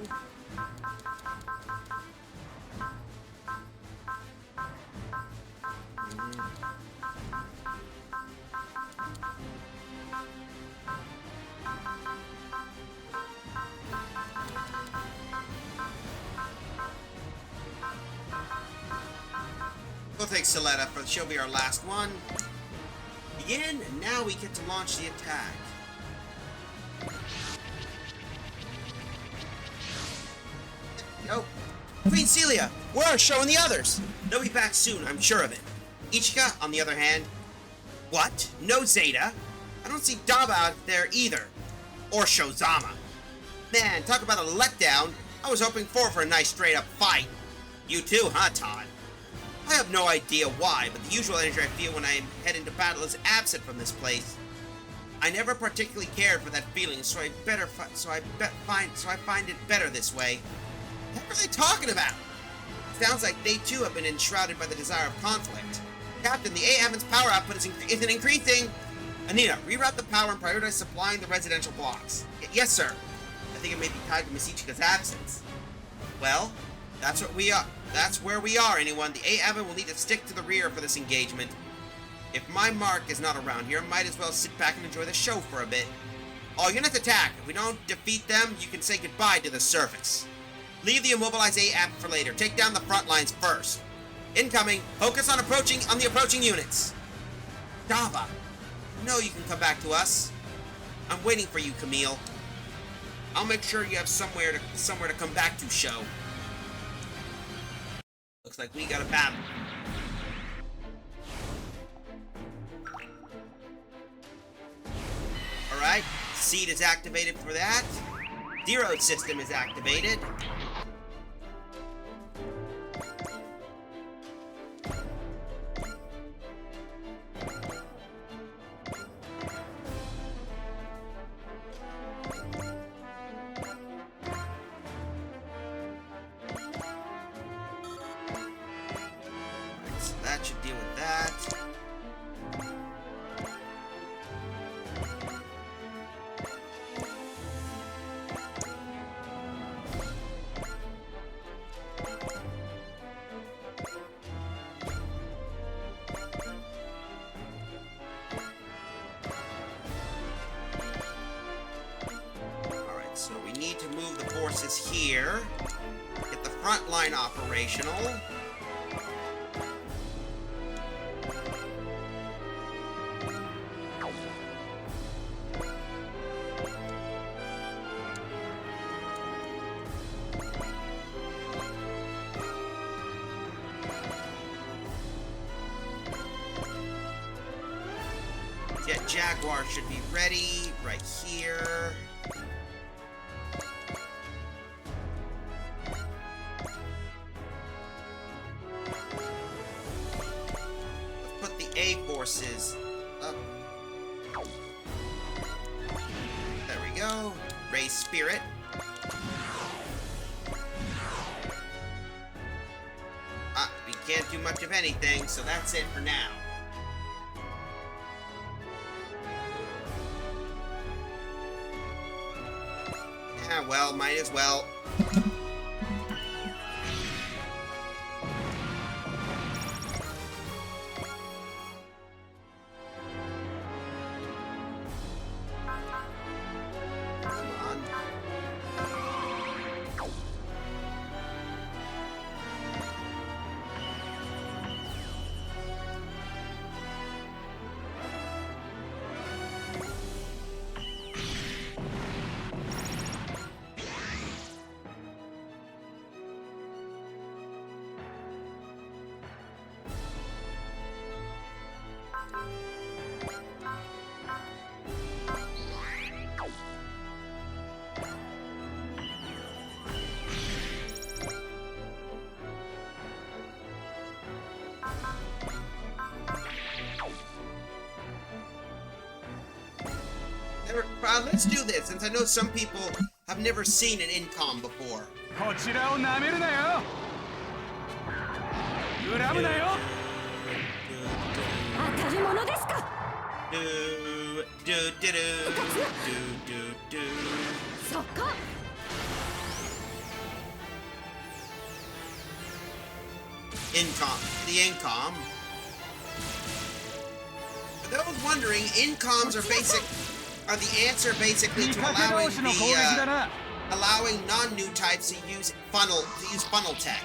We'll take Soletta, for she'll be our last one. Begin, and now we get to launch the attack. Oh, Queen Celia, where are Sho and the others? They'll be back soon, I'm sure of it. Ichika, on the other hand, what? No Zeta? I don't see Daba out there either. Or Shozama. Man, talk about a letdown. I was hoping for a nice straight-up fight. You too, huh, Todd? I have no idea why, but the usual energy I feel when I head into battle is absent from this place. I never particularly cared for that feeling, so I find it better this way. What are they talking about? Sounds like they too have been enshrouded by the desire of conflict. Captain, the A-Heaven's power output isn't increasing. Anita, reroute the power and prioritize supplying the residential blocks. Yes, sir. I think it may be tied to Miss Ichika's absence. Well, that's what we are. That's where we are, anyone. The A-Heaven will need to stick to the rear for this engagement. If my mark is not around here, might as well sit back and enjoy the show for a bit. All units attack. If we don't defeat them, you can say goodbye to the surface. Leave the immobilized A-Heaven for later. Take down the front lines first. Incoming. Focus on the approaching units. Dava, you know you can come back to us. I'm waiting for you, Camille. I'll make sure you have somewhere to come back to, Sho. Looks like we got a battle. Alright, seed is activated for that. Zero system is activated. So that should deal with that. Alright, so we need to move the forces here. Get the front line operational. Jet Jaguar should be ready right here. A forces up. There we go. Raise spirit. We can't do much of anything, so that's it for now. Yeah, well, might as well. Let's do this, since I know some people have never seen an incom before. こちらを舐めるなよ。恨むなよ。当たるものですか。そこ。The incom. For those wondering, incoms are the answer basically to allowing non-new types to use funnel tech.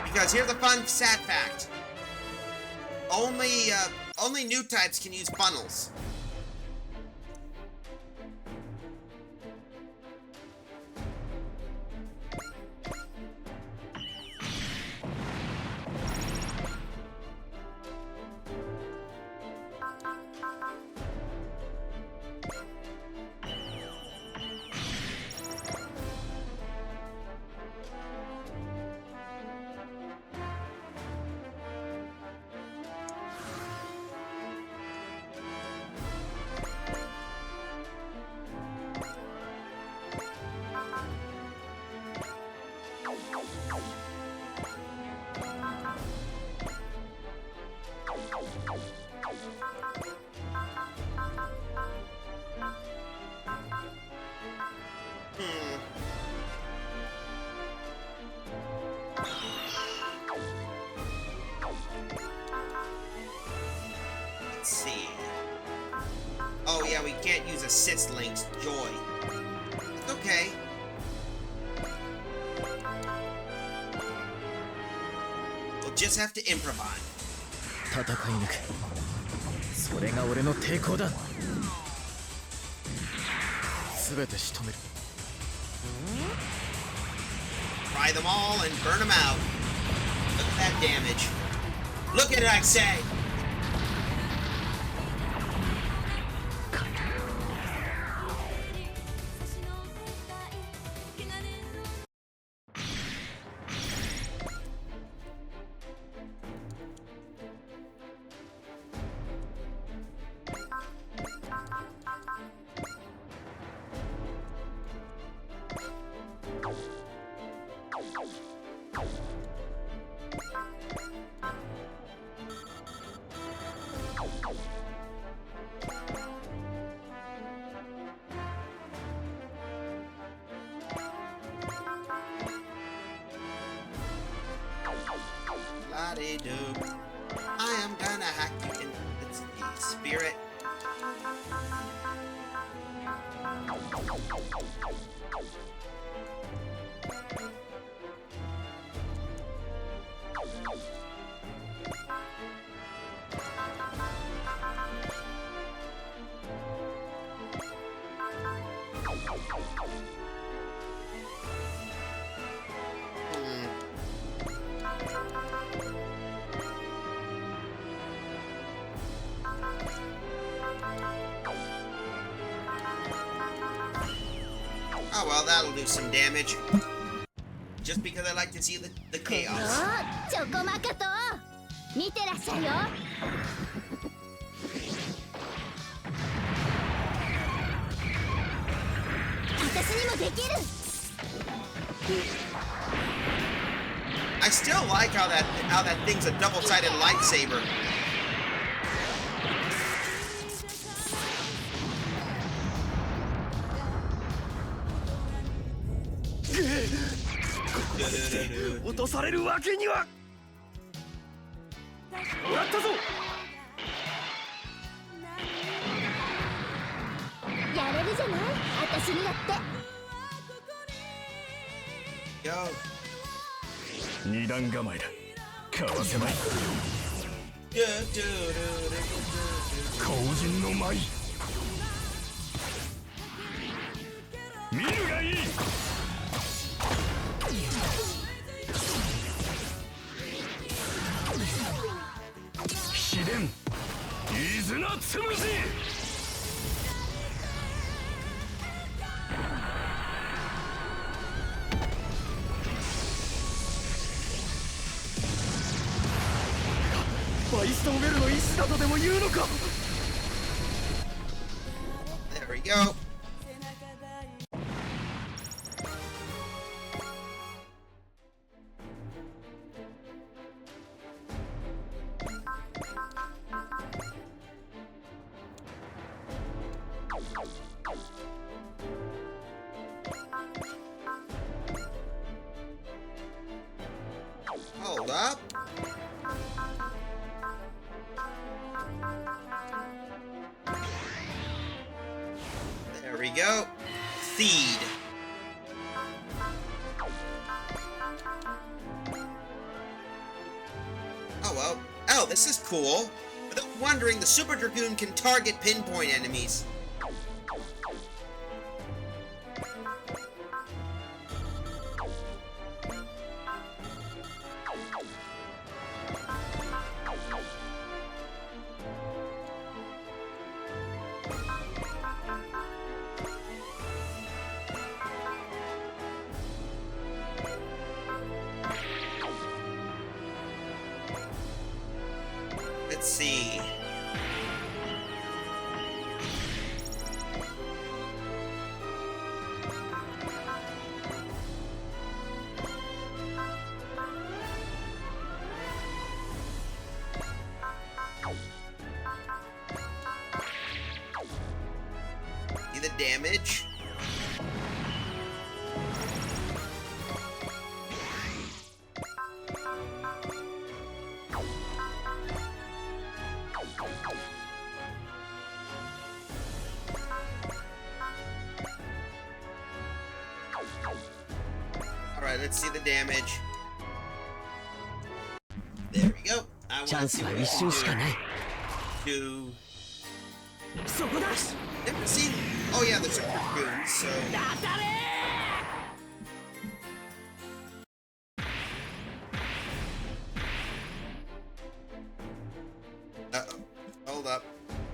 Because here's the fun sad fact: only new types can use funnels. Let's see. Oh yeah, we can't use assist links. Joy. It's okay. We'll just have to improvise. 戦い抜く。それが俺の抵抗だ。すべて仕留める。Try them all and burn them out. Look at that damage. Look at it, I say. La-de-do. I am gonna hack you in the spirit. Oh well, that'll do some damage. Just because I like to see the chaos. チョコマカト見てらっしゃいよ。私にもできる。 I still like how that thing's a double-sided lightsaber. Yeah. 落とされるわけには。やったぞ。やれるじゃない、私にだって。Yo. 二段構えだ。かわせない。後陣の舞。見るがいい。秘伝伊豆のつむじ。バイストンウェルの意志だとでも言うのか。 There we go. Hold up. There we go. Seed. Oh well. Oh, this is cool. Without wondering, the Super Dragoon can target pinpoint enemies. Let's see. See the damage. Alright, let's see the damage. There we go. I want to see what do. Never seen. Oh yeah, there's a Dragoon, so. Uh-oh. Hold up.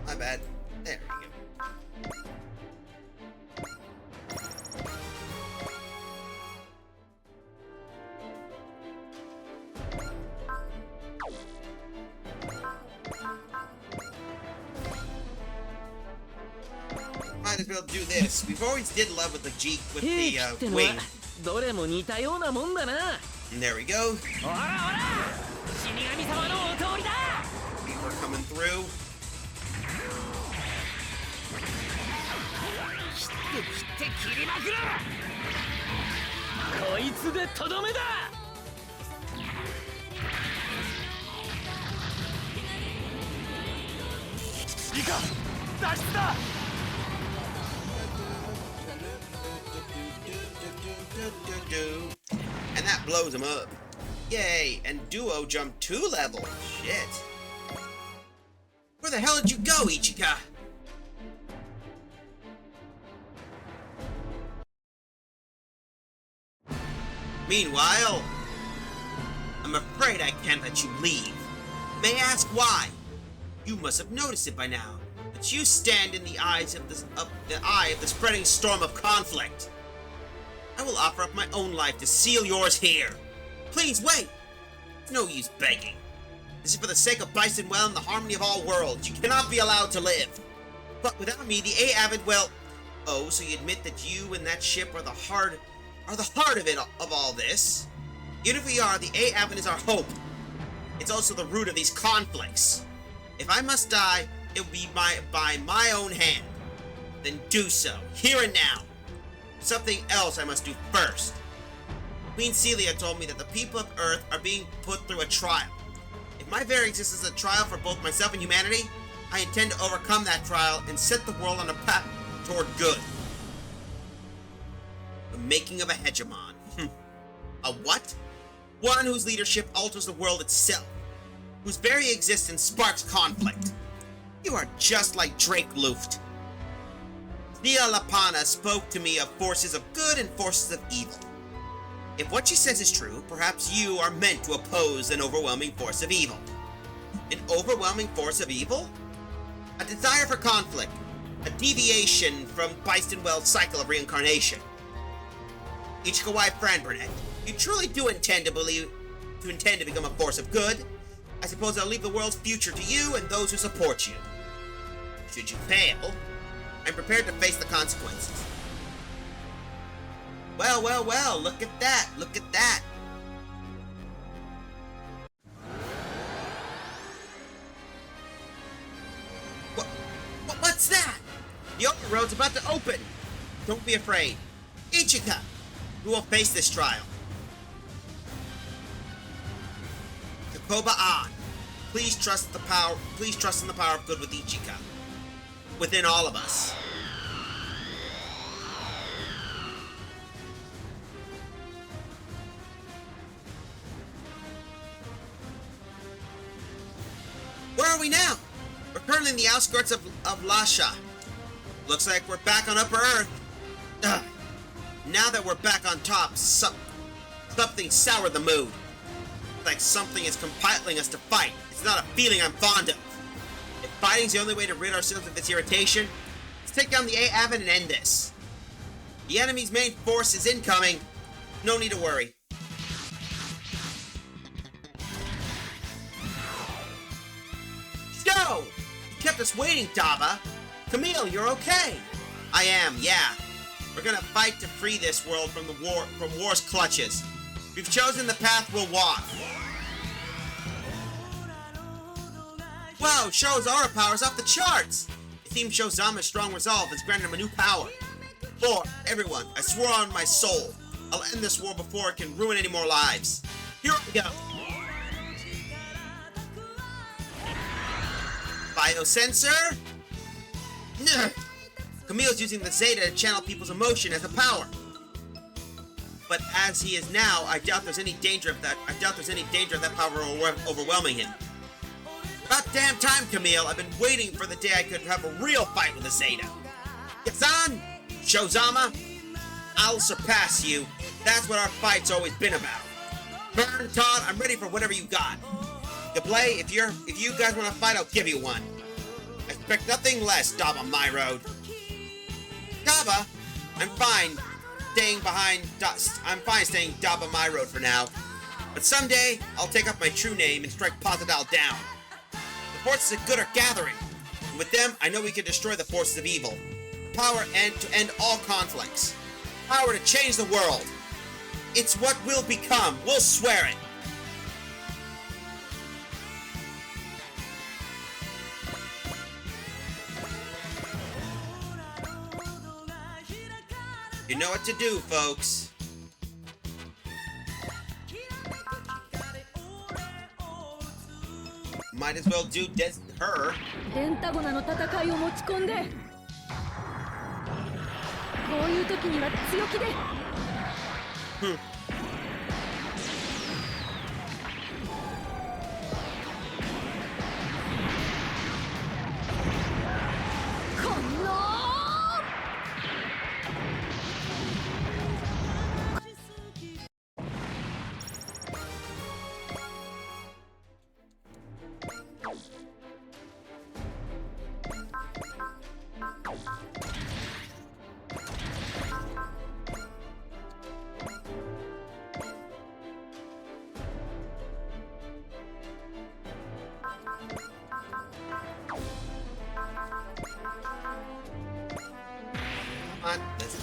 My bad. There we go. Might as well do this. We've always did love with the Jeep with the wing. どれも似たようなもんだな。 And there we go. おらおら、死神様のお通りだ。 We're coming through. 切って切りまくる。こいつでとどめだ。いいか、脱出だ。 And that blows him up. Yay! And Duo jumped 2 levels. Shit. Where the hell did you go, Ichika? Meanwhile, I'm afraid I can't let you leave. May I ask why? You must have noticed it by now. That you stand in the eyes of the eye of the spreading storm of conflict. I will offer up my own life to seal yours here. Please wait. No use begging. This is for the sake of Bison Well and the harmony of all worlds. You cannot be allowed to live. But without me, the A-Avid, well... Oh, so you admit that you and that ship are the heart of all this? Even if we are, the A-Avid is our hope. It's also the root of these conflicts. If I must die, it will be by my own hand. Then do so, here and now. Something else I must do first. Queen Celia told me that the people of Earth are being put through a trial. If my very existence is a trial for both myself and humanity, I intend to overcome that trial and set the world on a path toward good. The making of a hegemon. A what? One whose leadership alters the world itself, whose very existence sparks conflict. You are just like Drake Luft. Nia Lapana spoke to me of forces of good and forces of evil. If what she says is true, perhaps you are meant to oppose an overwhelming force of evil. An overwhelming force of evil? A desire for conflict, a deviation from Bystonwell's cycle of reincarnation. Ichika wife friend, Burnett, you truly do intend to become a force of good. I suppose I'll leave the world's future to you and those who support you. Should you fail, I'm prepared to face the consequences. Well, look at that, look at that. What's that? The open road's about to open. Don't be afraid. Ichika, who will face this trial. Takoba on. Please trust in the power of good with Ichika. Within all of us. Where are we now? We're currently in the outskirts of Lasha. Looks like we're back on Upper Earth. Ugh. Now that we're back on top, something soured the mood. Like something is compelling us to fight. It's not a feeling I'm fond of. If fighting's the only way to rid ourselves of this irritation, let's take down the A-Avid and end this. The enemy's main force is incoming. No need to worry. So, you kept us waiting, Dava. Camille, you're okay. I am, yeah. We're gonna fight to free this world from war's clutches. We've chosen the path we'll walk. Wow, shows aura powers off the charts! The theme shows Zama's strong resolve has granted him a new power. For everyone, I swore on my soul, I'll end this war before it can ruin any more lives. Here we go! Biosensor? Camille's using the Zeta to channel people's emotion as a power. But as he is now, I doubt there's any danger of that power overwhelming him. About damn time, Camille. I've been waiting for the day I could have a real fight with a Zeta. Yazan, Shozama, I'll surpass you. That's what our fight's always been about. Burn, Todd, I'm ready for whatever you got. Gablay, if you guys want to fight, I'll give you one. I expect nothing less, Daba my road. Daba, I'm fine staying Daba my road for now. But someday, I'll take up my true name and strike Pozadal down. The forces of good are gathering. And with them, I know we can destroy the forces of evil. Power to end all conflicts. Power to change the world. It's what we'll become. We'll swear it. You know what to do, folks. Might as well do her. ペンタゴナの戦いを持ち込んで、こういう時には強気で。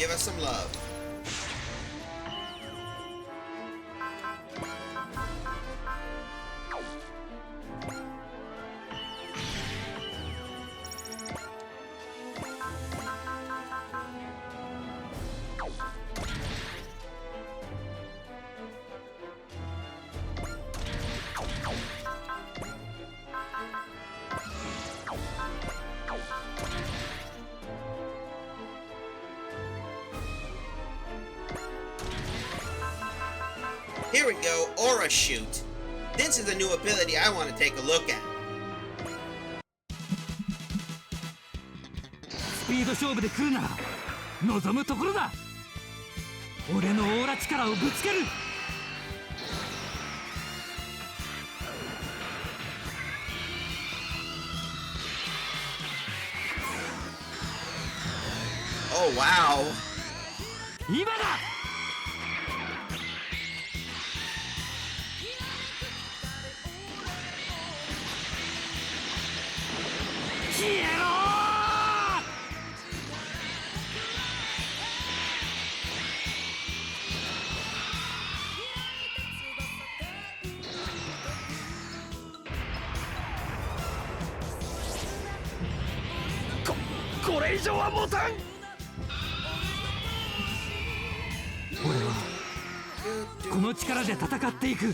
Give us some love. Here we go, Aura Shoot. This is a new ability I want to take a look at. スピード勝負で来るなら望むところだ。俺のオーラ力をぶつける。Oh, wow. 今だ。消えろこれ以上は持たん。俺はこの力で戦っていく。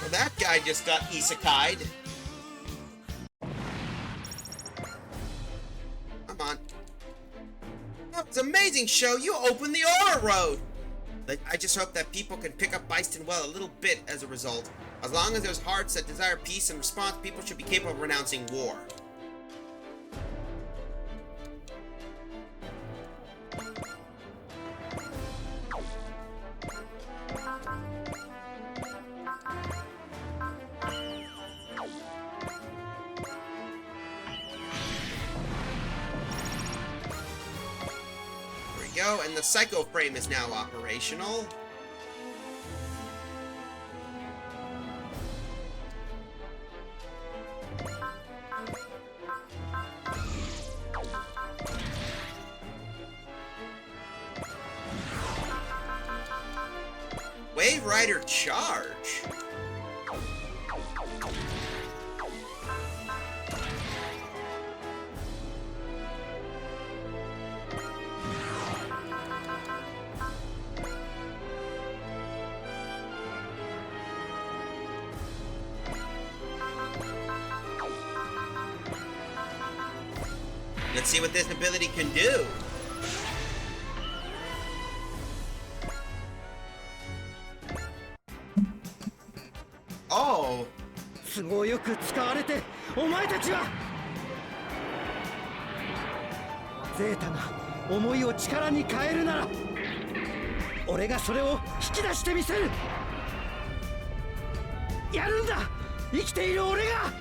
Well, that guy just got isekai'd. Come on. That was an amazing show. You opened the Aura Road. I just hope that people can pick up Byston well a little bit as a result. As long as there's hearts that desire peace and response, people should be capable of renouncing war. There we go, and the Psycho Frame is now operational. Wave Rider Charge. Let's see what this ability can do. Oh. 都合よく使われてお前たちはゼータが思いを力に変えるなら俺がそれを引き出してみせる。やるんだ、生きている俺が。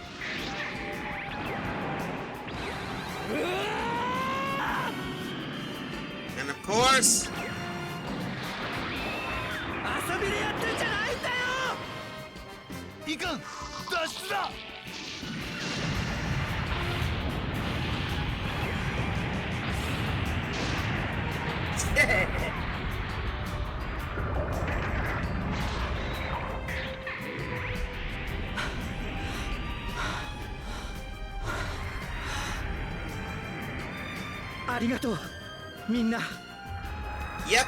And of course. 遊びでやってんじゃないんだよ。いかん、脱出だ。ありがとう、みんな。Yep.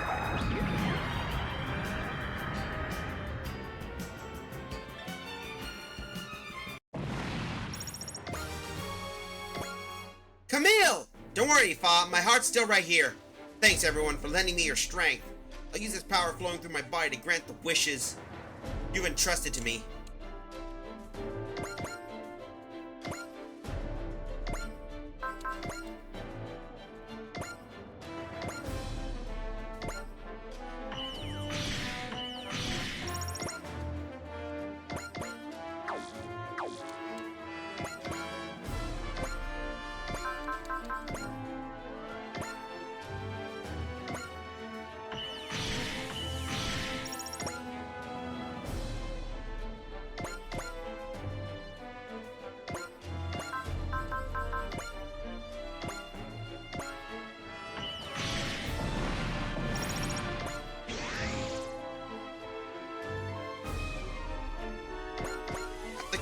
Camille! Don't worry, Fa. My heart's still right here. Thanks, everyone, for lending me your strength. I'll use this power flowing through my body to grant the wishes you entrusted to me.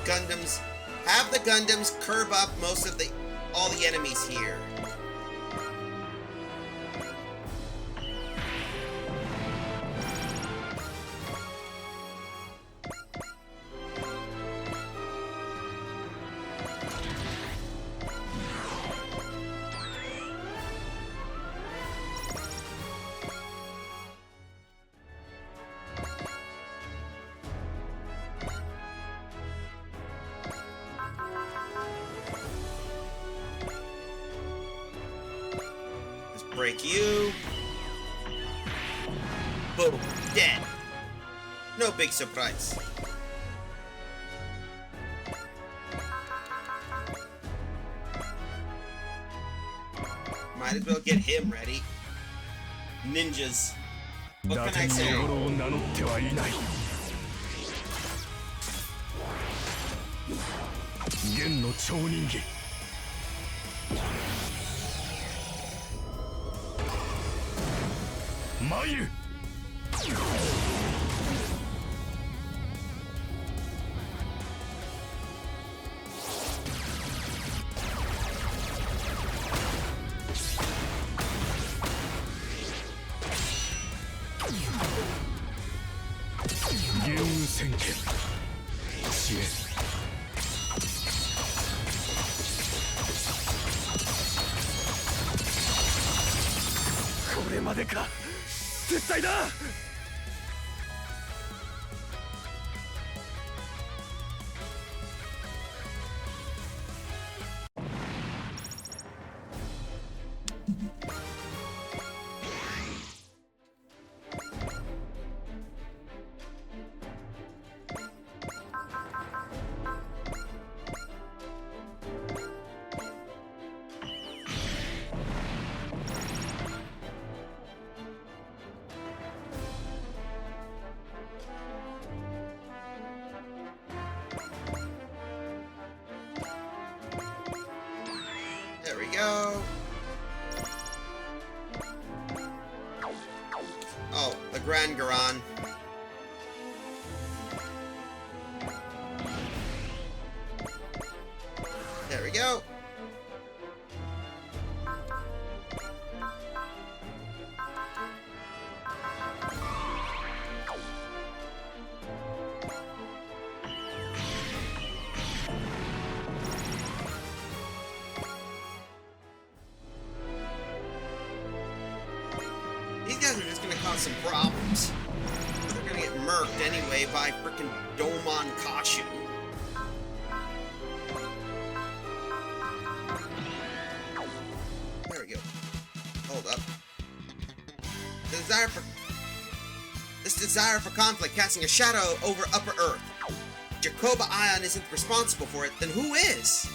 Gundams curb up most of all the enemies here. Break you. Boom. Dead. No big surprise. Might as well get him ready. Ninjas. What can I say? 弦の超人間眉ゲーム宣言支援これまでか絶対だThere we go. Oh, the Grand Garan. There we go. These guys are just gonna cause some problems. They're gonna get murked anyway by frickin' Domon Kashu. There we go. Hold up. This desire for conflict casting a shadow over Upper Earth. Jacoba Ion isn't responsible for it, then who is?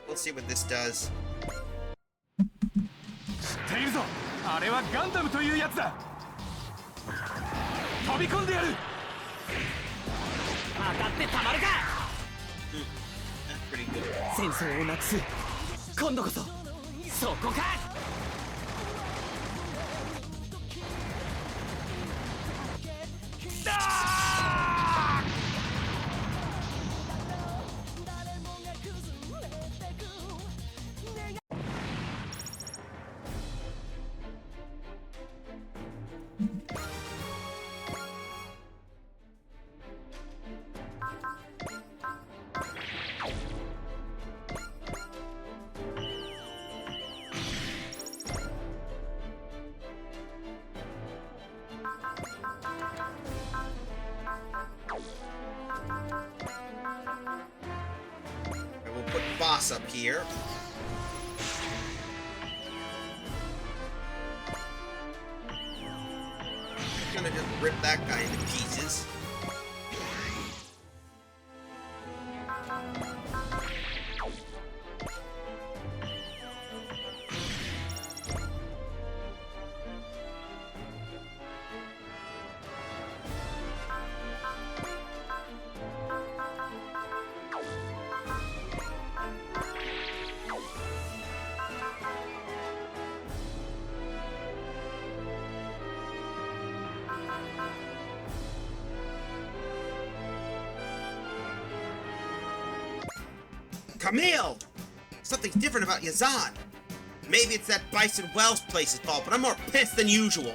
We'll see what this does. 知っているぞあれはガンダムというやつだ飛び込んでやる当たってたまるか戦争をなくす今度こそそこか boss up here. Gonna just rip that guy into pieces. Camille! Something's different about Yazan. Maybe it's that Bison Wells place's fault, but I'm more pissed than usual.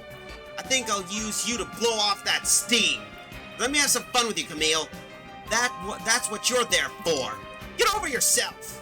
I think I'll use you to blow off that steam. Let me have some fun with you, Camille. That's what you're there for. Get over yourself!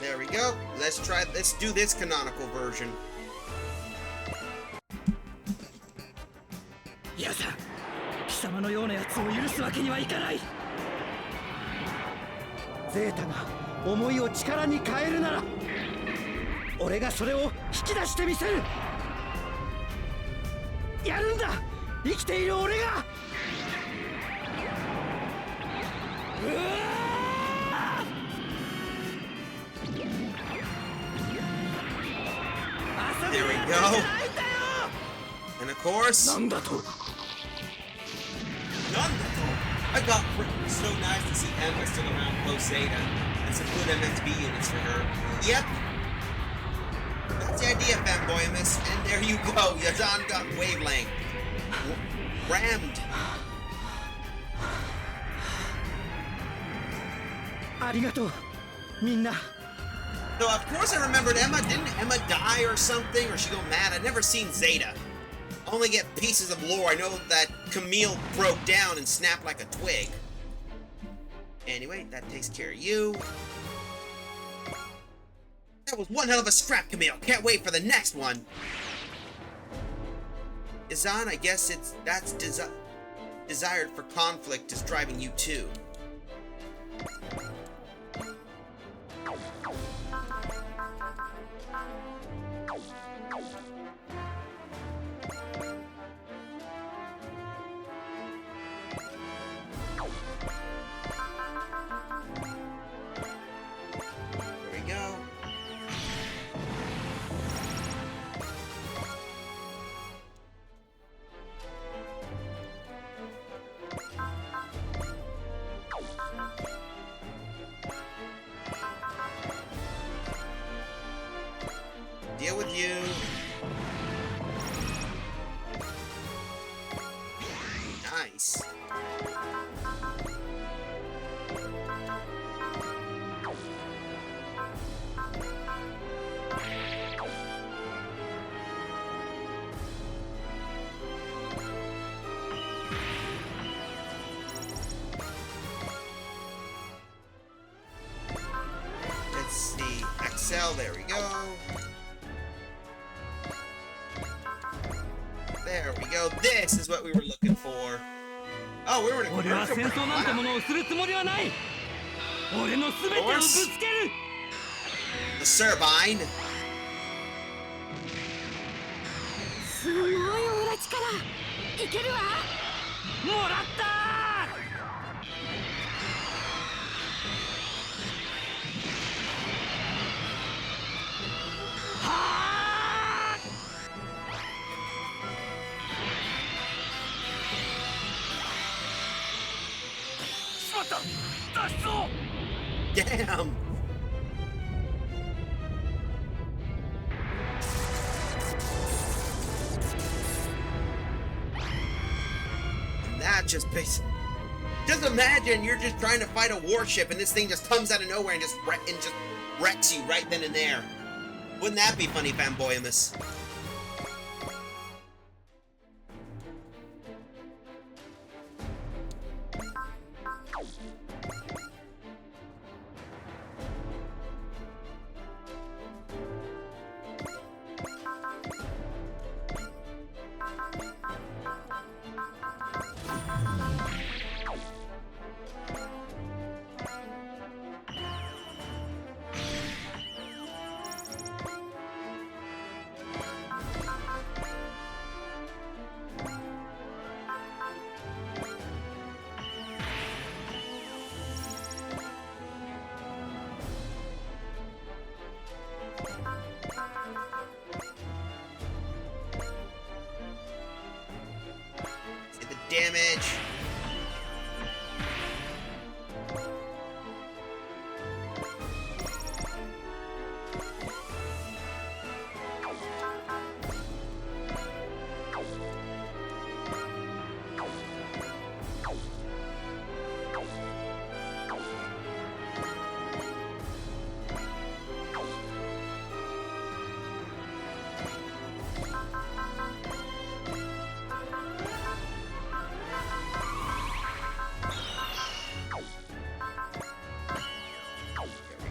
There we go. Let's do this canonical version. いやさ、貴様のような奴を許すわけにはいかない。ゼータが思いを力に変えるなら、俺がそれを引き出してみせる。やるんだ、生きている俺が。There we go. And of course, Nandato. I got so nice to see Emma still around close Zeta and some good MXB units for her. Yep. That's the idea, fanboymus. And there you go. Yazan got wavelength. Rammed. ありがとう、みんな。 No, of course I remembered Emma. Didn't Emma die or something? Or she go mad? I've never seen Zeta. I only get pieces of lore. I know that Camille broke down and snapped like a twig. Anyway, that takes care of you. That was one hell of a scrap, Camille. Can't wait for the next one. Izan, I guess that's desired for conflict is driving you too. There we go. Deal with you. Nice. Let's see. Excel, there we go. There we go. This is what we were looking for. Oh, we were in a commercial break. Wow. The Servine. すごい裏力いけるわ。もらった。Damn! And that just imagine you're just trying to fight a warship and this thing just comes out of nowhere and just wrecks you right then and there. Wouldn't that be funny, fanboyamus? Damage.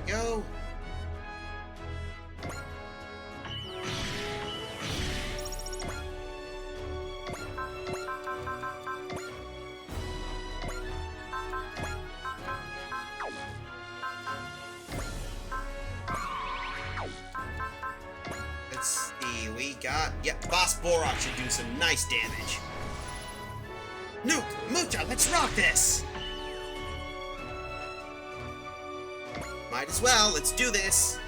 Go. Let's see, we got, yep, Boss Borak should do some nice damage. Nuke, Mucha, let's rock this! Might as well, let's do this.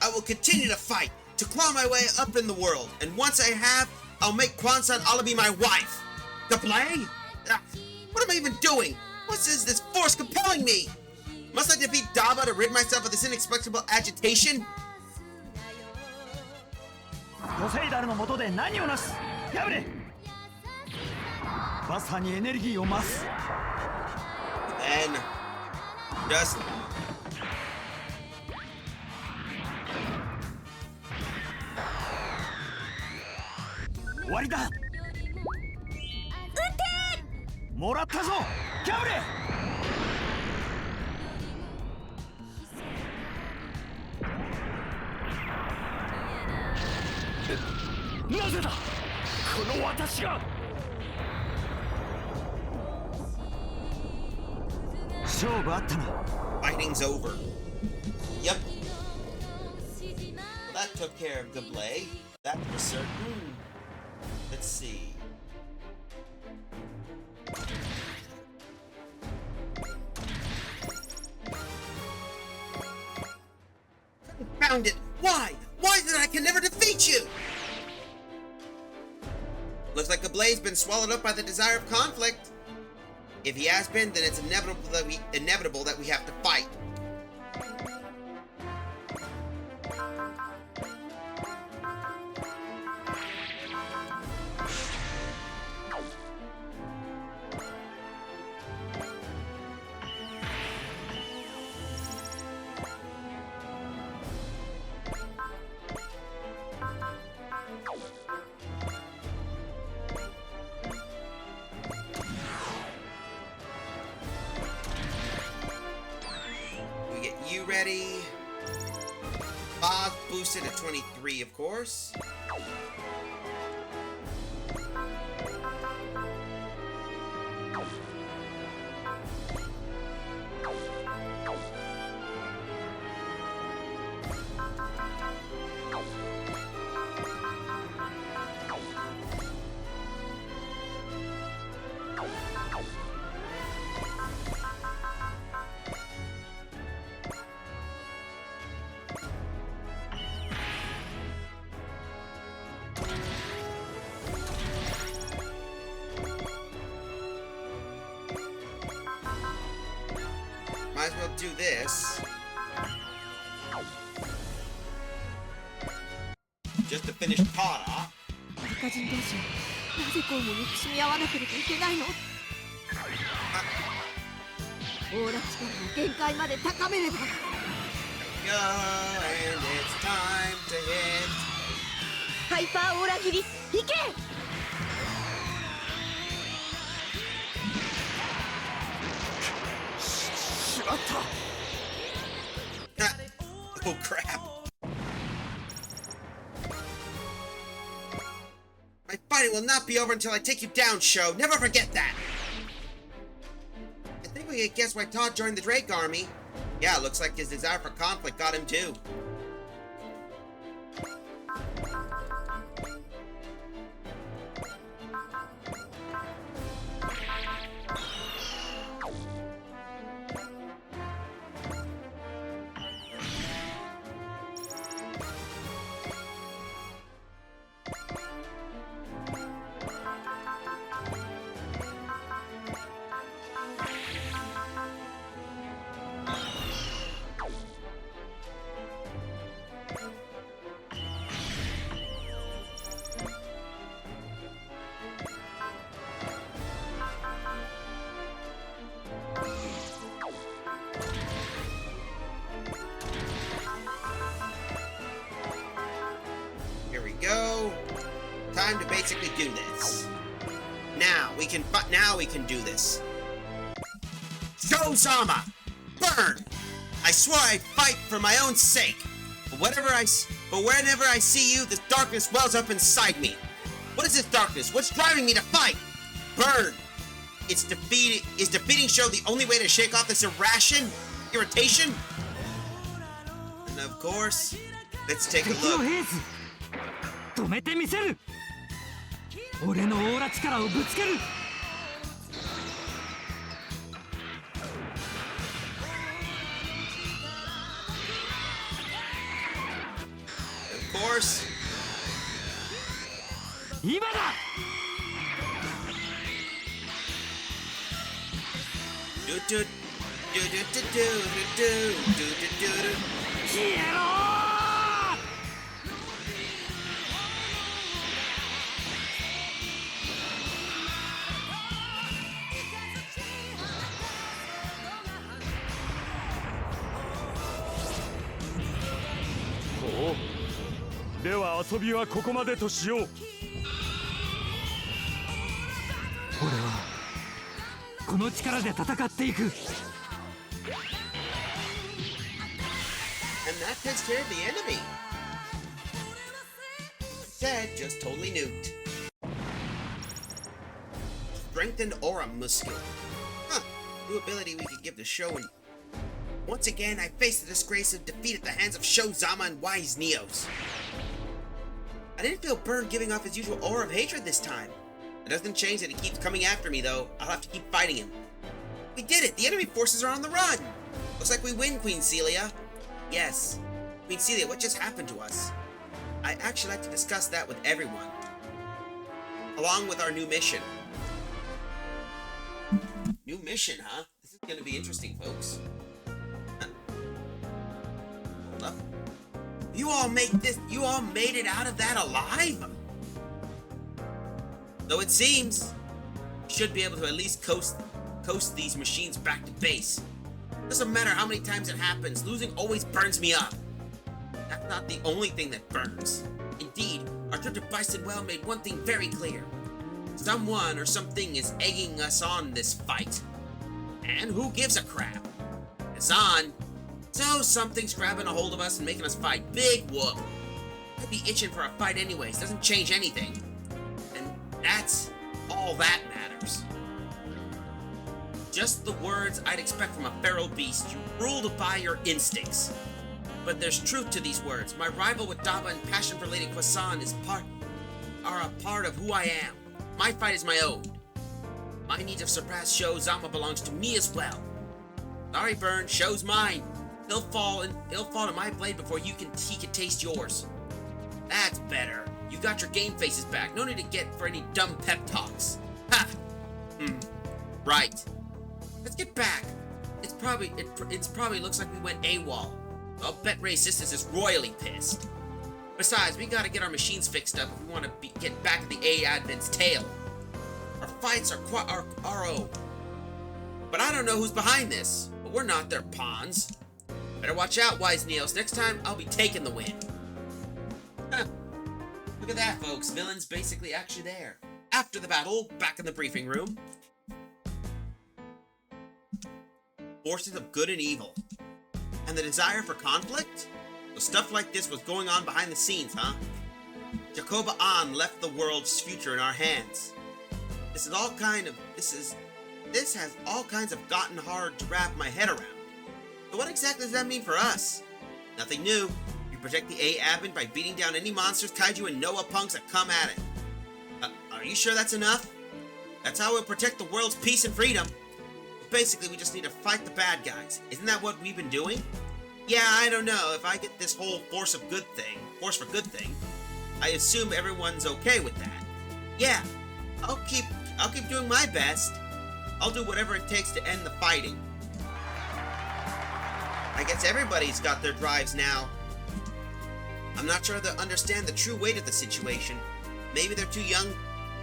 I will continue to fight, to claw my way up in the world, and once I have, I'll make Kwansan Alabi my wife. To play? What am I even doing? What is this force compelling me? Must I defeat Daba to rid myself of this inexplicable agitation? ポセイダルの下で何をなす破れまさにエネルギーを増す And just終わりだもらったぞキャブレなぜだこの私が勝負あったな Fighting's over. Yep. Well, that took care of Gablé. That was certain. Let's see. Found it! Why? Why is it I can never defeat you? Looks like Gablé's been swallowed up by the desire of conflict. If he has been, then it's inevitable that we have to fight. You ready? Bob boosted at 23, of course. might as well do this. Just to finish Todd off. アルカ人同士をなぜこうも憎しみ合わなければいけないの？オーラ力を限界まで高めれば。Go, and it's time to hit. ハイパーオーラ切り、いけ！しまった。Oh crap. My fighting will not be over until I take you down, Sho. Never forget that. I think we can guess why Todd joined the Drake army. Yeah, looks like his desire for conflict got him too. Here we go. Time to basically do this. Now we can do this. Shozama! Burn! I swore I'd fight for my own sake. But whenever I see you, this darkness wells up inside me. What is this darkness? What's driving me to fight? Burn! Is defeating Sho the only way to shake off this irritation? And of course, let's take a look. 止めてみせる。俺のオーラ力をぶつける。Of course. 今だ。消えろー。では遊びはここまでとしよう。俺はこの力で戦っていく。And that takes care of the enemy. Dead, just totally nuked. Strengthened aura muscle. Huh. New ability we could give to Sho. And once again, I face the disgrace of defeat at the hands of Shozama and Wise Neos. I didn't feel Burn giving off his usual aura of hatred this time. It doesn't change that he keeps coming after me, though. I'll have to keep fighting him. We did it! The enemy forces are on the run! Looks like we win, Queen Celia. Yes. Queen Celia, what just happened to us? I'd actually like to discuss that with everyone. Along with our new mission. New mission, huh? This is gonna be interesting, folks. Hold up. You all made it out of that alive? Though it seems you should be able to at least coast these machines back to base. Doesn't matter how many times it happens, losing always burns me up. That's not the only thing that burns. Indeed, our trip to Bison Well made one thing very clear. Someone or something is egging us on this fight. And who gives a crap? It's on. So something's grabbing a hold of us and making us fight. Big whoop. I'd be itching for a fight anyways. Doesn't change anything. And that's all that matters. Just the words I'd expect from a feral beast. You ruled by your instincts. But there's truth to these words. My rival with Daba and passion for Lady Kwasan are a part of who I am. My fight is my own. My need to surpass Shozama belongs to me as well. Sorry, Burn. Sho's mine. He'll fall to my blade before he can taste yours. That's better. You got your game faces back. No need to get for any dumb pep talks. Ha! Right. Let's get back. It's probably looks like we went AWOL. I'll bet Ray Sisters is royally pissed. Besides, we gotta get our machines fixed up if we want to get back at the A admin's tail. Our fights are RO. But I don't know who's behind this. But we're not their pawns. Better watch out, Wise Neos. Next time, I'll be taking the win. Huh. Look at that, folks. Villain's basically actually there. After the battle, back in the briefing room. Forces of good and evil. And the desire for conflict? So stuff like this was going on behind the scenes, huh? Jacoba An left the world's future in our hands. This has all kinds of gotten hard to wrap my head around. So what exactly does that mean for us? Nothing new. We protect the A admin by beating down any monsters, kaiju, and Noah punks that come at it. Are you sure that's enough? That's how we'll protect the world's peace and freedom. Basically, we just need to fight the bad guys. Isn't that what we've been doing? Yeah, I don't know. If I get this whole force for good thing, I assume everyone's okay with that. Yeah, I'll keep doing my best. I'll do whatever it takes to end the fighting. I guess everybody's got their drives now. I'm not sure they'll understand the true weight of the situation. Maybe they're too young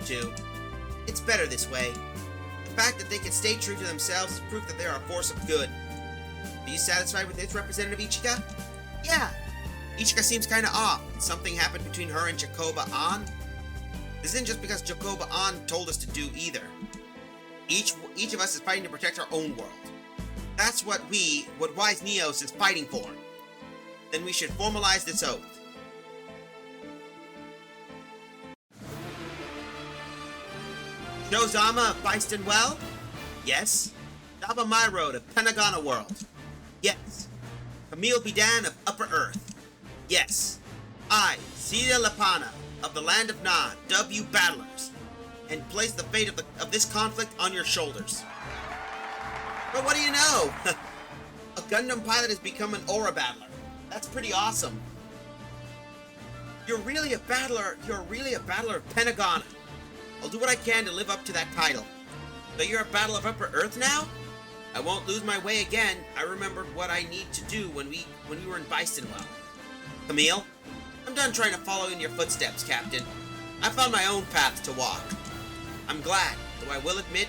to. It's better this way. The fact that they can stay true to themselves is proof that they are a force of good. Are you satisfied with this, Representative Ichika? Yeah. Ichika seems kinda off. Something happened between her and Jacoba An. This isn't just because Jacoba An told us to do either. Each of us is fighting to protect our own world. That's what Wise Neos is fighting for. Then we should formalize this oath. Shozama of Byston Well? Yes. Daba Myroad of Penagana World? Yes. Camille Bidan of Upper Earth? Yes. I, Celia Lapana of the Land of Nod, W Battlers, and place the fate of this conflict on your shoulders. But what do you know? A Gundam pilot has become an Aura Battler. That's pretty awesome. You're really a battler of Penagana. I'll do what I can to live up to that title. So you're a Battle of Upper Earth now? I won't lose my way again. I remembered what I need to do when we were in Bystonwell. Camille, I'm done trying to follow in your footsteps, Captain. I found my own path to walk. I'm glad, though I will admit,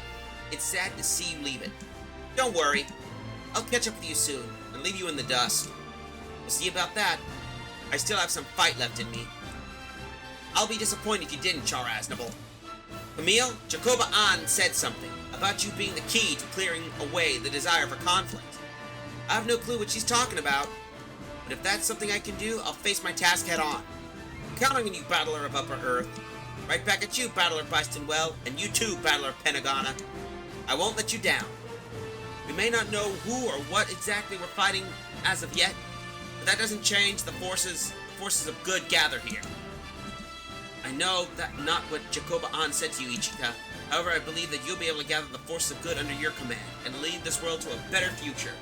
it's sad to see you leave it. Don't worry. I'll catch up with you soon and leave you in the dust. We'll see about that. I still have some fight left in me. I'll be disappointed if you didn't, Char Aznable. Camille, Jacoba An said something about you being the key to clearing away the desire for conflict. I have no clue what she's talking about, but if that's something I can do, I'll face my task head on. I'm counting on you, Battler of Upper Earth. Right back at you, Battler of Bystonwell, and you too, Battler of Penagana. I won't let you down. We may not know who or what exactly we're fighting as of yet, but that doesn't change the forces of good gather here. I know that not what Jacoba An said to you, Ichika. However, I believe that you'll be able to gather the forces of good under your command and lead this world to a better future.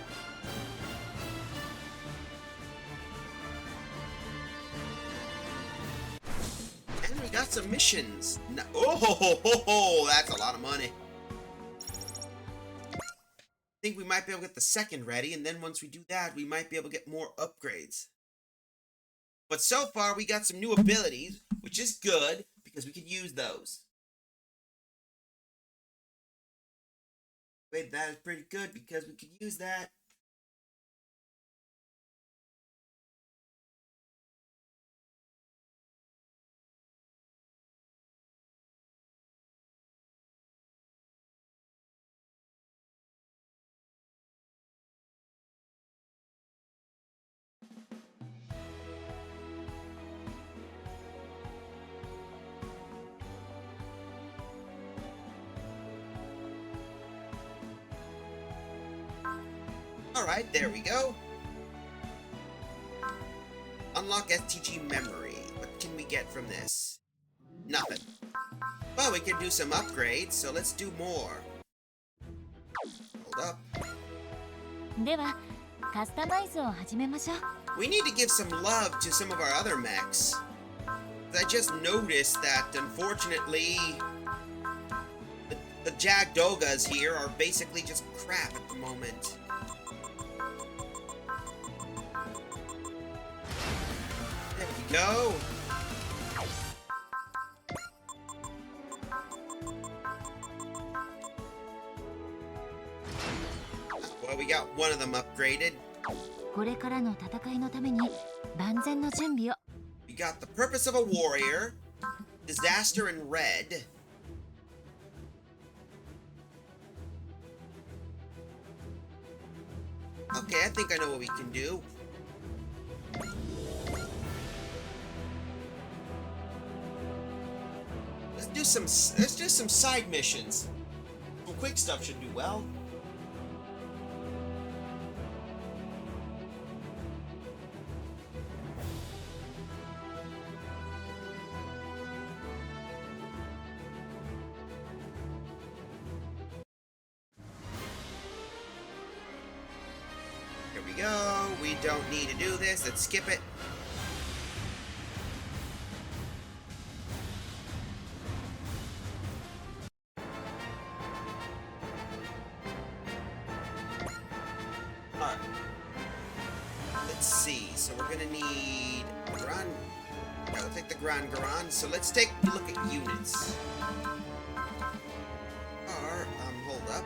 And we got some missions. Oh, that's a lot of money. I think we might be able to get the second ready, and then once we do that, we might be able to get more upgrades. But so far, we got some new abilities, which is good, because we could use those. Wait, that is pretty good, because we could use that. Alright, there we go. Unlock STG memory. What can we get from this? Nothing. Well, we can do some upgrades, so let's do more. Hold up. We need to give some love to some of our other mechs. I just noticed that, unfortunately, the Jag Dogas here are basically just crap at the moment. go. Well, we got one of them upgraded. これからの戦いのために万全の準備を。 We got the purpose of a warrior, disaster in red. Okay, I think I know what we can do. Let's do some side missions. Some quick stuff should do well. Here we go. We don't need to do this. Let's skip it. Alright. Let's see. So we're gonna need Grand. I'll take the Grand Garan. So let's take a look at units. Or, hold up.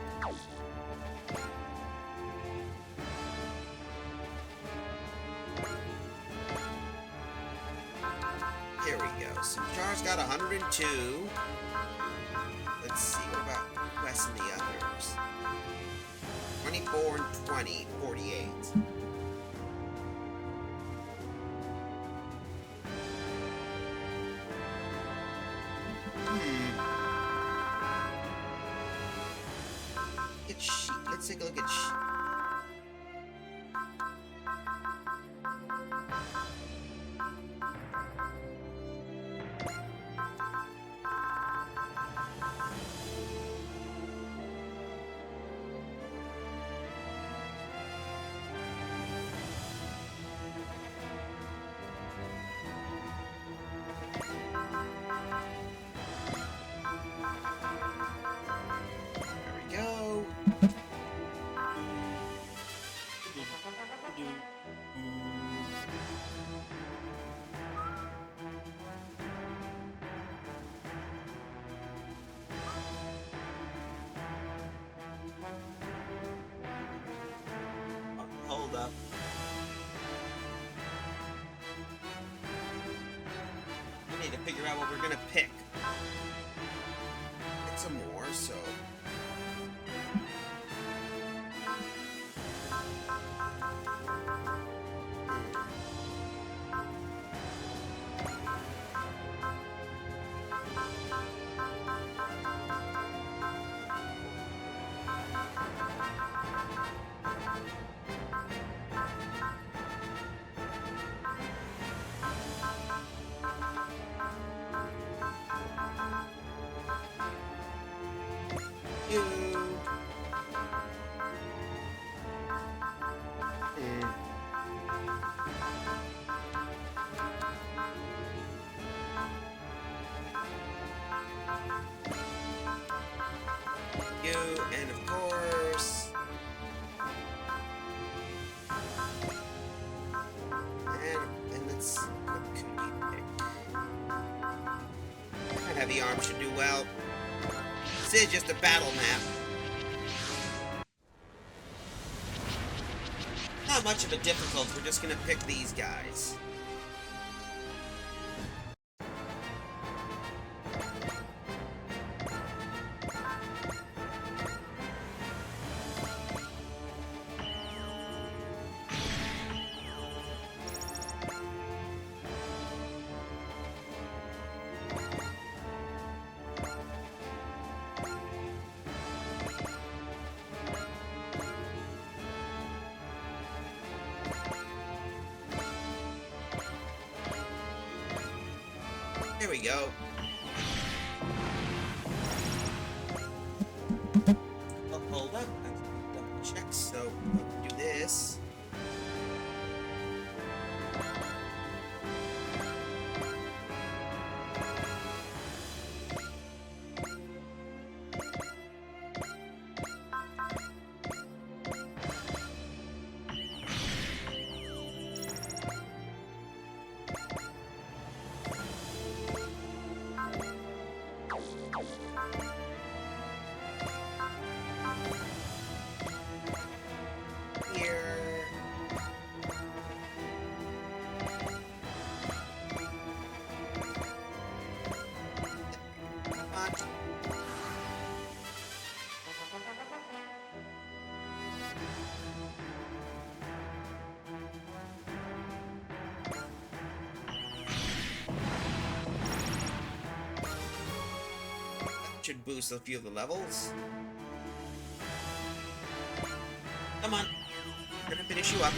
Here we go. So Char's got 102. Let's see, what about Wes and the others? 24 and 20, 48. Let's take a look at hold up. We need to figure out what we're gonna pick. Get some more, so. And of course, and let's what could we pick? Heavy arm should do well. This is just a battle map. Not much of a difficult. We're just gonna pick these guys. Here we go. Oh, hold up. I double check, so we'll do this. should boost a few of the levels. Come on. We're gonna finish you up.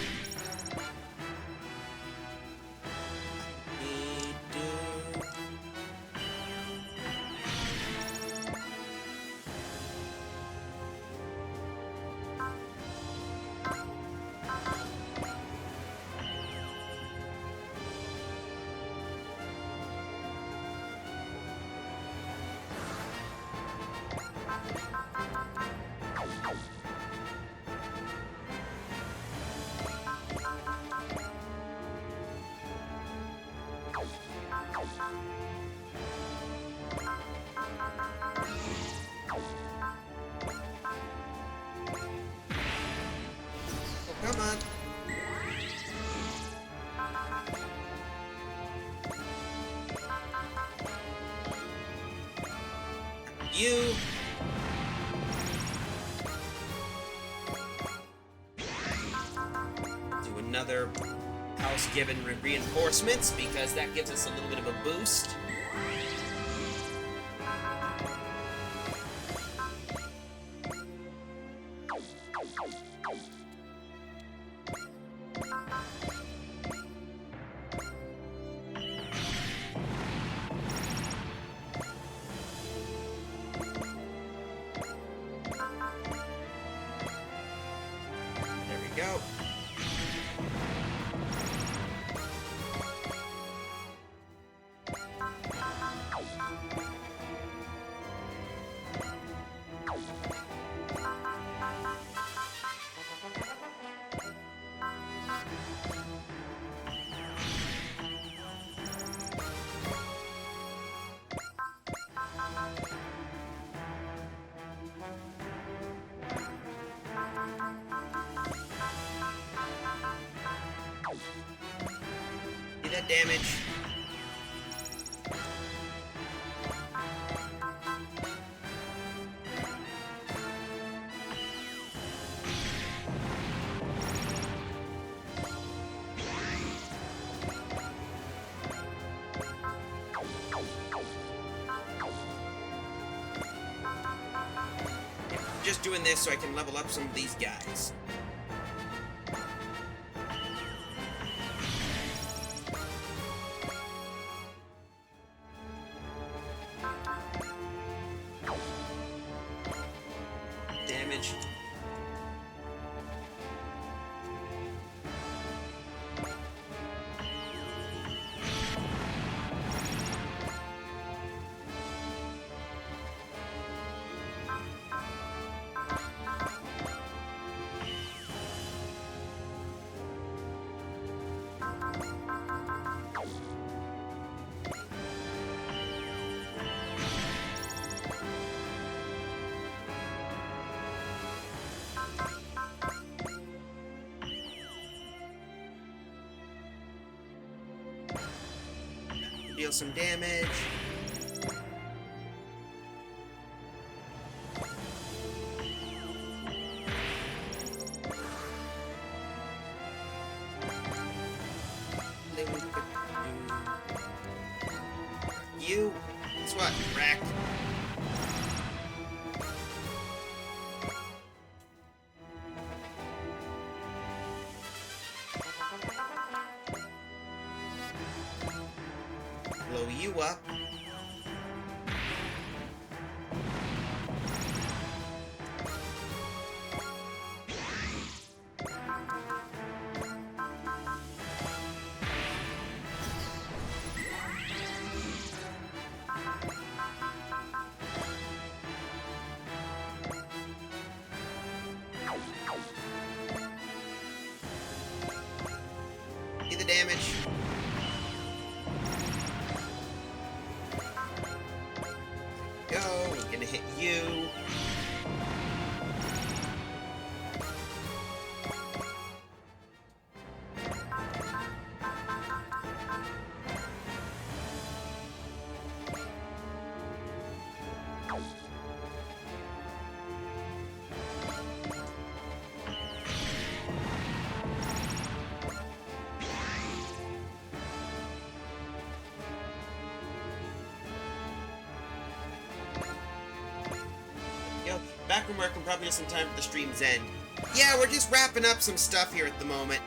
Come on. You. Do another house given reinforcements because that gives us a little bit of a boost. Go. Do that damage. Just doing this so I can level up some of these guys. Damage. Deal some damage. You, guess what? Rack. Blow you up. Do the damage. Go, we're gonna hit you. from work and probably just in time for the stream's end. Yeah, we're just wrapping up some stuff here at the moment.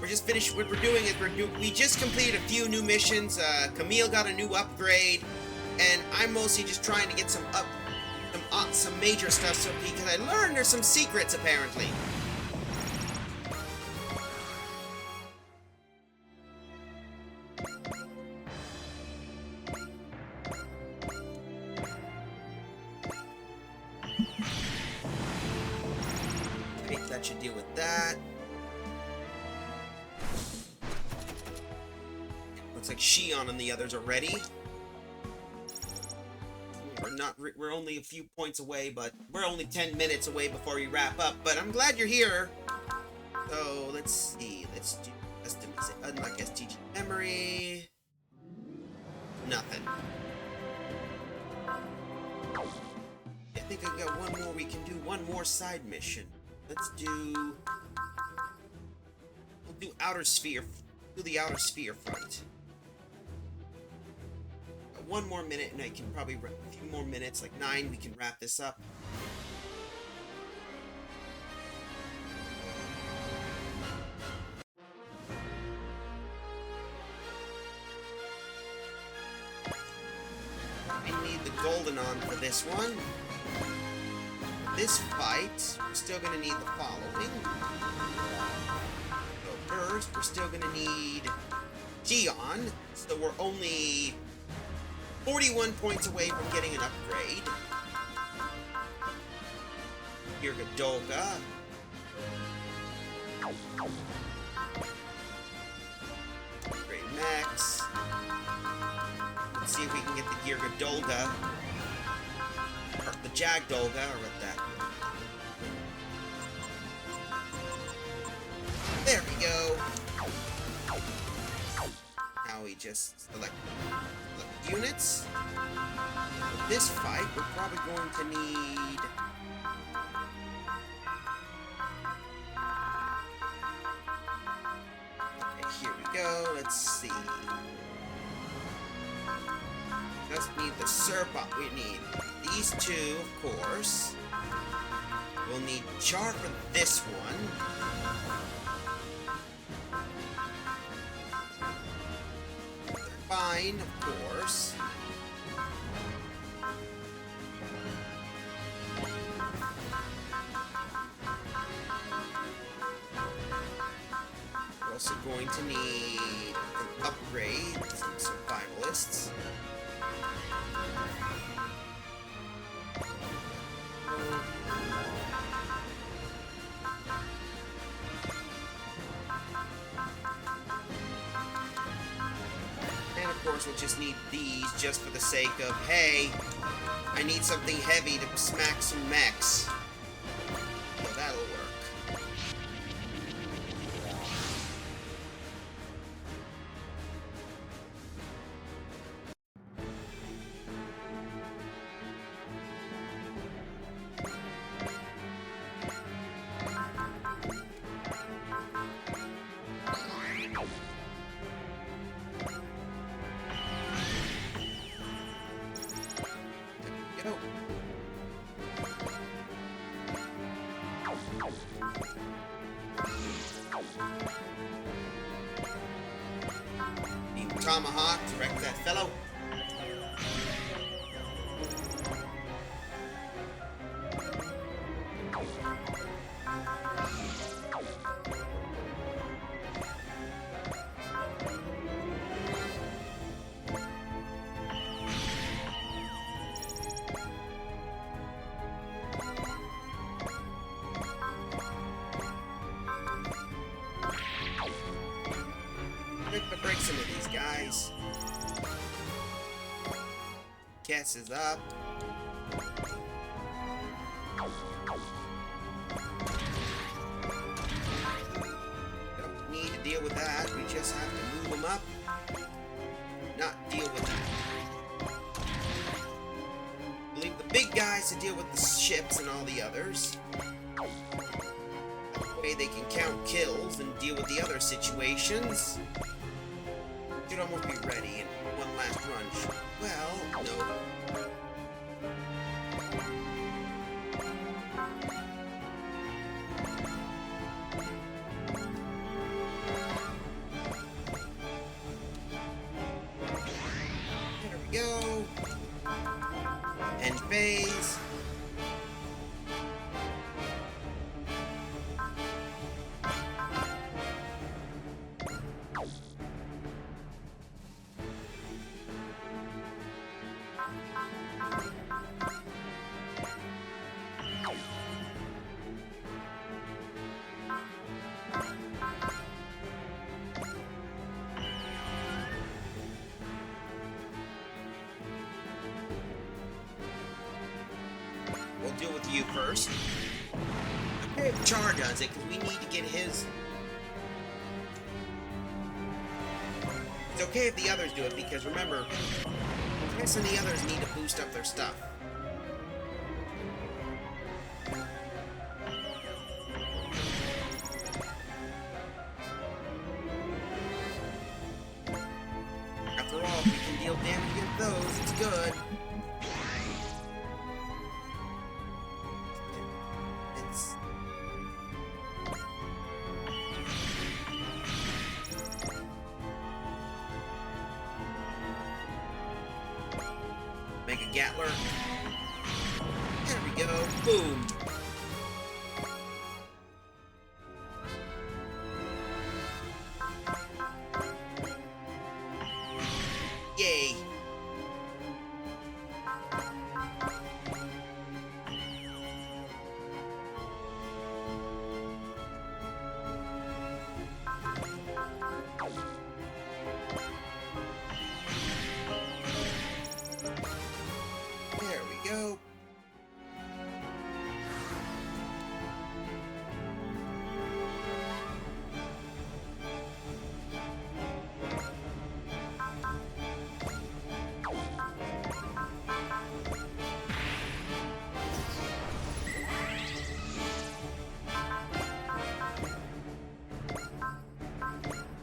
We're just finished. What we're doing is we just completed a few new missions. Camille got a new upgrade, and I'm mostly just trying to get some major stuff. So because I learned there's some secrets apparently. Okay, that should deal with that. Looks like Shion and the others are ready. We're only a few points away, but we're only 10 minutes away before we wrap up. But I'm glad you're here. So let's see. Let's do unlock STG memory. Nothing. I think I've got one more. We can do one more side mission. Let's do. We'll do outer sphere. Do the outer sphere front. One more minute, and I can probably a few more minutes, like 9, we can wrap this up. We need the golden on for this one. This fight, we're still gonna need the following. So first, we're still gonna need Gion, so we're only 41 points away from getting an upgrade. Girgadolga. Upgrade max. Let's see if we can get the Girgadolga. Or the Jagdolga, or what that. There we go. Now we just select units. For this fight, we're probably going to need. Okay, here we go. Let's see. Just need the Serpent. We need these two, of course. We'll need Char for this one. Fine, of course. We're also going to need an upgrade, some survivalists. And of course we'll just need these just for the sake of, hey, I need something heavy to smack some mechs. So that'll work. Tomahawk to wreck that fellow. Break some of these guys. Cass is up. Don't need to deal with that. We just have to move them up. Not deal with that. Leave the big guys to deal with the ships and all the others. That way they can count kills and deal with the other situations. Should almost be ready in one last run. Well, no. first. Okay, if Char does it, because we need to get his... It's okay if the others do it, because remember, Chris and the others need to boost up their stuff. After all, if we can deal damage against those, it's good. It's... Make a Gatler. There we go. Boom. Yay. There we go.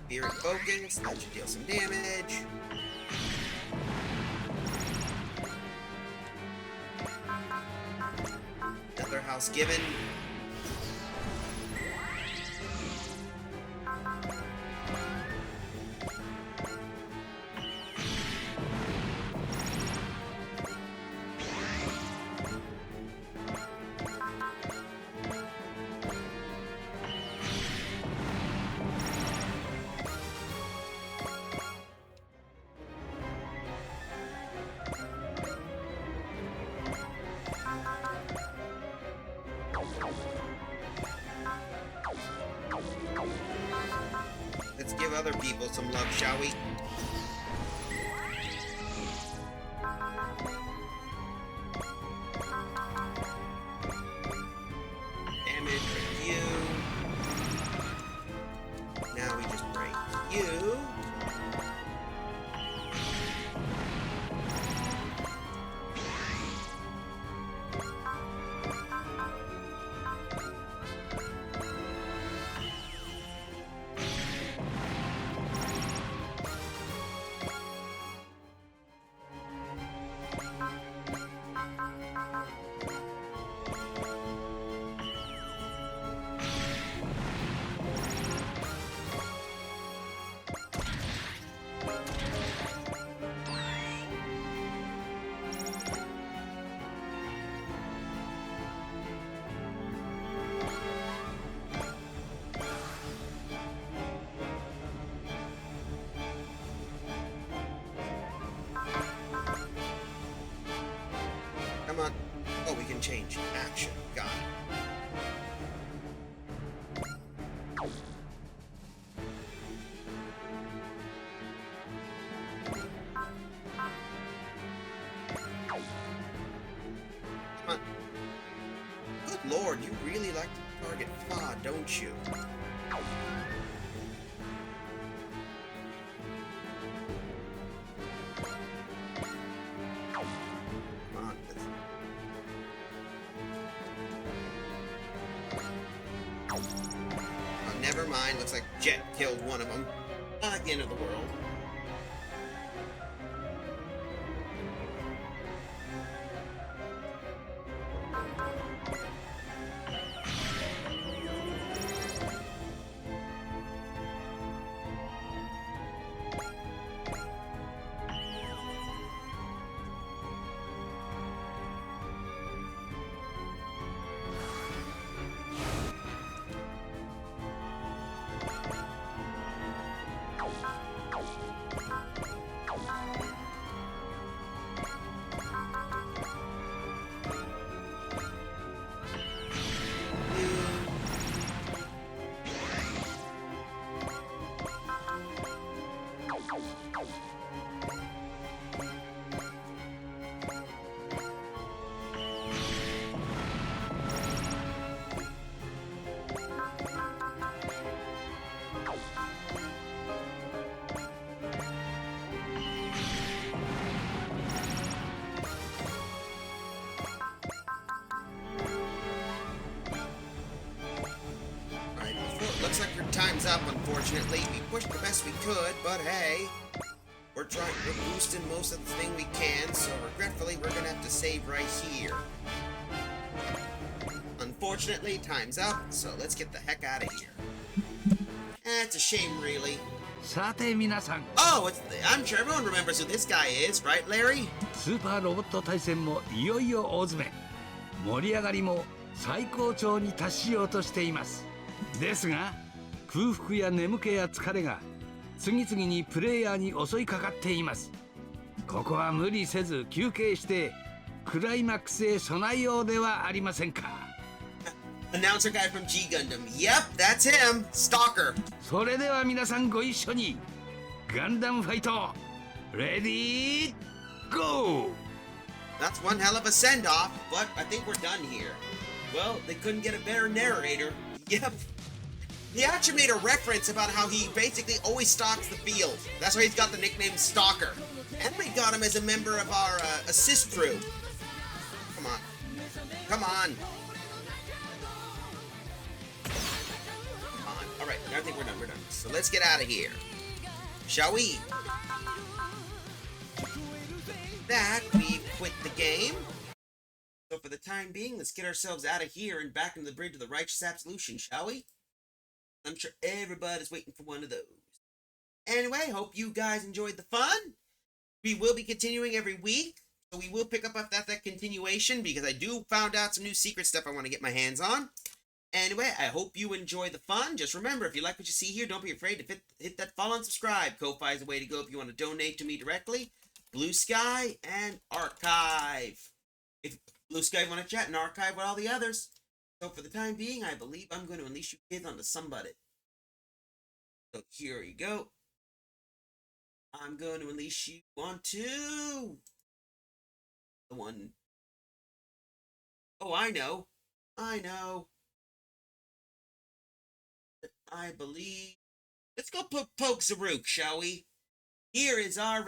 Spirit Focus, that should deal some damage. Another House Given. Let's give other people some love, shall we? Damage for you. Now we just break you. Come on. Oh, we can change action. Got it. Come on. Good lord, you really like to target Fa, don't you? Come on. Oh, never mind. Looks like Jet killed one of them. Not the end of the world. looks like your time's up, unfortunately. We pushed the best we could, but hey. We're boosting most of the thing we can, so regretfully, we're gonna have to save right here. Unfortunately, time's up, so let's get the heck out of here. It's a shame, really. Oh, I'm sure everyone remembers who this guy is, right, Larry? スーパーロボット対戦もいよいよ大詰め。盛り上がりも最高潮に達しようとしています。ですが、空腹や眠気や疲れが次々にプレイヤーに襲いかかっています。ここは無理せず休憩してクライマックスへ備えようではありませんか。Announcer guy from G Gundam. Yep, that's him. Stalker. それでは皆さんご一緒にガンダムファイトレディーゴー。 That's one hell of a send-off, but I think we're done here. Well, they couldn't get a better narrator. Yep. He actually made a reference about how he basically always stalks the field. That's why he's got the nickname Stalker. And we got him as a member of our assist crew. Come on. Come on. Come on. Alright, I think we're done. We're done. So let's get out of here. Shall we? That, we quit the game. So for the time being, let's get ourselves out of here and back into the bridge of the Righteous Absolution, shall we? I'm sure everybody's waiting for one of those. Anyway, hope you guys enjoyed the fun. We will be continuing every week, so we will pick up after that continuation because I do found out some new secret stuff I want to get my hands on. Anyway, I hope you enjoy the fun. Just remember, if you like what you see here, don't be afraid to hit that follow and subscribe. Ko-Fi is the way to go if you want to donate to me directly. Blue Sky and Archive. If Blue Sky want to chat and Archive with all the others. So for the time being, I believe I'm going to unleash you kids onto somebody. So here you go. I'm going to unleash you onto the one. Oh, I know. I believe. Let's go poke Zaruk, shall we? Here is our.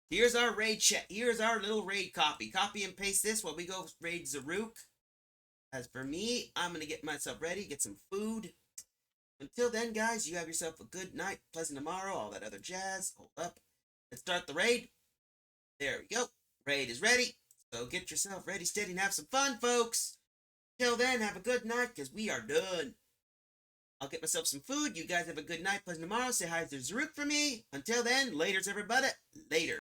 Here's our raid chat. Here's our little raid copy. Copy and paste this while we go raid Zaruk. As for me, I'm going to get myself ready, get some food. Until then, guys, you have yourself a good night, pleasant tomorrow, all that other jazz. Hold up. Let's start the raid. There we go. Raid is ready. So get yourself ready, steady, and have some fun, folks. Till then, have a good night, because we are done. I'll get myself some food. You guys have a good night, pleasant tomorrow. Say hi to Zaruk for me. Until then, laters, everybody. Later.